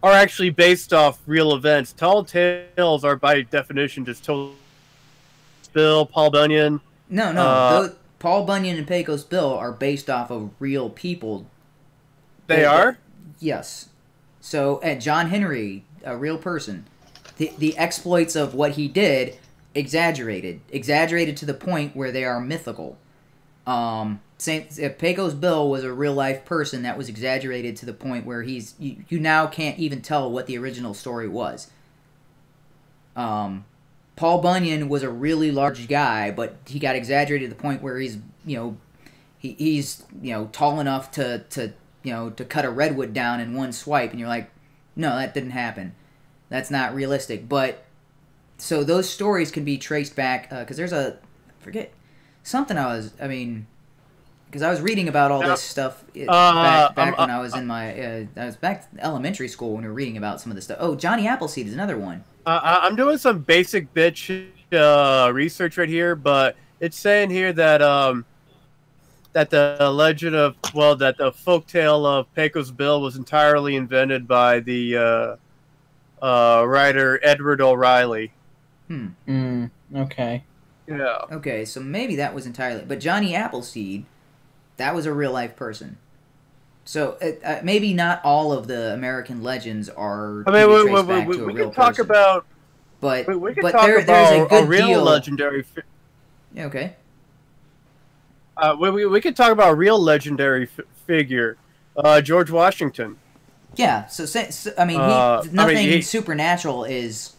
are actually based off real events. Tall tales are by definition just total. Bill, Paul Bunyan. No, Paul Bunyan and Pecos Bill are based off of real people. They are? Yes. So, John Henry, a real person. The exploits of what he did, exaggerated to the point where they are mythical. Pecos Bill was a real life person that was exaggerated to the point where you now can't even tell what the original story was. Paul Bunyan was a really large guy, but he got exaggerated to the point where he's tall enough to cut a redwood down in one swipe, and you're like, no, that didn't happen. That's not realistic. But so those stories can be traced back because there's because I was reading about all this stuff back when I was in I was back in elementary school when we were reading about some of this stuff. Oh, Johnny Appleseed is another one. I'm doing some basic bitch research right here, but it's saying here that that the folktale of Pecos Bill was entirely invented by the writer Edward O'Reilly. Okay. Yeah. Okay, so maybe that was entirely, but Johnny Appleseed, that was a real life person. So maybe not all of the American legends are. I mean, we can talk about, but there's a good real deal. Legendary. Yeah, okay. We could talk about a real legendary figure, George Washington. Yeah. So I mean, nothing supernatural is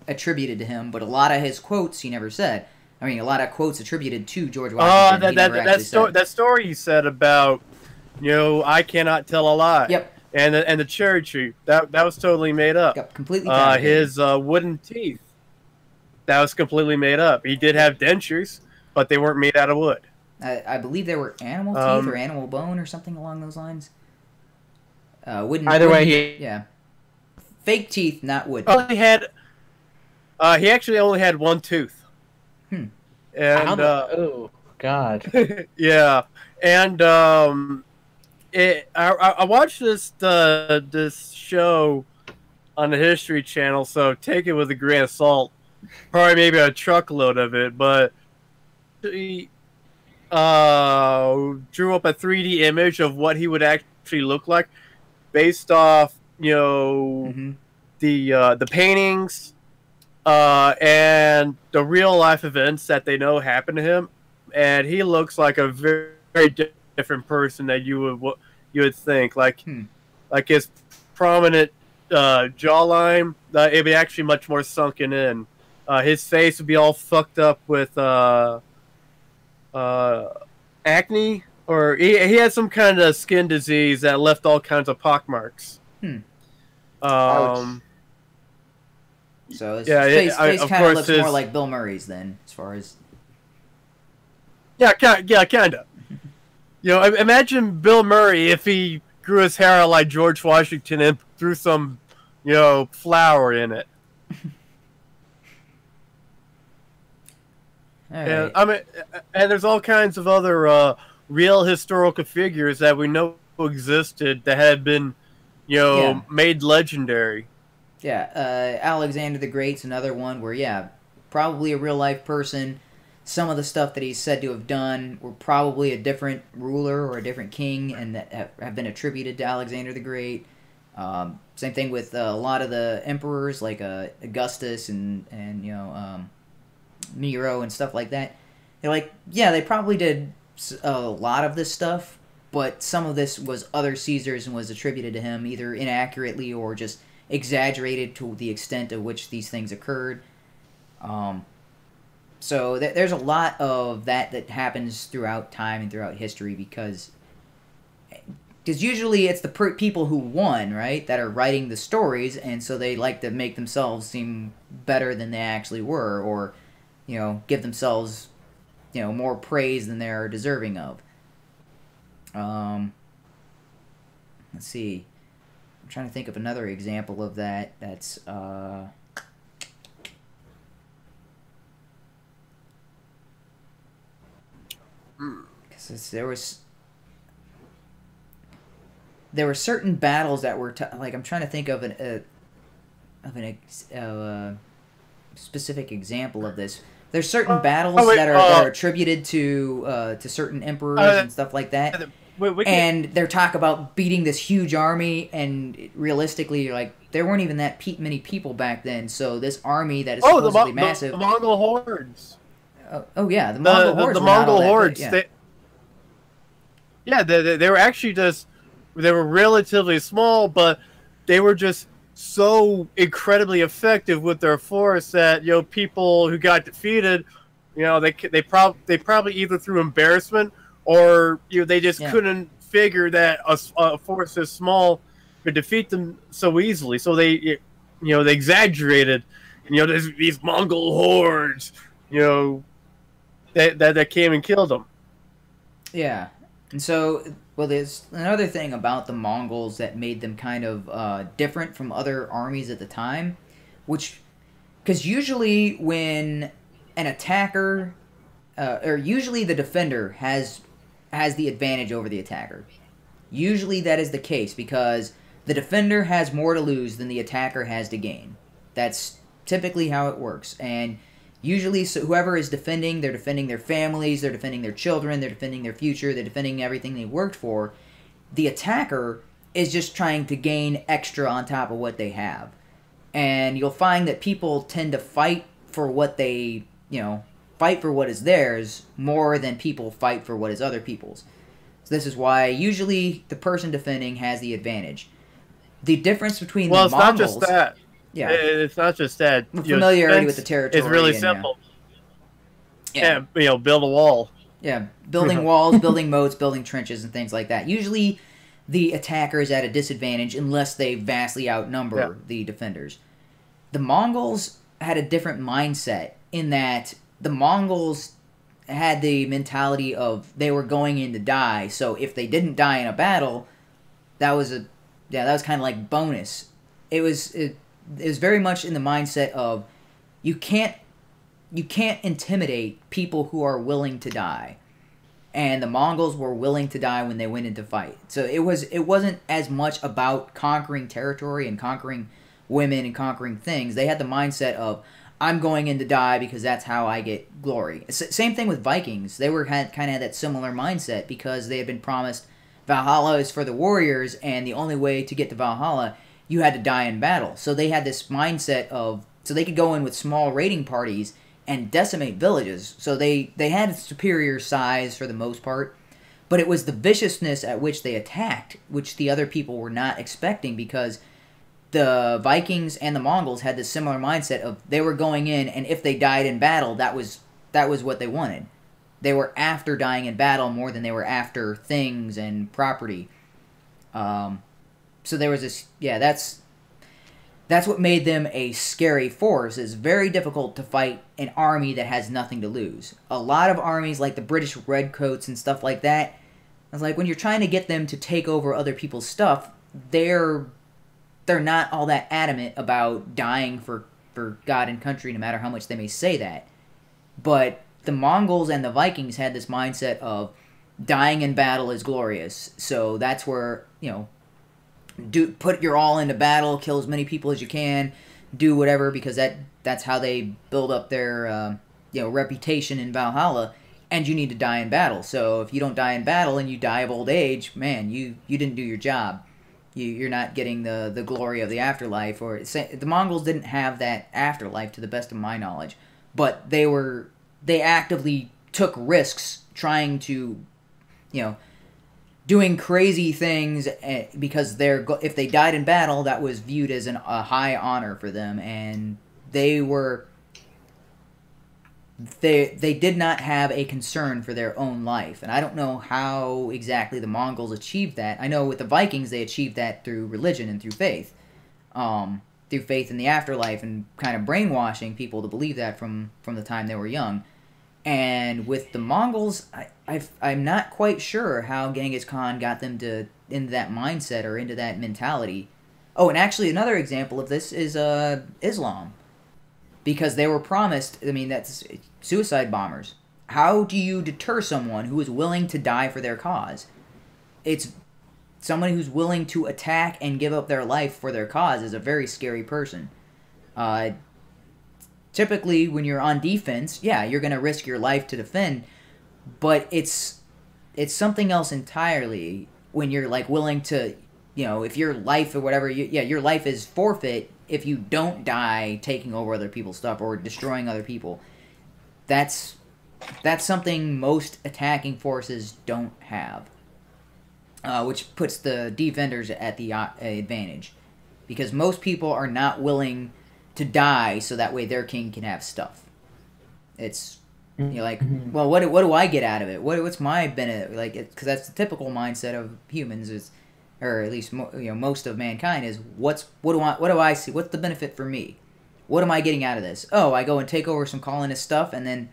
attributed to him, but a lot of his quotes he never said. I mean, a lot of quotes attributed to George Washington. That story you said about. I cannot tell a lie. Yep. And the cherry tree, that was totally made up. Yep, completely. His wooden teeth, that was completely made up. He did have dentures, but they weren't made out of wood. I believe they were animal teeth or animal bone or something along those lines. Either way, yeah, fake teeth, not wood. Oh, he actually only had one tooth. And oh God. Yeah, and I watched this show on the History Channel, so take it with a grain of salt. Probably maybe a truckload of it, but he drew up a 3D image of what he would actually look like based off the paintings and the real life events that they know happened to him, and he looks like a very, very different person that you would think, like his prominent jawline, it'd be actually much more sunken in. His face would be all fucked up with acne, or he had some kind of skin disease that left all kinds of pockmarks. So his face kind of looks more like Bill Murray's then, as far as. Yeah, kind of. Imagine Bill Murray if he grew his hair out like George Washington and threw some, flour in it. Right. And there's all kinds of other real historical figures that we know existed that had been, made legendary. Yeah, Alexander the Great's another one where, probably a real life person. Some of the stuff that he's said to have done were probably a different ruler or a different king, and that have been attributed to Alexander the Great. Same thing with a lot of the emperors, like Augustus and Nero and stuff like that. They're like, they probably did a lot of this stuff, but some of this was other Caesars and was attributed to him either inaccurately or just exaggerated to the extent of which these things occurred. So there's a lot of that happens throughout time and throughout history because usually it's the people who won, right, that are writing the stories, and so they like to make themselves seem better than they actually were, or, you know, give themselves, you know, more praise than they're deserving of. Let's see. I'm trying to think of another example of that. That's because there were certain battles that were like, I'm trying to think of a specific example of this. There's certain battles that are attributed to certain emperors and stuff like that. And they're talk about beating this huge army, and realistically, like, there weren't even that many people back then. So this army that is supposedly massive, the Mongol hordes. Oh yeah, the Mongol hordes. The Mongol hordes. Yeah. They were actually they were relatively small, but they were just so incredibly effective with their force that, you know, people who got defeated, you know, they probably either through embarrassment or, you know, they just couldn't figure that a force this small could defeat them so easily. So they, you know, they exaggerated, you know, these Mongol hordes, you know, that came and killed them. Yeah, and so, well, there's another thing about the Mongols that made them kind of different from other armies at the time, because usually when an attacker, or usually the defender has the advantage over the attacker. Usually that is the case because the defender has more to lose than the attacker has to gain. That's typically how it works. And usually, so whoever is defending, they're defending their families, they're defending their children, they're defending their future, they're defending everything they worked for. The attacker is just trying to gain extra on top of what they have. And you'll find that people tend to fight for what they, you know, fight for what is theirs more than people fight for what is other people's. So this is why usually the person defending has the advantage. The difference between the Mongols... Well, it's not just that. Yeah. It's not just that. Familiarity with the territory. It's really simple. Yeah, you know, build a wall. Yeah, building walls, building moats, building trenches, and things like that. Usually the attacker is at a disadvantage unless they vastly outnumber the defenders. The Mongols had a different mindset in that the Mongols had the mentality of they were going in to die, so if they didn't die in a battle, that was kind of like bonus. It was very much in the mindset of you can't intimidate people who are willing to die. And the Mongols were willing to die when they went into fight. So it wasn't as much about conquering territory and conquering women and conquering things. They had the mindset of, I'm going in to die because that's how I get glory. Same thing with Vikings. They kind of had that similar mindset because they had been promised Valhalla is for the warriors, and the only way to get to Valhalla, you had to die in battle. So they had this mindset of, so they could go in with small raiding parties and decimate villages. So they had superior size for the most part, but it was the viciousness at which they attacked, which the other people were not expecting, because the Vikings and the Mongols had this similar mindset of they were going in, and if they died in battle, that was what they wanted. They were after dying in battle more than they were after things and property. So there was this, that's what made them a scary force. It's very difficult to fight an army that has nothing to lose. A lot of armies, like the British Redcoats and stuff like that, it's like when you're trying to get them to take over other people's stuff, they're not all that adamant about dying for God and country, no matter how much they may say that. But the Mongols and the Vikings had this mindset of dying in battle is glorious. So that's where, put your all into battle, kill as many people as you can, do whatever, because that's how they build up their reputation in Valhalla. And you need to die in battle. So if you don't die in battle and you die of old age, man, you didn't do your job. You're not getting the glory of the afterlife. Or the Mongols didn't have that afterlife, to the best of my knowledge, but they actively took risks trying to, doing crazy things because if they died in battle, that was viewed as a high honor for them, and they did not have a concern for their own life. And I don't know how exactly the Mongols achieved that. I know with the Vikings they achieved that through religion and through faith. Through faith in the afterlife and kind of brainwashing people to believe that from the time they were young. And with the Mongols, I'm not quite sure how Genghis Khan got them into that mindset or into that mentality. Oh, and actually another example of this is Islam. Because they were promised, I mean, that's suicide bombers. How do you deter someone who is willing to die for their cause? It's someone who's willing to attack and give up their life for their cause is a very scary person. Typically, when you're on defense, yeah, you're going to risk your life to defend, but it's something else entirely when you're, like, willing to, you know, if your life or whatever, your life is forfeit if you don't die taking over other people's stuff or destroying other people. That's something most attacking forces don't have. Which puts the defenders at the advantage. Because most people are not willing to die so that way their king can have stuff. It's, you know, like, well, what do I get out of it? What's my benefit? Like, because that's the typical mindset of humans, is, or at least most of mankind, is what do I see? What's the benefit for me? What am I getting out of this? Oh, I go and take over some colonist stuff, and then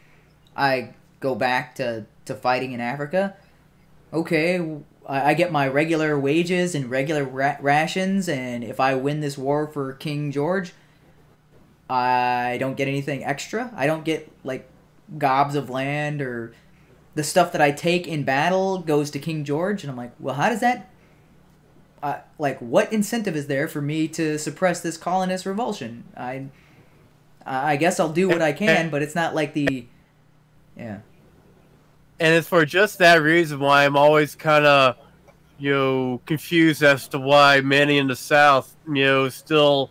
I go back to fighting in Africa. Okay, I get my regular wages and regular rations, and if I win this war for King George, I don't get anything extra. I don't get, like, gobs of land, or the stuff that I take in battle goes to King George, and I'm like, well, how does that... like, what incentive is there for me to suppress this colonist revulsion? I guess I'll do what I can, but it's not like the... Yeah. And it's for just that reason why I'm always kind of, confused as to why many in the South, still,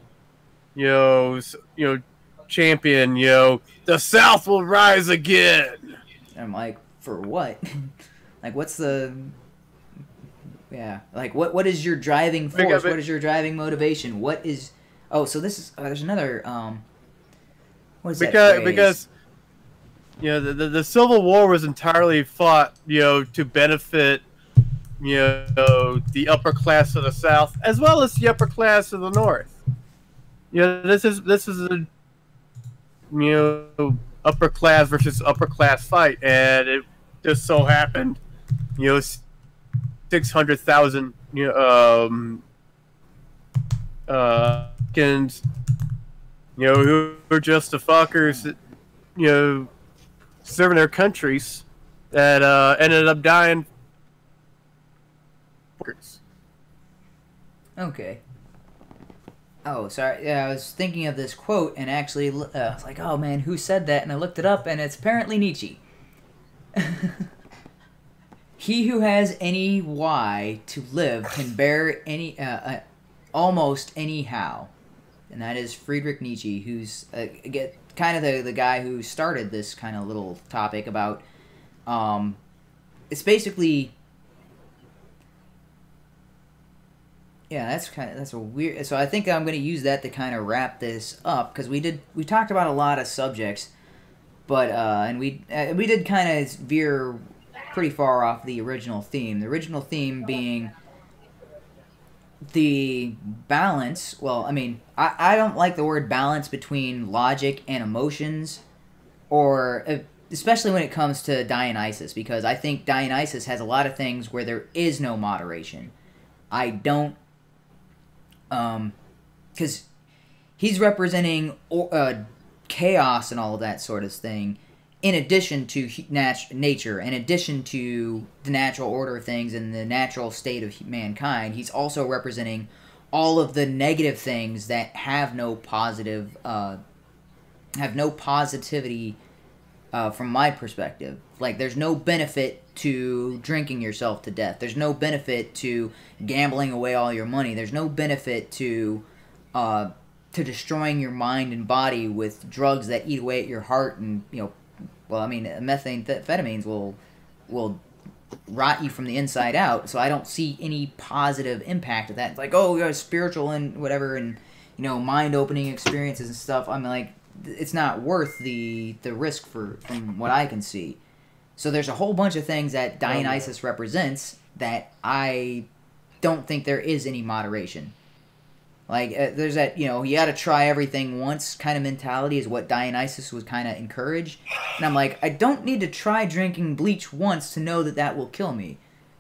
champion, the South will rise again. I'm like, for what? Like, what's the... Yeah, like, what is your driving force? What is your driving motivation? What is... Oh, so this is... there's another... What is that phrase? Because... the Civil War was entirely fought, to benefit, the upper class of the South as well as the upper class of the North. This is a upper class versus upper class fight, and it just so happened, 600,000 who are just the fuckers that, serving their countries that ended up dying. Okay. Oh, sorry. Yeah, I was thinking of this quote, and actually, I was like, oh man, who said that? And I looked it up, and it's apparently Nietzsche. He who has any why to live can bear any almost anyhow. And that is Friedrich Nietzsche, who's kind of the guy who started this kind of little topic about, it's basically, yeah, that's a weird, so I think I'm going to use that to kind of wrap this up, because we talked about a lot of subjects, but, and we did kind of veer pretty far off the original theme being the balance. Well, I mean, I don't like the word balance between logic and emotions, or especially when it comes to Dionysus, because I think Dionysus has a lot of things where there is no moderation. I don't, because he's representing chaos and all of that sort of thing, in addition to nature, in addition to the natural order of things and the natural state of mankind. He's also representing all of the negative things that have no positive, positivity from my perspective. Like, there's no benefit to drinking yourself to death. There's no benefit to gambling away all your money. There's no benefit to destroying your mind and body with drugs that eat away at your heart and, well, I mean, methamphetamines will rot you from the inside out. So I don't see any positive impact of that. It's like, oh, you're spiritual and whatever, and mind-opening experiences and stuff. I'm like, it's not worth the risk from what I can see. So there's a whole bunch of things that Dionysus represents that I don't think there is any moderation. Like, there's that, you got to try everything once kind of mentality is what Dionysus would kind of encourage. And I'm like, I don't need to try drinking bleach once to know that will kill me.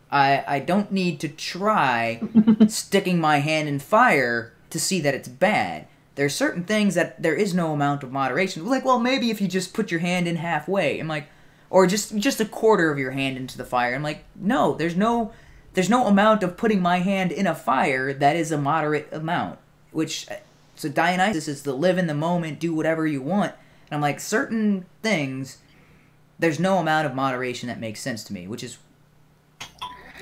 I don't need to try sticking my hand in fire to see that it's bad. There's certain things that there is no amount of moderation. Like, well, maybe if you just put your hand in halfway. I'm like, or just a quarter of your hand into the fire. I'm like, no, there's no amount of putting my hand in a fire that is a moderate amount. So Dionysus is to live in the moment, do whatever you want. And I'm like, certain things, there's no amount of moderation that makes sense to me, which is...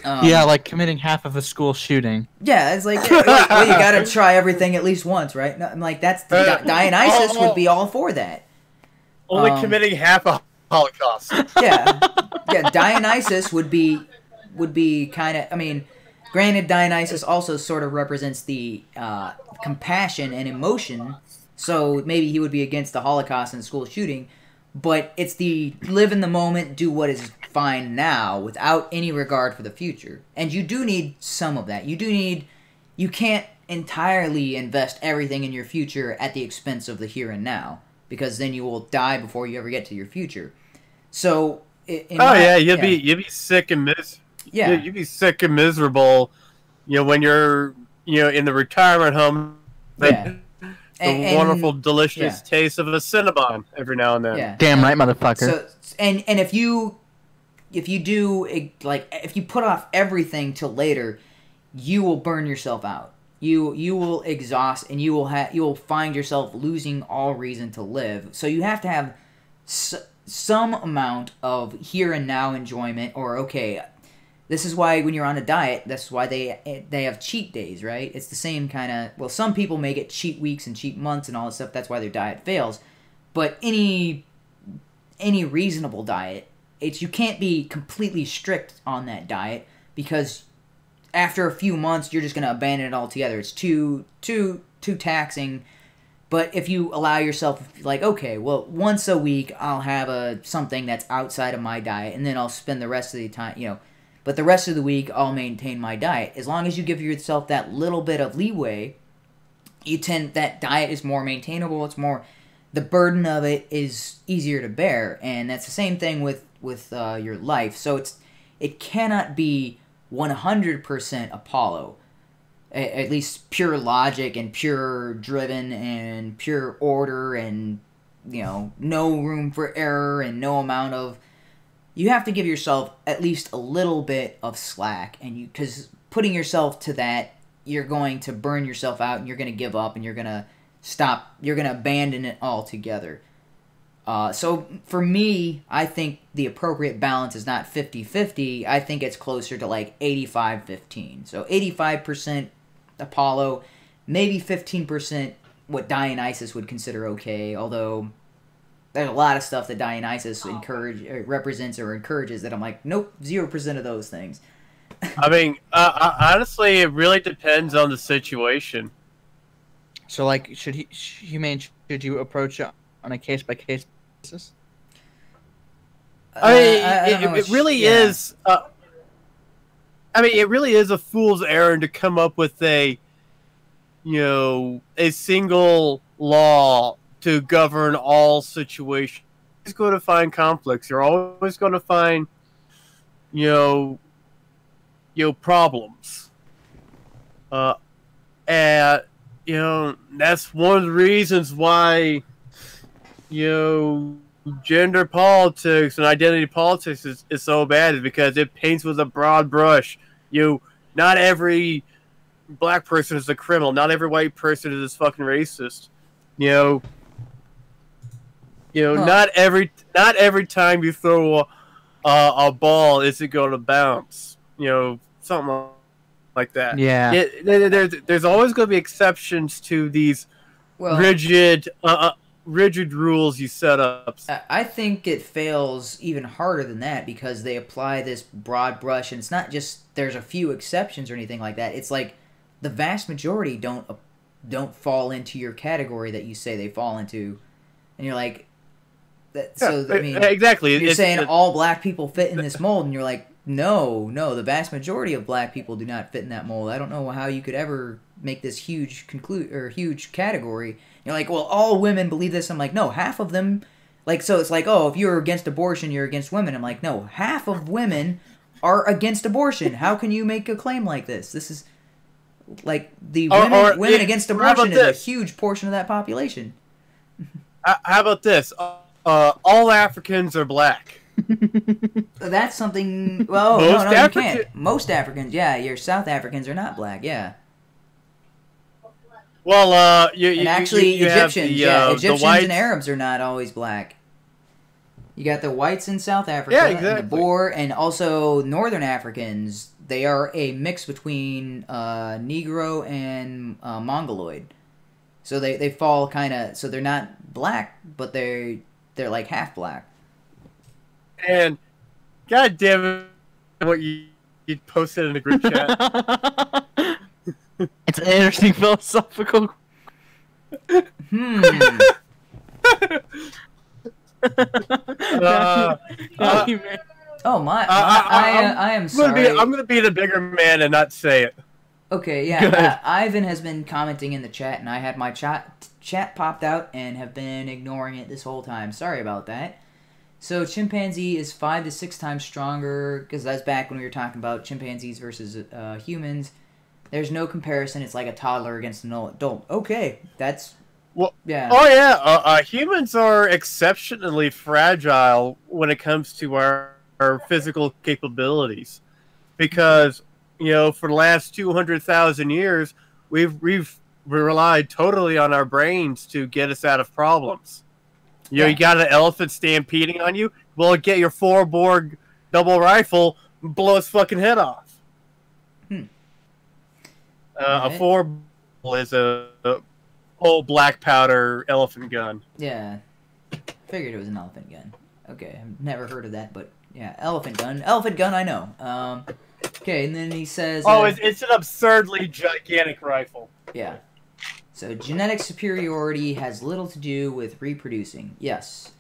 yeah, like committing half of a school shooting. Yeah, it's like, well, you gotta try everything at least once, right? I'm like, Dionysus would be all for that. Only committing half a Holocaust. Yeah, Dionysus would be kind of. I mean, granted, Dionysus also sort of represents the compassion and emotion, so maybe he would be against the Holocaust and school shooting. But it's the live in the moment, do what is fine now, without any regard for the future. And you do need some of that. You can't entirely invest everything in your future at the expense of the here and now, because then you will die before you ever get to your future. So, you'd be sick and you'd be sick and miserable, when you're in the retirement home. Yeah. The wonderful, delicious taste of a Cinnabon every now and then. Yeah. Damn right, motherfucker. So, and if you put off everything till later, you will burn yourself out. You will exhaust, and you will find yourself losing all reason to live. So you have to have some amount of here and now enjoyment, or okay. This is why when you're on a diet, that's why they have cheat days, right? It's the same kind of... Well, some people make it cheat weeks and cheat months and all this stuff. That's why their diet fails. But any reasonable diet, you can't be completely strict on that diet, because after a few months, you're just going to abandon it altogether. It's too taxing. But if you allow yourself, like, okay, well, once a week, I'll have something that's outside of my diet, and then I'll spend the rest of the time, But the rest of the week, I'll maintain my diet. As long as you give yourself that little bit of leeway, that diet is more maintainable. It's more, the burden of it is easier to bear, and that's the same thing with your life. So it cannot be 100% Apollo, at least pure logic and pure driven and pure order, and no room for error and no amount of. You have to give yourself at least a little bit of slack, and because putting yourself to that, you're going to burn yourself out, and you're going to give up, and you're going to stop. You're going to abandon it altogether. So for me, I think the appropriate balance is not 50-50. I think it's closer to like 85-15. So 85% Apollo, maybe 15% what Dionysus would consider okay, although. There's a lot of stuff that Dionysus represents or encourages that I'm like, nope, 0% of those things. I mean, honestly, it really depends on the situation. So, like, should you approach it on a case-by-case basis? I mean, it really is. It really is a fool's errand to come up with a single law to govern all situations. You're always going to find conflicts. You're always going to find, problems. And that's one of the reasons why, gender politics and identity politics is so bad, is because it paints with a broad brush. Not every black person is a criminal. Not every white person is fucking racist. Not every time you throw a ball is it going to bounce. Something like that. Yeah. There's always going to be exceptions to these rigid rigid rules you set up. I think it fails even harder than that because they apply this broad brush, and it's not just there's a few exceptions or anything like that. It's like the vast majority don't fall into your category that you say they fall into, and you're like, I mean, exactly. You're saying all black people fit in this mold, and you're like, no, the vast majority of black people do not fit in that mold. I don't know how you could ever make this huge huge category. You're like, well, all women believe this. I'm like, no, half of them. Like, so it's like, oh, if you're against abortion, you're against women. I'm like, no, half of women are against abortion. How can you make a claim like this? This is like the women against abortion is a huge portion of that population. How about this? All Africans are black. That's something. Well, no, you can't. Most Africans, yeah, your South Africans are not black. Yeah. Well, actually, Egyptians, Egyptians whites... and Arabs are not always black. You got the whites in South Africa, yeah, exactly. And the Boer, and also Northern Africans. They are a mix between Negro and Mongoloid. So they fall kind of. So they're not black, but they're like half black. And God damn it, what you posted in the group chat. It's an interesting philosophical. Oh my! I am sorry. I'm gonna be the bigger man and not say it. Okay, yeah. Ivan has been commenting in the chat, and I had my chat popped out and have been ignoring it this whole time. Sorry about that. So chimpanzee is 5 to 6 times stronger, because that's back when we were talking about chimpanzees versus humans. There's no comparison. It's like a toddler against an adult. Okay, that's... Well, yeah. Oh, yeah. Humans are exceptionally fragile when it comes to our physical capabilities. Because, you know, for the last 200,000 years, we've relied totally on our brains to get us out of problems. You know, you got an elephant stampeding on you, well, get your 4-bore double rifle, blow its fucking head off. A 4-bore is a whole black powder elephant gun. Yeah. Figured it was an elephant gun. Okay, I've never heard of that, but yeah, elephant gun. Elephant gun, I know. Okay, and then he says... Oh, it's an absurdly gigantic rifle. Yeah. So genetic superiority has little to do with reproducing. Yes.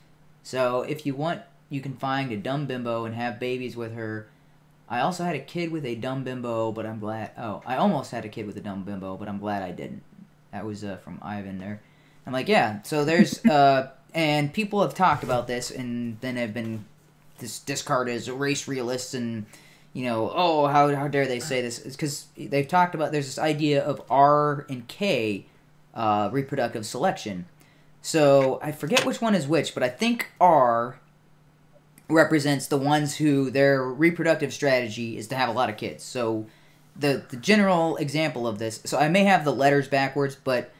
So if you want, you can find a dumb bimbo and have babies with her. I also had a kid with a dumb bimbo, but I'm glad... Oh, I almost had a kid with a dumb bimbo, but I'm glad I didn't. That was from Ivan there. I'm like, yeah, so there's... and people have talked about this, and then have been discarded as race realists, and, you know, oh, how dare they say this? It's because they've talked about... There's this idea of R and K reproductive selection. So, I forget which one is which, but I think R... represents the ones who their reproductive strategy is to have a lot of kids. So the general example of this, so I may have the letters backwards, but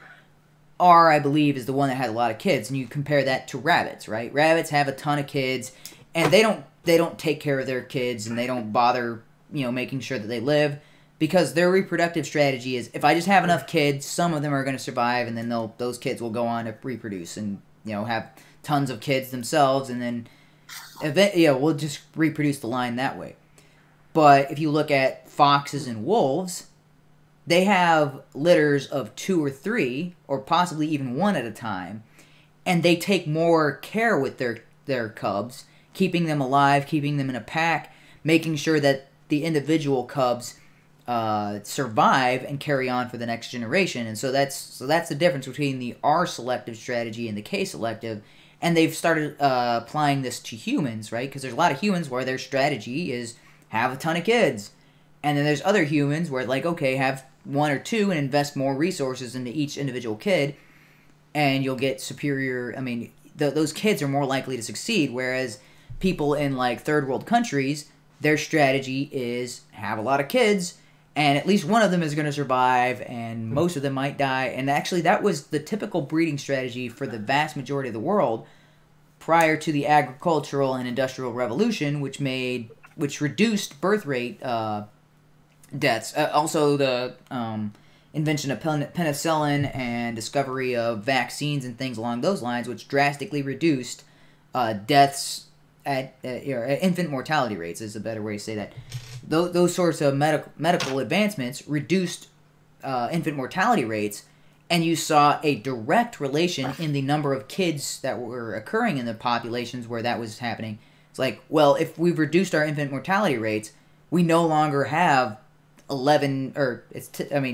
R, I believe, is the one that has a lot of kids, and you compare that to rabbits, right? Rabbits have a ton of kids, and they don't take care of their kids, and they don't bother, you know, making sure that they live, because their reproductive strategy is, if I just have enough kids, some of them are going to survive, and then those kids will go on to reproduce and, you know, have tons of kids themselves, and then we'll just reproduce the line that way. But if you look at foxes and wolves, they have litters of 2 or 3, or possibly even 1 at a time, and they take more care with their cubs, keeping them alive, keeping them in a pack, making sure that the individual cubs survive and carry on for the next generation. And so that's the difference between the R selective strategy and the K selective. And they've started applying this to humans, right? Because there's a lot of humans where their strategy is have a ton of kids. And then there's other humans where, like, okay, have 1 or 2 and invest more resources into each individual kid. And you'll get superior... I mean, those kids are more likely to succeed. Whereas people in, like, third world countries, their strategy is have a lot of kids. And at least one of them is going to survive, and most of them might die. And actually, that was the typical breeding strategy for the vast majority of the world prior to the agricultural and industrial revolution, which reduced birth rate deaths. Also, in invention of penicillin and discovery of vaccines and things along those lines, which drastically reduced deaths at infant mortality rates is a better way to say that. Those sorts of medical advancements reduced infant mortality rates, and you saw a direct relation in the number of kids that were occurring in the populations where that was happening. It's like, well, if we've reduced our infant mortality rates, we no longer have 11, or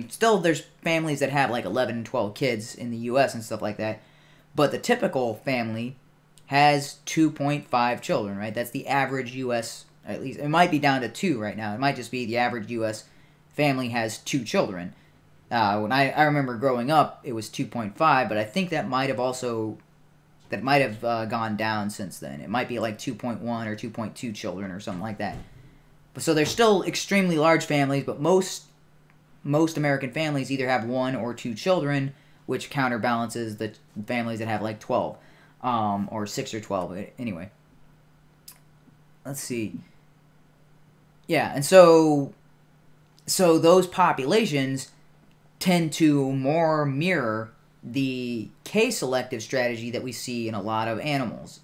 still there's families that have like 11 and 12 kids in the U.S. and stuff like that, but the typical family has 2.5 children, right? That's the average U.S., at least. It might be down to 2 right now. It might just be the average U.S. family has 2 children. When I remember growing up, it was 2.5, but I think that might have gone down since then. It might be like 2.1 or 2.2 children or something like that. So they're still extremely large families, but most American families either have 1 or 2 children, which counterbalances the families that have like 12, or 6 or 12. Anyway, let's see. Yeah, and so those populations tend to more mirror the K-selective strategy that we see in a lot of animals,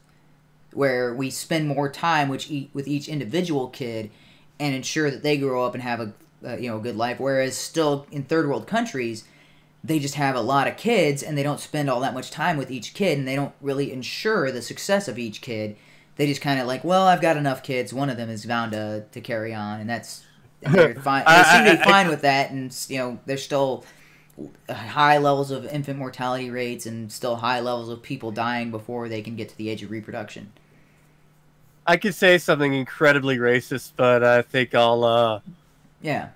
where we spend more time with each individual kid and ensure that they grow up and have a good life. Whereas still in third world countries, they just have a lot of kids and they don't spend all that much time with each kid, and they don't really ensure the success of each kid. They just kind of like, well, I've got enough kids. One of them is bound to carry on, and they're fine. They seem to be fine with that, and there's still high levels of infant mortality rates and still high levels of people dying before they can get to the age of reproduction. I could say something incredibly racist, but I think I'll. Yeah,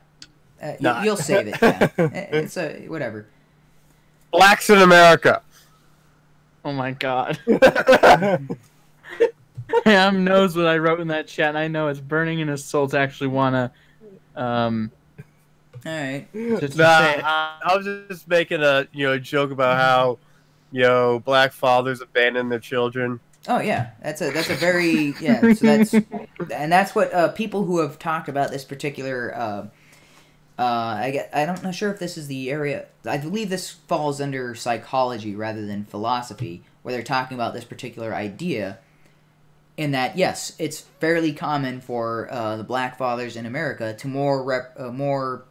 you'll save it. Yeah. It's whatever. Blacks in America. Oh my god. Ham knows what I wrote in that chat, and I know it's burning in his soul to actually want to. All right. I was just making a joke about how black fathers abandon their children. Oh yeah, that's a very So that's what people who have talked about this particular. I'm not sure if this is the area. I believe this falls under psychology rather than philosophy, where they're talking about this particular idea. In that, yes, it's fairly common for the black fathers in America to more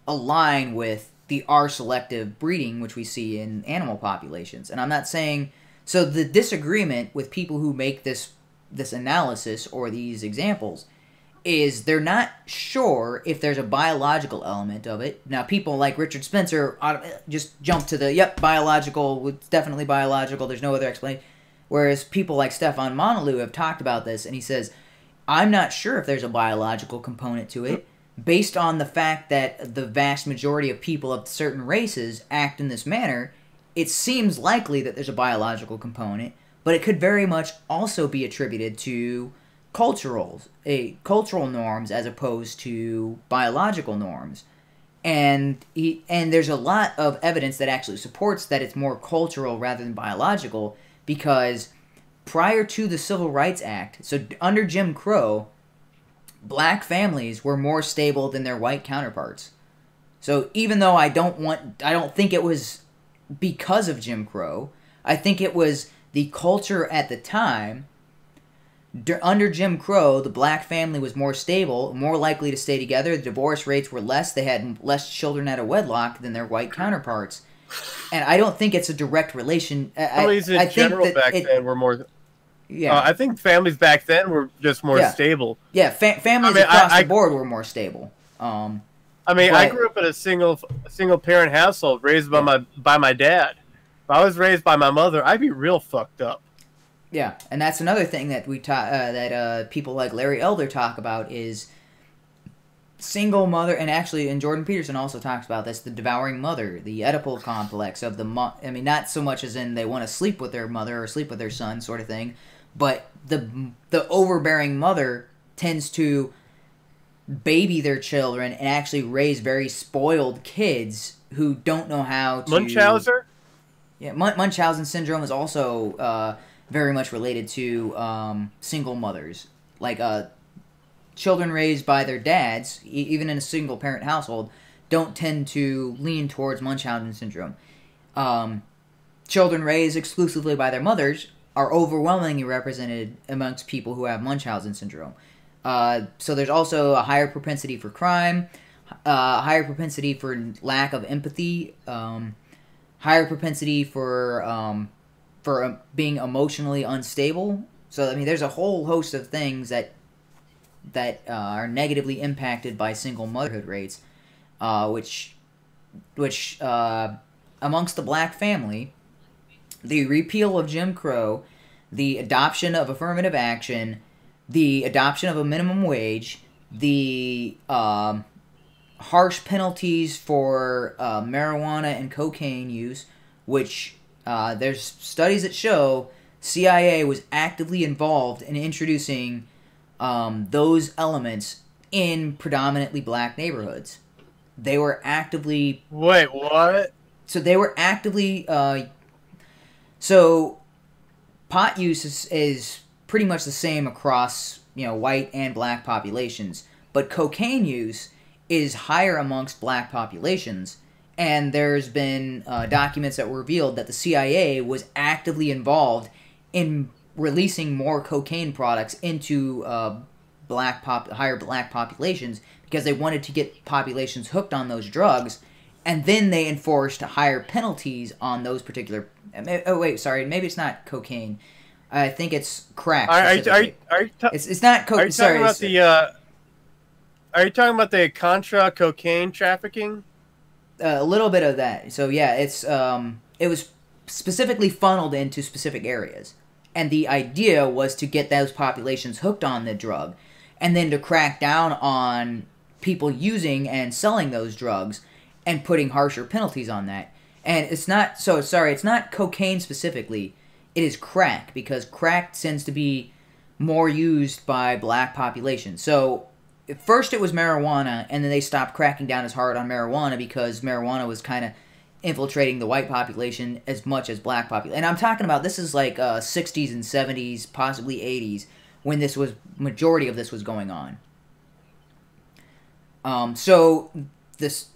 align with the R-selective breeding, which we see in animal populations. And I'm not saying... So the disagreement with people who make this analysis or these examples is they're not sure if there's a biological element of it. Now, people like Richard Spencer just jump to the, biological, it's definitely biological, there's no other explanation. Whereas people like Stefan Monalou have talked about this, and he says, I'm not sure if there's a biological component to it, based on the fact that the vast majority of people of certain races act in this manner. It seems likely that there's a biological component, but it could very much also be attributed to cultural norms as opposed to biological norms. And there's a lot of evidence that actually supports that it's more cultural rather than biological, because prior to the Civil Rights Act, so under Jim Crow, black families were more stable than their white counterparts. So even though I don't think it was because of Jim Crow, I think it was the culture at the time. Under Jim Crow, the black family was more stable, more likely to stay together, the divorce rates were less, they had less children out of wedlock than their white counterparts. And I don't think it's a direct relation. Families in general back then were more... Yeah, I think families back then were just more stable. Yeah, families across the board were more stable. I grew up in a single parent household, raised by my dad. If I was raised by my mother, I'd be real fucked up. Yeah, and that's another thing that people like Larry Elder talk about is single mother, and Jordan Peterson also talks about this, the devouring mother, the Oedipal complex of the not so much as in they want to sleep with their mother or sleep with their son sort of thing, but the overbearing mother tends to baby their children and actually raise very spoiled kids who don't know how to... Munchausen? Yeah, Munchausen syndrome is also very much related to single mothers. Like, children raised by their dads, even in a single-parent household, don't tend to lean towards Munchausen syndrome. Children raised exclusively by their mothers are overwhelmingly represented amongst people who have Munchausen syndrome. So there's also a higher propensity for crime, higher propensity for lack of empathy, higher propensity for being emotionally unstable. So I mean, there's a whole host of things that are negatively impacted by single motherhood rates, which amongst the black family, the repeal of Jim Crow, the adoption of affirmative action, the adoption of a minimum wage, the harsh penalties for marijuana and cocaine use, which there's studies that show CIA was actively involved in introducing those elements in predominantly black neighborhoods. They were actively... Wait, what? So they were actively... So pot use is pretty much the same across, white and black populations. But cocaine use is higher amongst black populations. And there's been documents that were revealed that the CIA was actively involved in releasing more cocaine products into higher black populations because they wanted to get populations hooked on those drugs, and then they enforced higher penalties on those particular... Oh, wait, sorry, maybe it's not cocaine. I think it's crack. It's not cocaine. Are you talking about the Contra cocaine trafficking? A little bit of that. So yeah, it was specifically funneled into specific areas. And the idea was to get those populations hooked on the drug, and then to crack down on people using and selling those drugs, and putting harsher penalties on that. And it's not cocaine specifically, it is crack, because crack tends to be more used by black populations. So at first it was marijuana, and then they stopped cracking down as hard on marijuana because marijuana was kind of infiltrating the white population as much as black population. And I'm talking about, this is like 60s and 70s, possibly 80s, when majority of this was going on. So this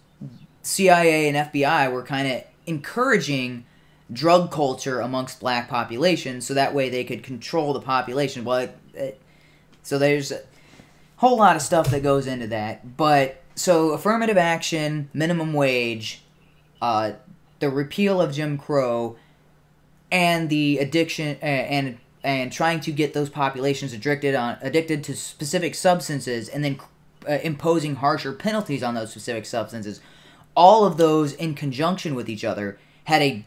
CIA and FBI were kind of encouraging drug culture amongst black populations, so that way they could control the population. Well, so there's a whole lot of stuff that goes into that. But so affirmative action, minimum wage, the repeal of Jim Crow, and the addiction and trying to get those populations addicted to specific substances, and then imposing harsher penalties on those specific substances. All of those in conjunction with each other had a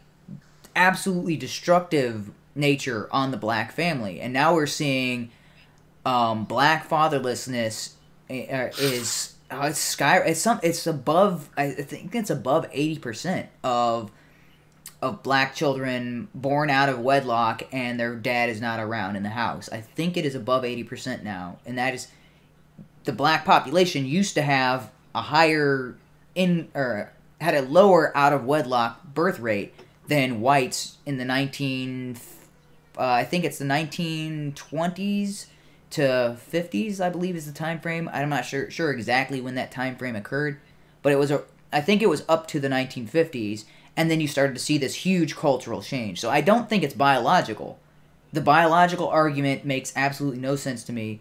absolutely destructive nature on the black family. And now we're seeing black fatherlessness it's above, I think it's above 80% of black children born out of wedlock and their dad is not around in the house. I think it is above 80% now, and that is, the black population used to have a higher had a lower out of wedlock birth rate than whites in the I think it's the 1920s to 50s, I believe, is the time frame. I'm not sure exactly when that time frame occurred, but I think it was up to the 1950s, and then you started to see this huge cultural change. So I don't think it's biological. The biological argument makes absolutely no sense to me,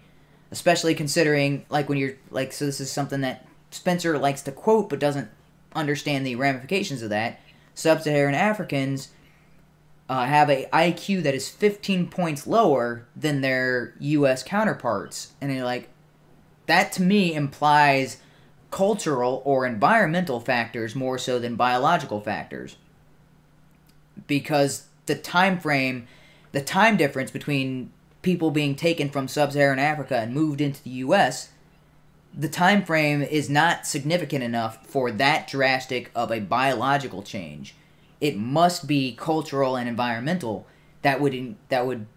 especially considering, like, when you're, like, so this is something that Spencer likes to quote but doesn't understand the ramifications of that. Sub-Saharan Africans have a IQ that is 15 points lower than their U.S. counterparts. And you're like, that to me implies cultural or environmental factors more so than biological factors. Because the time difference between people being taken from Sub-Saharan Africa and moved into the U.S., the time frame is not significant enough for that drastic of a biological change. It must be cultural and environmental that would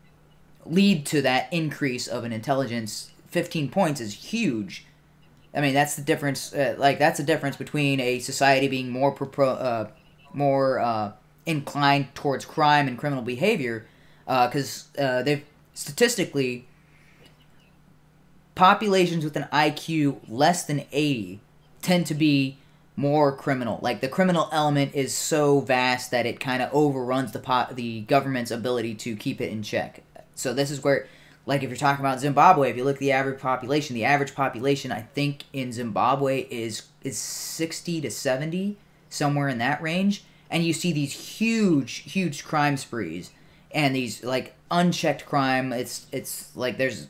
lead to that increase of an intelligence. 15 points is huge. I mean, that's the difference. That's the difference between a society being more inclined towards crime and criminal behavior, because they've statistically, populations with an IQ less than 80 tend to be more criminal. Like, the criminal element is so vast that it kind of overruns the government's ability to keep it in check. So this is where, like, if you're talking about Zimbabwe, if you look at the average population, I think in Zimbabwe is 60 to 70, somewhere in that range. And you see these huge crime sprees and these, like, unchecked crime. It's like it's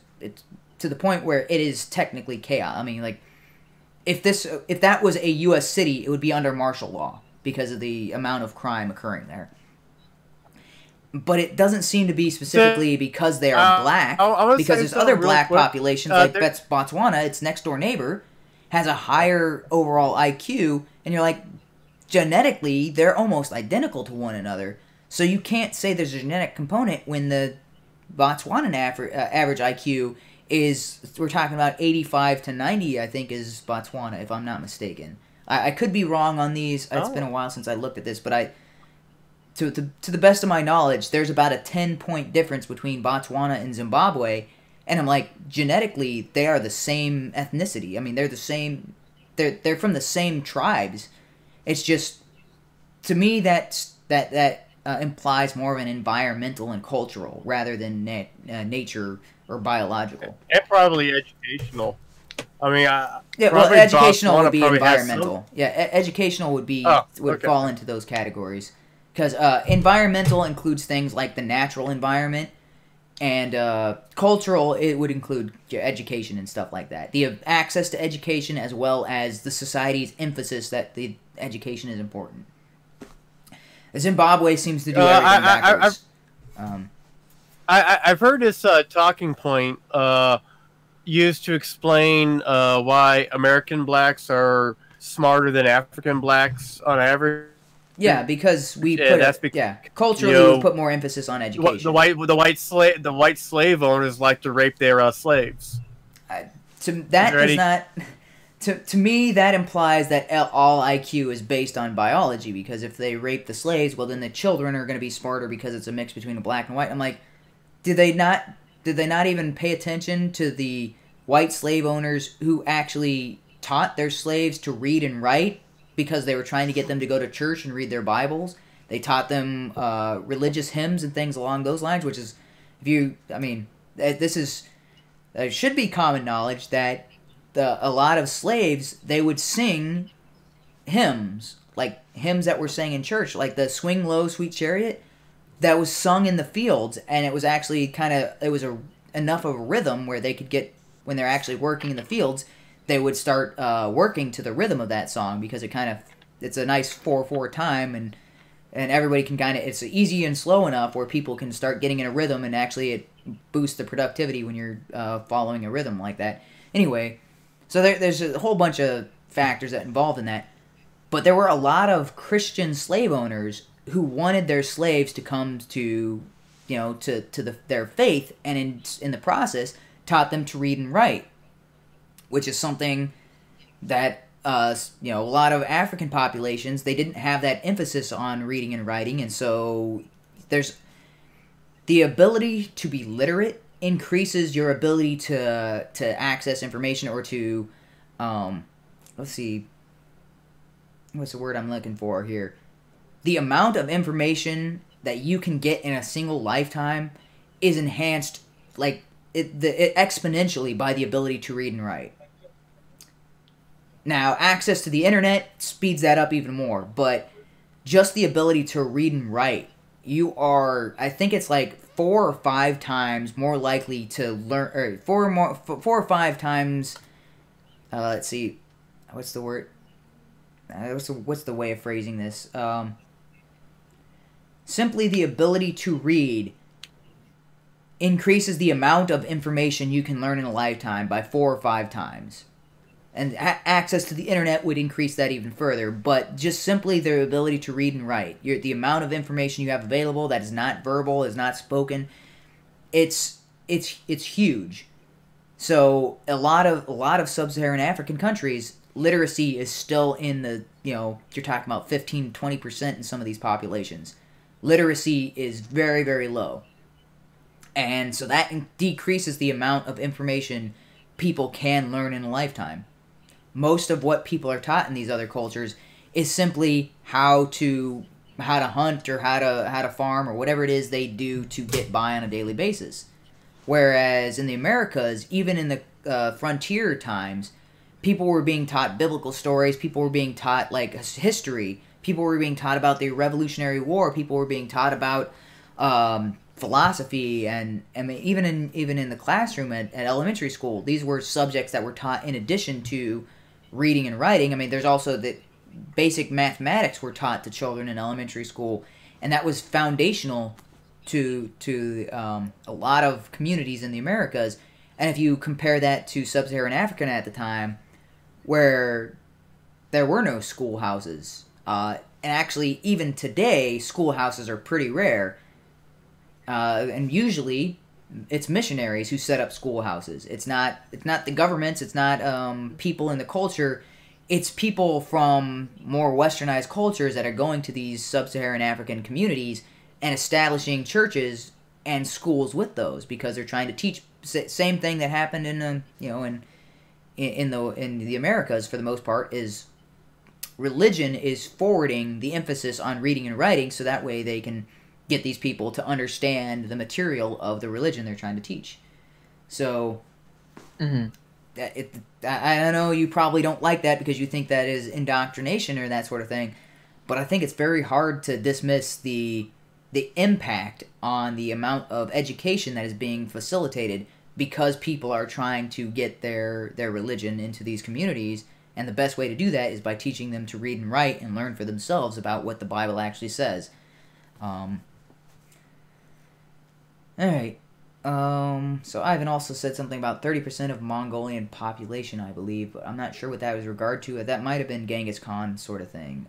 to the point where it is technically chaos. I mean, like, if that was a U.S. city, it would be under martial law because of the amount of crime occurring there. But it doesn't seem to be specifically because they are black, because there's other black populations, like Botswana, its next door neighbor, has a higher overall IQ, and you're like, genetically, they're almost identical to one another. So you can't say there's a genetic component when the Botswanan average IQ is, we're talking about 85 to 90, I think, is Botswana, if I'm not mistaken. I could be wrong on these. It's been a while since I looked at this, but to the best of my knowledge, there's about a 10-point difference between Botswana and Zimbabwe, and I'm like, genetically, they are the same ethnicity. I mean, they're the same, they're from the same tribes. It's just, to me, that implies more of an environmental and cultural rather than nature or biological. And probably educational. I mean, educational would be environmental. Yeah, educational would fall into those categories. Because environmental includes things like the natural environment, and cultural, it would include education and stuff like that. The access to education, as well as the society's emphasis that the education is important. Zimbabwe seems to do everything backwards. I've heard this talking point used to explain why American blacks are smarter than African blacks on average. Yeah, because culturally we put more emphasis on education. The white slave owners like to rape their slaves. To me, that implies that all IQ is based on biology, because if they rape the slaves, well, then the children are going to be smarter because it's a mix between a black and white. I'm like, did they not even pay attention to the white slave owners who actually taught their slaves to read and write because they were trying to get them to go to church and read their Bibles? They taught them religious hymns and things along those lines, which is, it should be common knowledge that a lot of slaves, they would sing hymns, like hymns that were sang in church, like the Swing Low, Sweet Chariot, that was sung in the fields, and it was actually enough of a rhythm where they could get, when they're actually working in the fields, they would start working to the rhythm of that song, because it's a nice 4/4 time, and everybody can it's easy and slow enough where people can start getting in a rhythm, and actually it boosts the productivity when you're following a rhythm like that. Anyway, so there's a whole bunch of factors that involved in that, but there were a lot of Christian slave owners who wanted their slaves to come to their faith, and in the process taught them to read and write, which is something that a lot of African populations, they didn't have that emphasis on reading and writing, and so there's the ability to be literate increases your ability to access information, or to let's see, what's the word I'm looking for here? The amount of information that you can get in a single lifetime is enhanced exponentially by the ability to read and write. Now, access to the internet speeds that up even more, but just the ability to read and write, you are, I think it's like 4 or 5 times more likely to learn, or 4 or 5 times, let's see, what's the word? What's the way of phrasing this? Simply the ability to read increases the amount of information you can learn in a lifetime by 4 or 5 times. And access to the internet would increase that even further, but just simply the ability to read and write. The amount of information you have available that is not verbal, is not spoken, it's huge. So a lot of sub-Saharan African countries, literacy is still in the, you're talking about 15-20% in some of these populations. Literacy is very, very low. And so that decreases the amount of information people can learn in a lifetime. most of what people are taught in these other cultures is simply how to hunt or how to farm or whatever it is they do to get by on a daily basis. Whereas in the Americas, even in the frontier times, people were being taught biblical stories, people were being taught like history, people were being taught about the Revolutionary War, people were being taught about philosophy, and I mean, even in the classroom at elementary school, these were subjects that were taught in addition to reading and writing. I mean, there's also the basic mathematics were taught to children in elementary school, and that was foundational to a lot of communities in the Americas. And if you compare that to sub-Saharan Africa at the time, where there were no schoolhouses, and actually even today, schoolhouses are pretty rare, and usually it's missionaries who set up schoolhouses. It's not the governments, it's not people in the culture. It's people from more westernized cultures that are going to these sub-Saharan African communities and establishing churches and schools with those, because they're trying to teach same thing that happened in the Americas for the most part, is religion is forwarding the emphasis on reading and writing, so that way they can get these people to understand the material of the religion they're trying to teach. So I know you probably don't like that because you think that is indoctrination or that sort of thing, but I think it's very hard to dismiss the impact on the amount of education that is being facilitated because people are trying to get their religion into these communities, and the best way to do that is by teaching them to read and write and learn for themselves about what the Bible actually says. Alright. So Ivan also said something about 30% of Mongolian population, I believe, but I'm not sure what that was regard to. That might have been Genghis Khan sort of thing.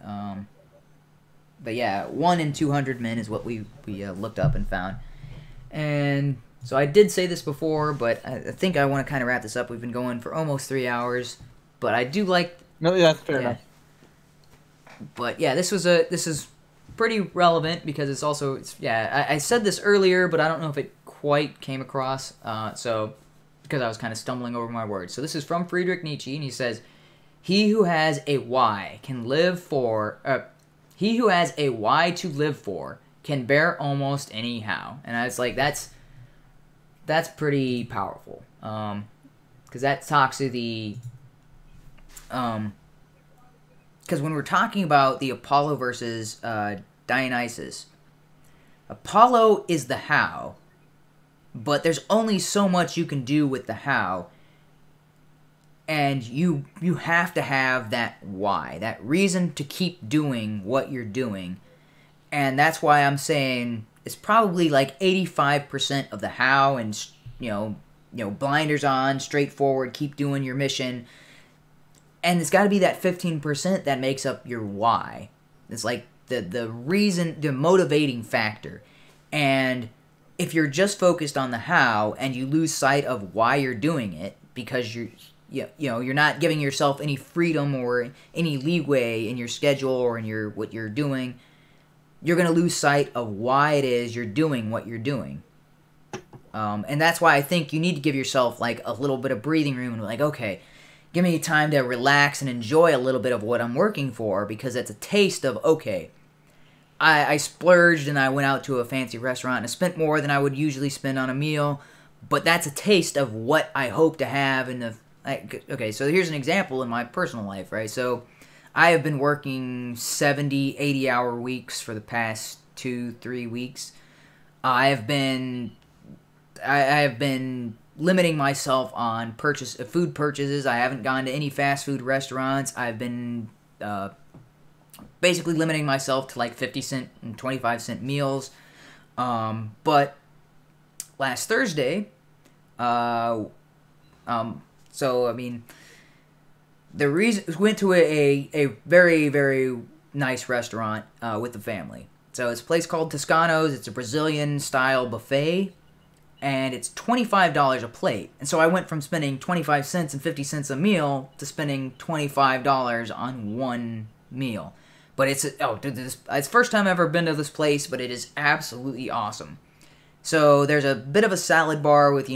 But yeah, 1 in 200 men is what we looked up and found. And so I did say this before, but I think I want to kind of wrap this up. We've been going for almost 3 hours, but I do like... No, that's fair enough. But yeah, this is pretty relevant because it's also... I said this earlier, but I don't know if it quite came across, because I was kind of stumbling over my words. So this is from Friedrich Nietzsche, and he says, he who has a why to live for can bear almost any how. And I was like, that's pretty powerful, because that talks to the because when we're talking about the Apollo versus Dionysus, Apollo is the how, but there's only so much you can do with the how, and you have to have that why, that reason to keep doing what you're doing. And that's why I'm saying it's probably like 85% of the how, and blinders on, straightforward, keep doing your mission. And it's got to be that 15% that makes up your why. It's like the reason, the motivating factor. And if you're just focused on the how and you lose sight of why you're doing it because you're not giving yourself any freedom or any leeway in your schedule or in what you're doing, you're going to lose sight of why it is you're doing what you're doing. And that's why I think you need to give yourself like a little bit of breathing room and like, okay, give me time to relax and enjoy a little bit of what I'm working for, because it's a taste of, okay, I splurged and I went out to a fancy restaurant and I spent more than I would usually spend on a meal, but that's a taste of what I hope to have in the... Okay, so here's an example in my personal life, right? So I have been working 70, 80-hour weeks for the past 2-3 weeks. I have been limiting myself on food purchases. I haven't gone to any fast food restaurants. I've been basically limiting myself to like 50-cent and 25-cent meals. But last Thursday, so I mean, the reason we went to a very, very nice restaurant with the family. So it's a place called Toscano's. It's a Brazilian style buffet, and it's $25 a plate. And so I went from spending 25 cents and 50 cents a meal to spending $25 on one meal. But it's the first time I've ever been to this place, but it is absolutely awesome. So there's a bit of a salad bar with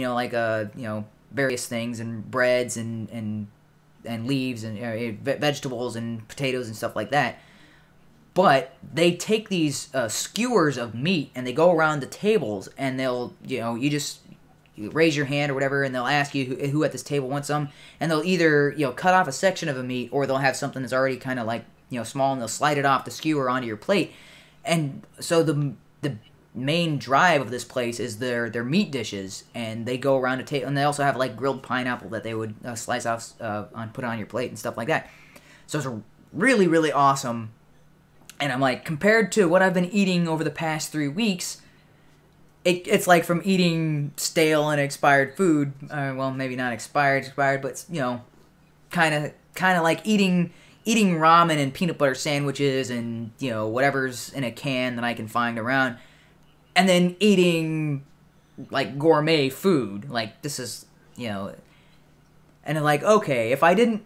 various things and breads and and leaves and vegetables and potatoes and stuff like that. But they take these skewers of meat and they go around the tables and they'll, you raise your hand or whatever and they'll ask you who at this table wants some, and they'll either, cut off a section of a meat, or they'll have something that's already kind of like, small, and they'll slide it off the skewer onto your plate. And so the main drive of this place is their meat dishes, and they go around a table, and they also have like grilled pineapple that they would slice off put on your plate and stuff like that. So it's really, really awesome. And I'm like, compared to what I've been eating over the past 3 weeks, it's like from eating stale and expired food. Well, maybe not expired, but kind of like eating ramen and peanut butter sandwiches and whatever's in a can that I can find around, and then eating like gourmet food. Like, this is and I'm like, okay, if I didn't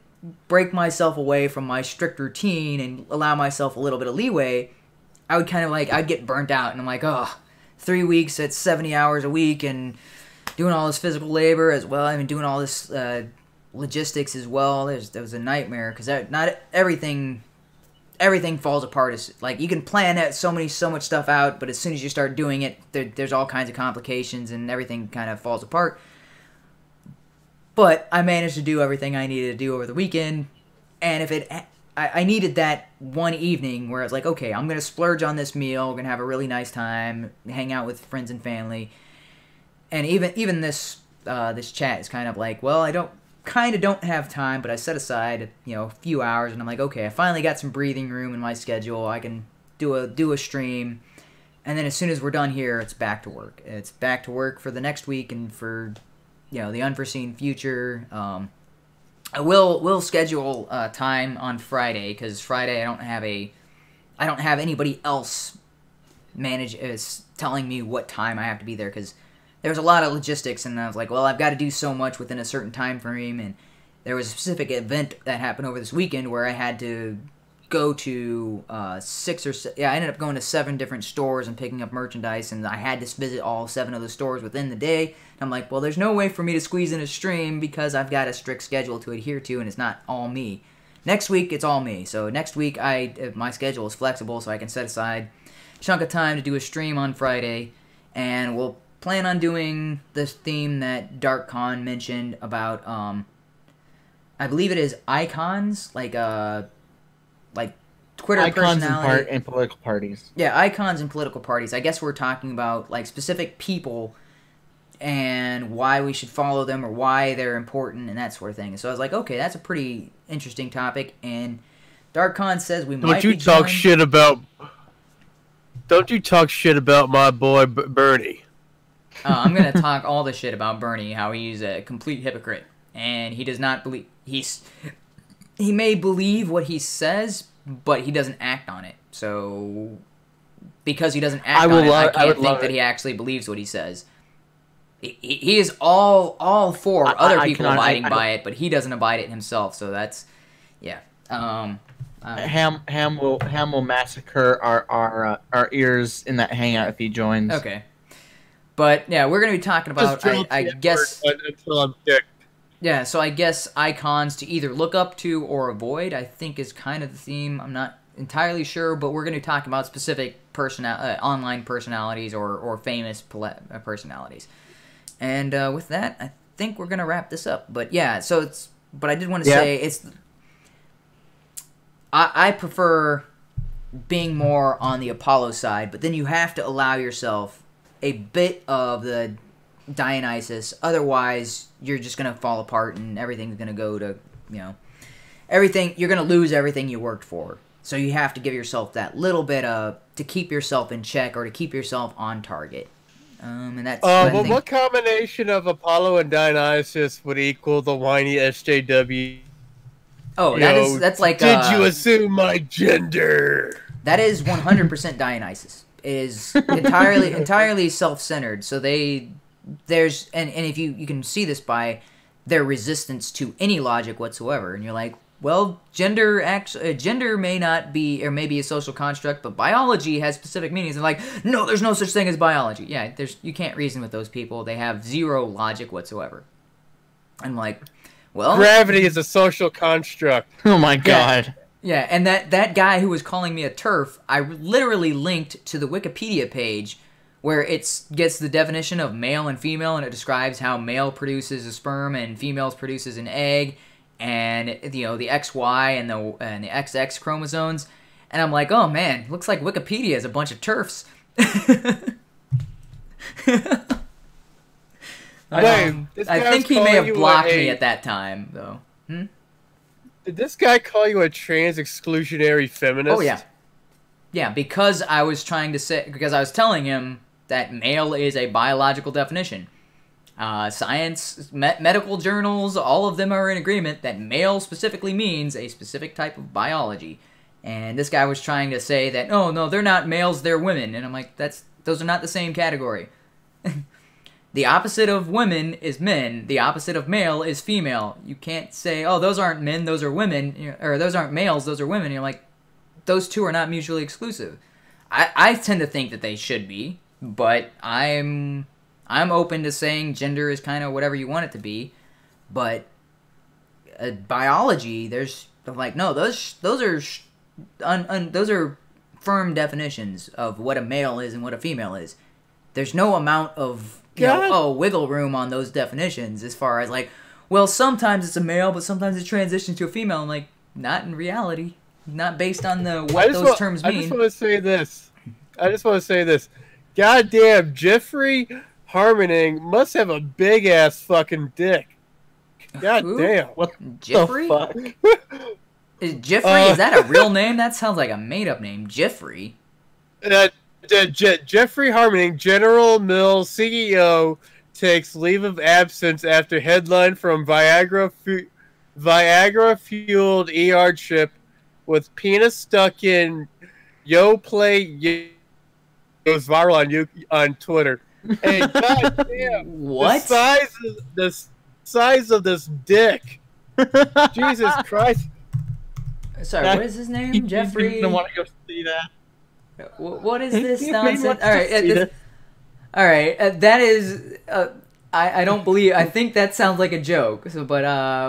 break myself away from my strict routine and allow myself a little bit of leeway, I would kind of like, I'd get burnt out, and I'm like, 3 weeks at 70 hours a week and doing all this physical labor as well. I mean, doing all this logistics as well. That was a nightmare, because not everything falls apart. It's like, you can plan that so much stuff out, but as soon as you start doing it, there's all kinds of complications and everything kind of falls apart. But I managed to do everything I needed to do over the weekend, and I needed that one evening where I was like, okay, I'm going to splurge on this meal, we're going to have a really nice time, hang out with friends and family. And even this chat is kind of like, well, I don't have time, but I set aside, a few hours, and I'm like, okay, I finally got some breathing room in my schedule, I can do a stream, and then as soon as we're done here, it's back to work. It's back to work for the next week and for the unforeseen future. I will schedule time on Friday, because Friday I don't have anybody else telling me what time I have to be there, because there's a lot of logistics, and I was like, well, I've got to do so much within a certain time frame, and there was a specific event that happened over this weekend where I had to go to I ended up going to 7 different stores and picking up merchandise, and I had to visit all 7 of the stores within the day. And I'm like, well, there's no way for me to squeeze in a stream because I've got a strict schedule to adhere to, and it's not all me. Next week, it's all me. So next week, my schedule is flexible, so I can set aside a chunk of time to do a stream on Friday, and we'll plan on doing this theme that DarkCon mentioned about, I believe it is icons, like Twitter icons personality and political parties. Yeah, icons and political parties. I guess we're talking about like specific people and why we should follow them or why they're important and that sort of thing. And so I was like, okay, that's a pretty interesting topic. And DarkCon says we might be Don't you talk shit about my boy Bernie. I'm gonna talk all the shit about Bernie, how he's a complete hypocrite, and he does not believe he may believe what he says, but he doesn't act on it. So, because he doesn't act on it, I can't think that he actually believes what he says. He is all for other people abiding by it, but he doesn't abide it himself. So that's, yeah. Ham will massacre our ears in that hangout if he joins. Okay, but yeah, we're gonna be talking about. I guess until I'm dick. Yeah, so I guess icons to either look up to or avoid, I think, is kind of the theme. I'm not entirely sure, but we're going to be talking about specific online personalities or famous personalities. And with that, I think we're going to wrap this up. But yeah, but I did want to say, I prefer being more on the Apollo side, but then you have to allow yourself a bit of the Dionysus, otherwise you're just gonna fall apart and everything's gonna go to everything. You're gonna lose everything you worked for. So you have to give yourself that little bit of to keep yourself in check or to keep yourself on target. And that's what combination of Apollo and Dionysus would equal the whiny SJW? Oh, that's like. Did you assume my gender? That is 100% Dionysus. It is entirely self-centered. So there's if you can see this by their resistance to any logic whatsoever, and you're like, well, gender may not be or may be a social construct, but biology has specific meanings. And like, no, there's no such thing as biology. Yeah, you can't reason with those people. They have zero logic whatsoever. I'm like, Well, gravity is a social construct. Oh my god. Yeah, and that guy who was calling me a TERF, I literally linked to the Wikipedia page where it gets the definition of male and female, and it describes how male produces a sperm and female produces an egg, and the XY and the XX chromosomes. And I'm like, oh man, looks like Wikipedia is a bunch of TERFs. I think he may have blocked me at that time, though. Did this guy call you a trans-exclusionary feminist? Oh, yeah. Yeah, because I was telling him that male is a biological definition. Science, medical journals, all of them are in agreement that male specifically means a specific type of biology. And this guy was trying to say that, oh, no, they're not males, they're women. And I'm like, those are not the same category. The opposite of women is men. The opposite of male is female. You can't say, oh, those aren't men, those are women. Or those aren't males, those are women. You're like, those two are not mutually exclusive. I tend to think that they should be. But I'm open to saying gender is kind of whatever you want it to be. But biology, there's like, no, those are firm definitions of what a male is and what a female is. There's no amount of wiggle room on those definitions as far as like, well, sometimes it's a male, but sometimes it transitions to a female. I'm like, not in reality, not based on what those terms mean. I just want to say this. Goddamn, Jeffrey Harmoning must have a big ass fucking dick. Goddamn, what Jeffrey? the fuck? Is Jeffrey? Is that a real name? That sounds like a made up name, Jeffrey. Jeffrey Harmoning, General Mills CEO, takes leave of absence after headline from Viagra-fueled ER chip with penis stuck in Yoplait goes viral on Twitter. Hey, goddamn! What? The size of this dick. Jesus Christ! Sorry, what is his name? Jeffrey. I don't want to go see that. What is this nonsense? All right. That is. I don't believe. I think that sounds like a joke. So, but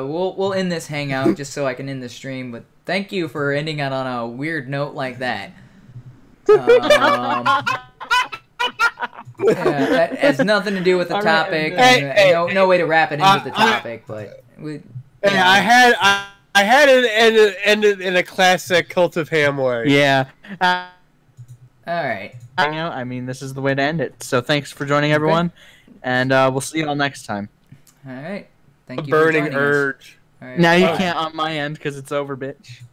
we'll end this hangout just so I can end the stream. But thank you for ending it on a weird note like that. That has nothing to do with the topic. No way to wrap it into the topic. I had it ended in a classic Cult of Ham way. Yeah. All right. I mean, this is the way to end it. So thanks for joining, everyone, and we'll see you all next time. All right. Thank you. Burning urge. All right. Now you can't on my end because it's over, bitch.